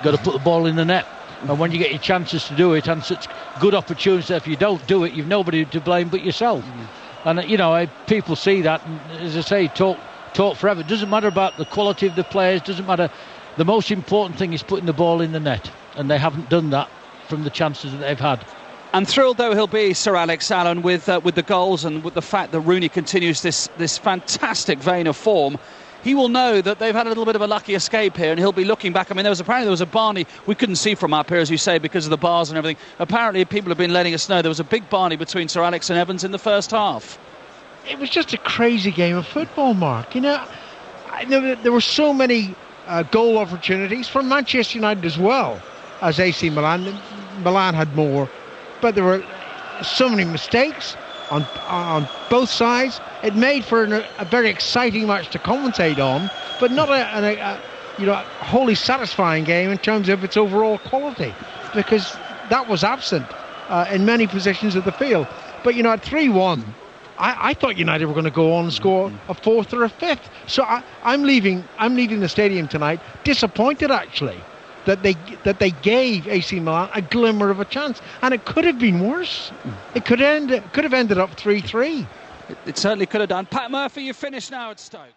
Got to put the ball in the net. And when you get your chances to do it and such good opportunities, if you don't do it, you've nobody to blame but yourself. And you know, people see that, and as I say, talk forever. It doesn't matter about the quality of the players, doesn't matter. The most important thing is putting the ball in the net, and they haven't done that from the chances that they've had. And thrilled though he'll be, Sir Alex Allen, with the goals and with the fact that Rooney continues this fantastic vein of form. He will know that they've had a little bit of a lucky escape here, and he'll be looking back. I mean, there was a Barney we couldn't see from up here, as you say, because of the bars and everything. Apparently people have been letting us know there was a big Barney between Sir Alex and Evans in the first half. It was just a crazy game of football, Mark. You know, there were so many goal opportunities from Manchester United as well as AC Milan. Milan had more, but there were so many mistakes on both sides. It made for a very exciting match to commentate on, but not a wholly satisfying game in terms of its overall quality, because that was absent in many positions of the field. But you know, at 3-1, I thought United were going to go on and score a fourth or a fifth. So I'm leaving the stadium tonight disappointed, actually, that they gave AC Milan a glimmer of a chance, and it could have been worse. It could have ended up 3-3. It certainly could have done. Pat Murphy, you finished now at Stoke.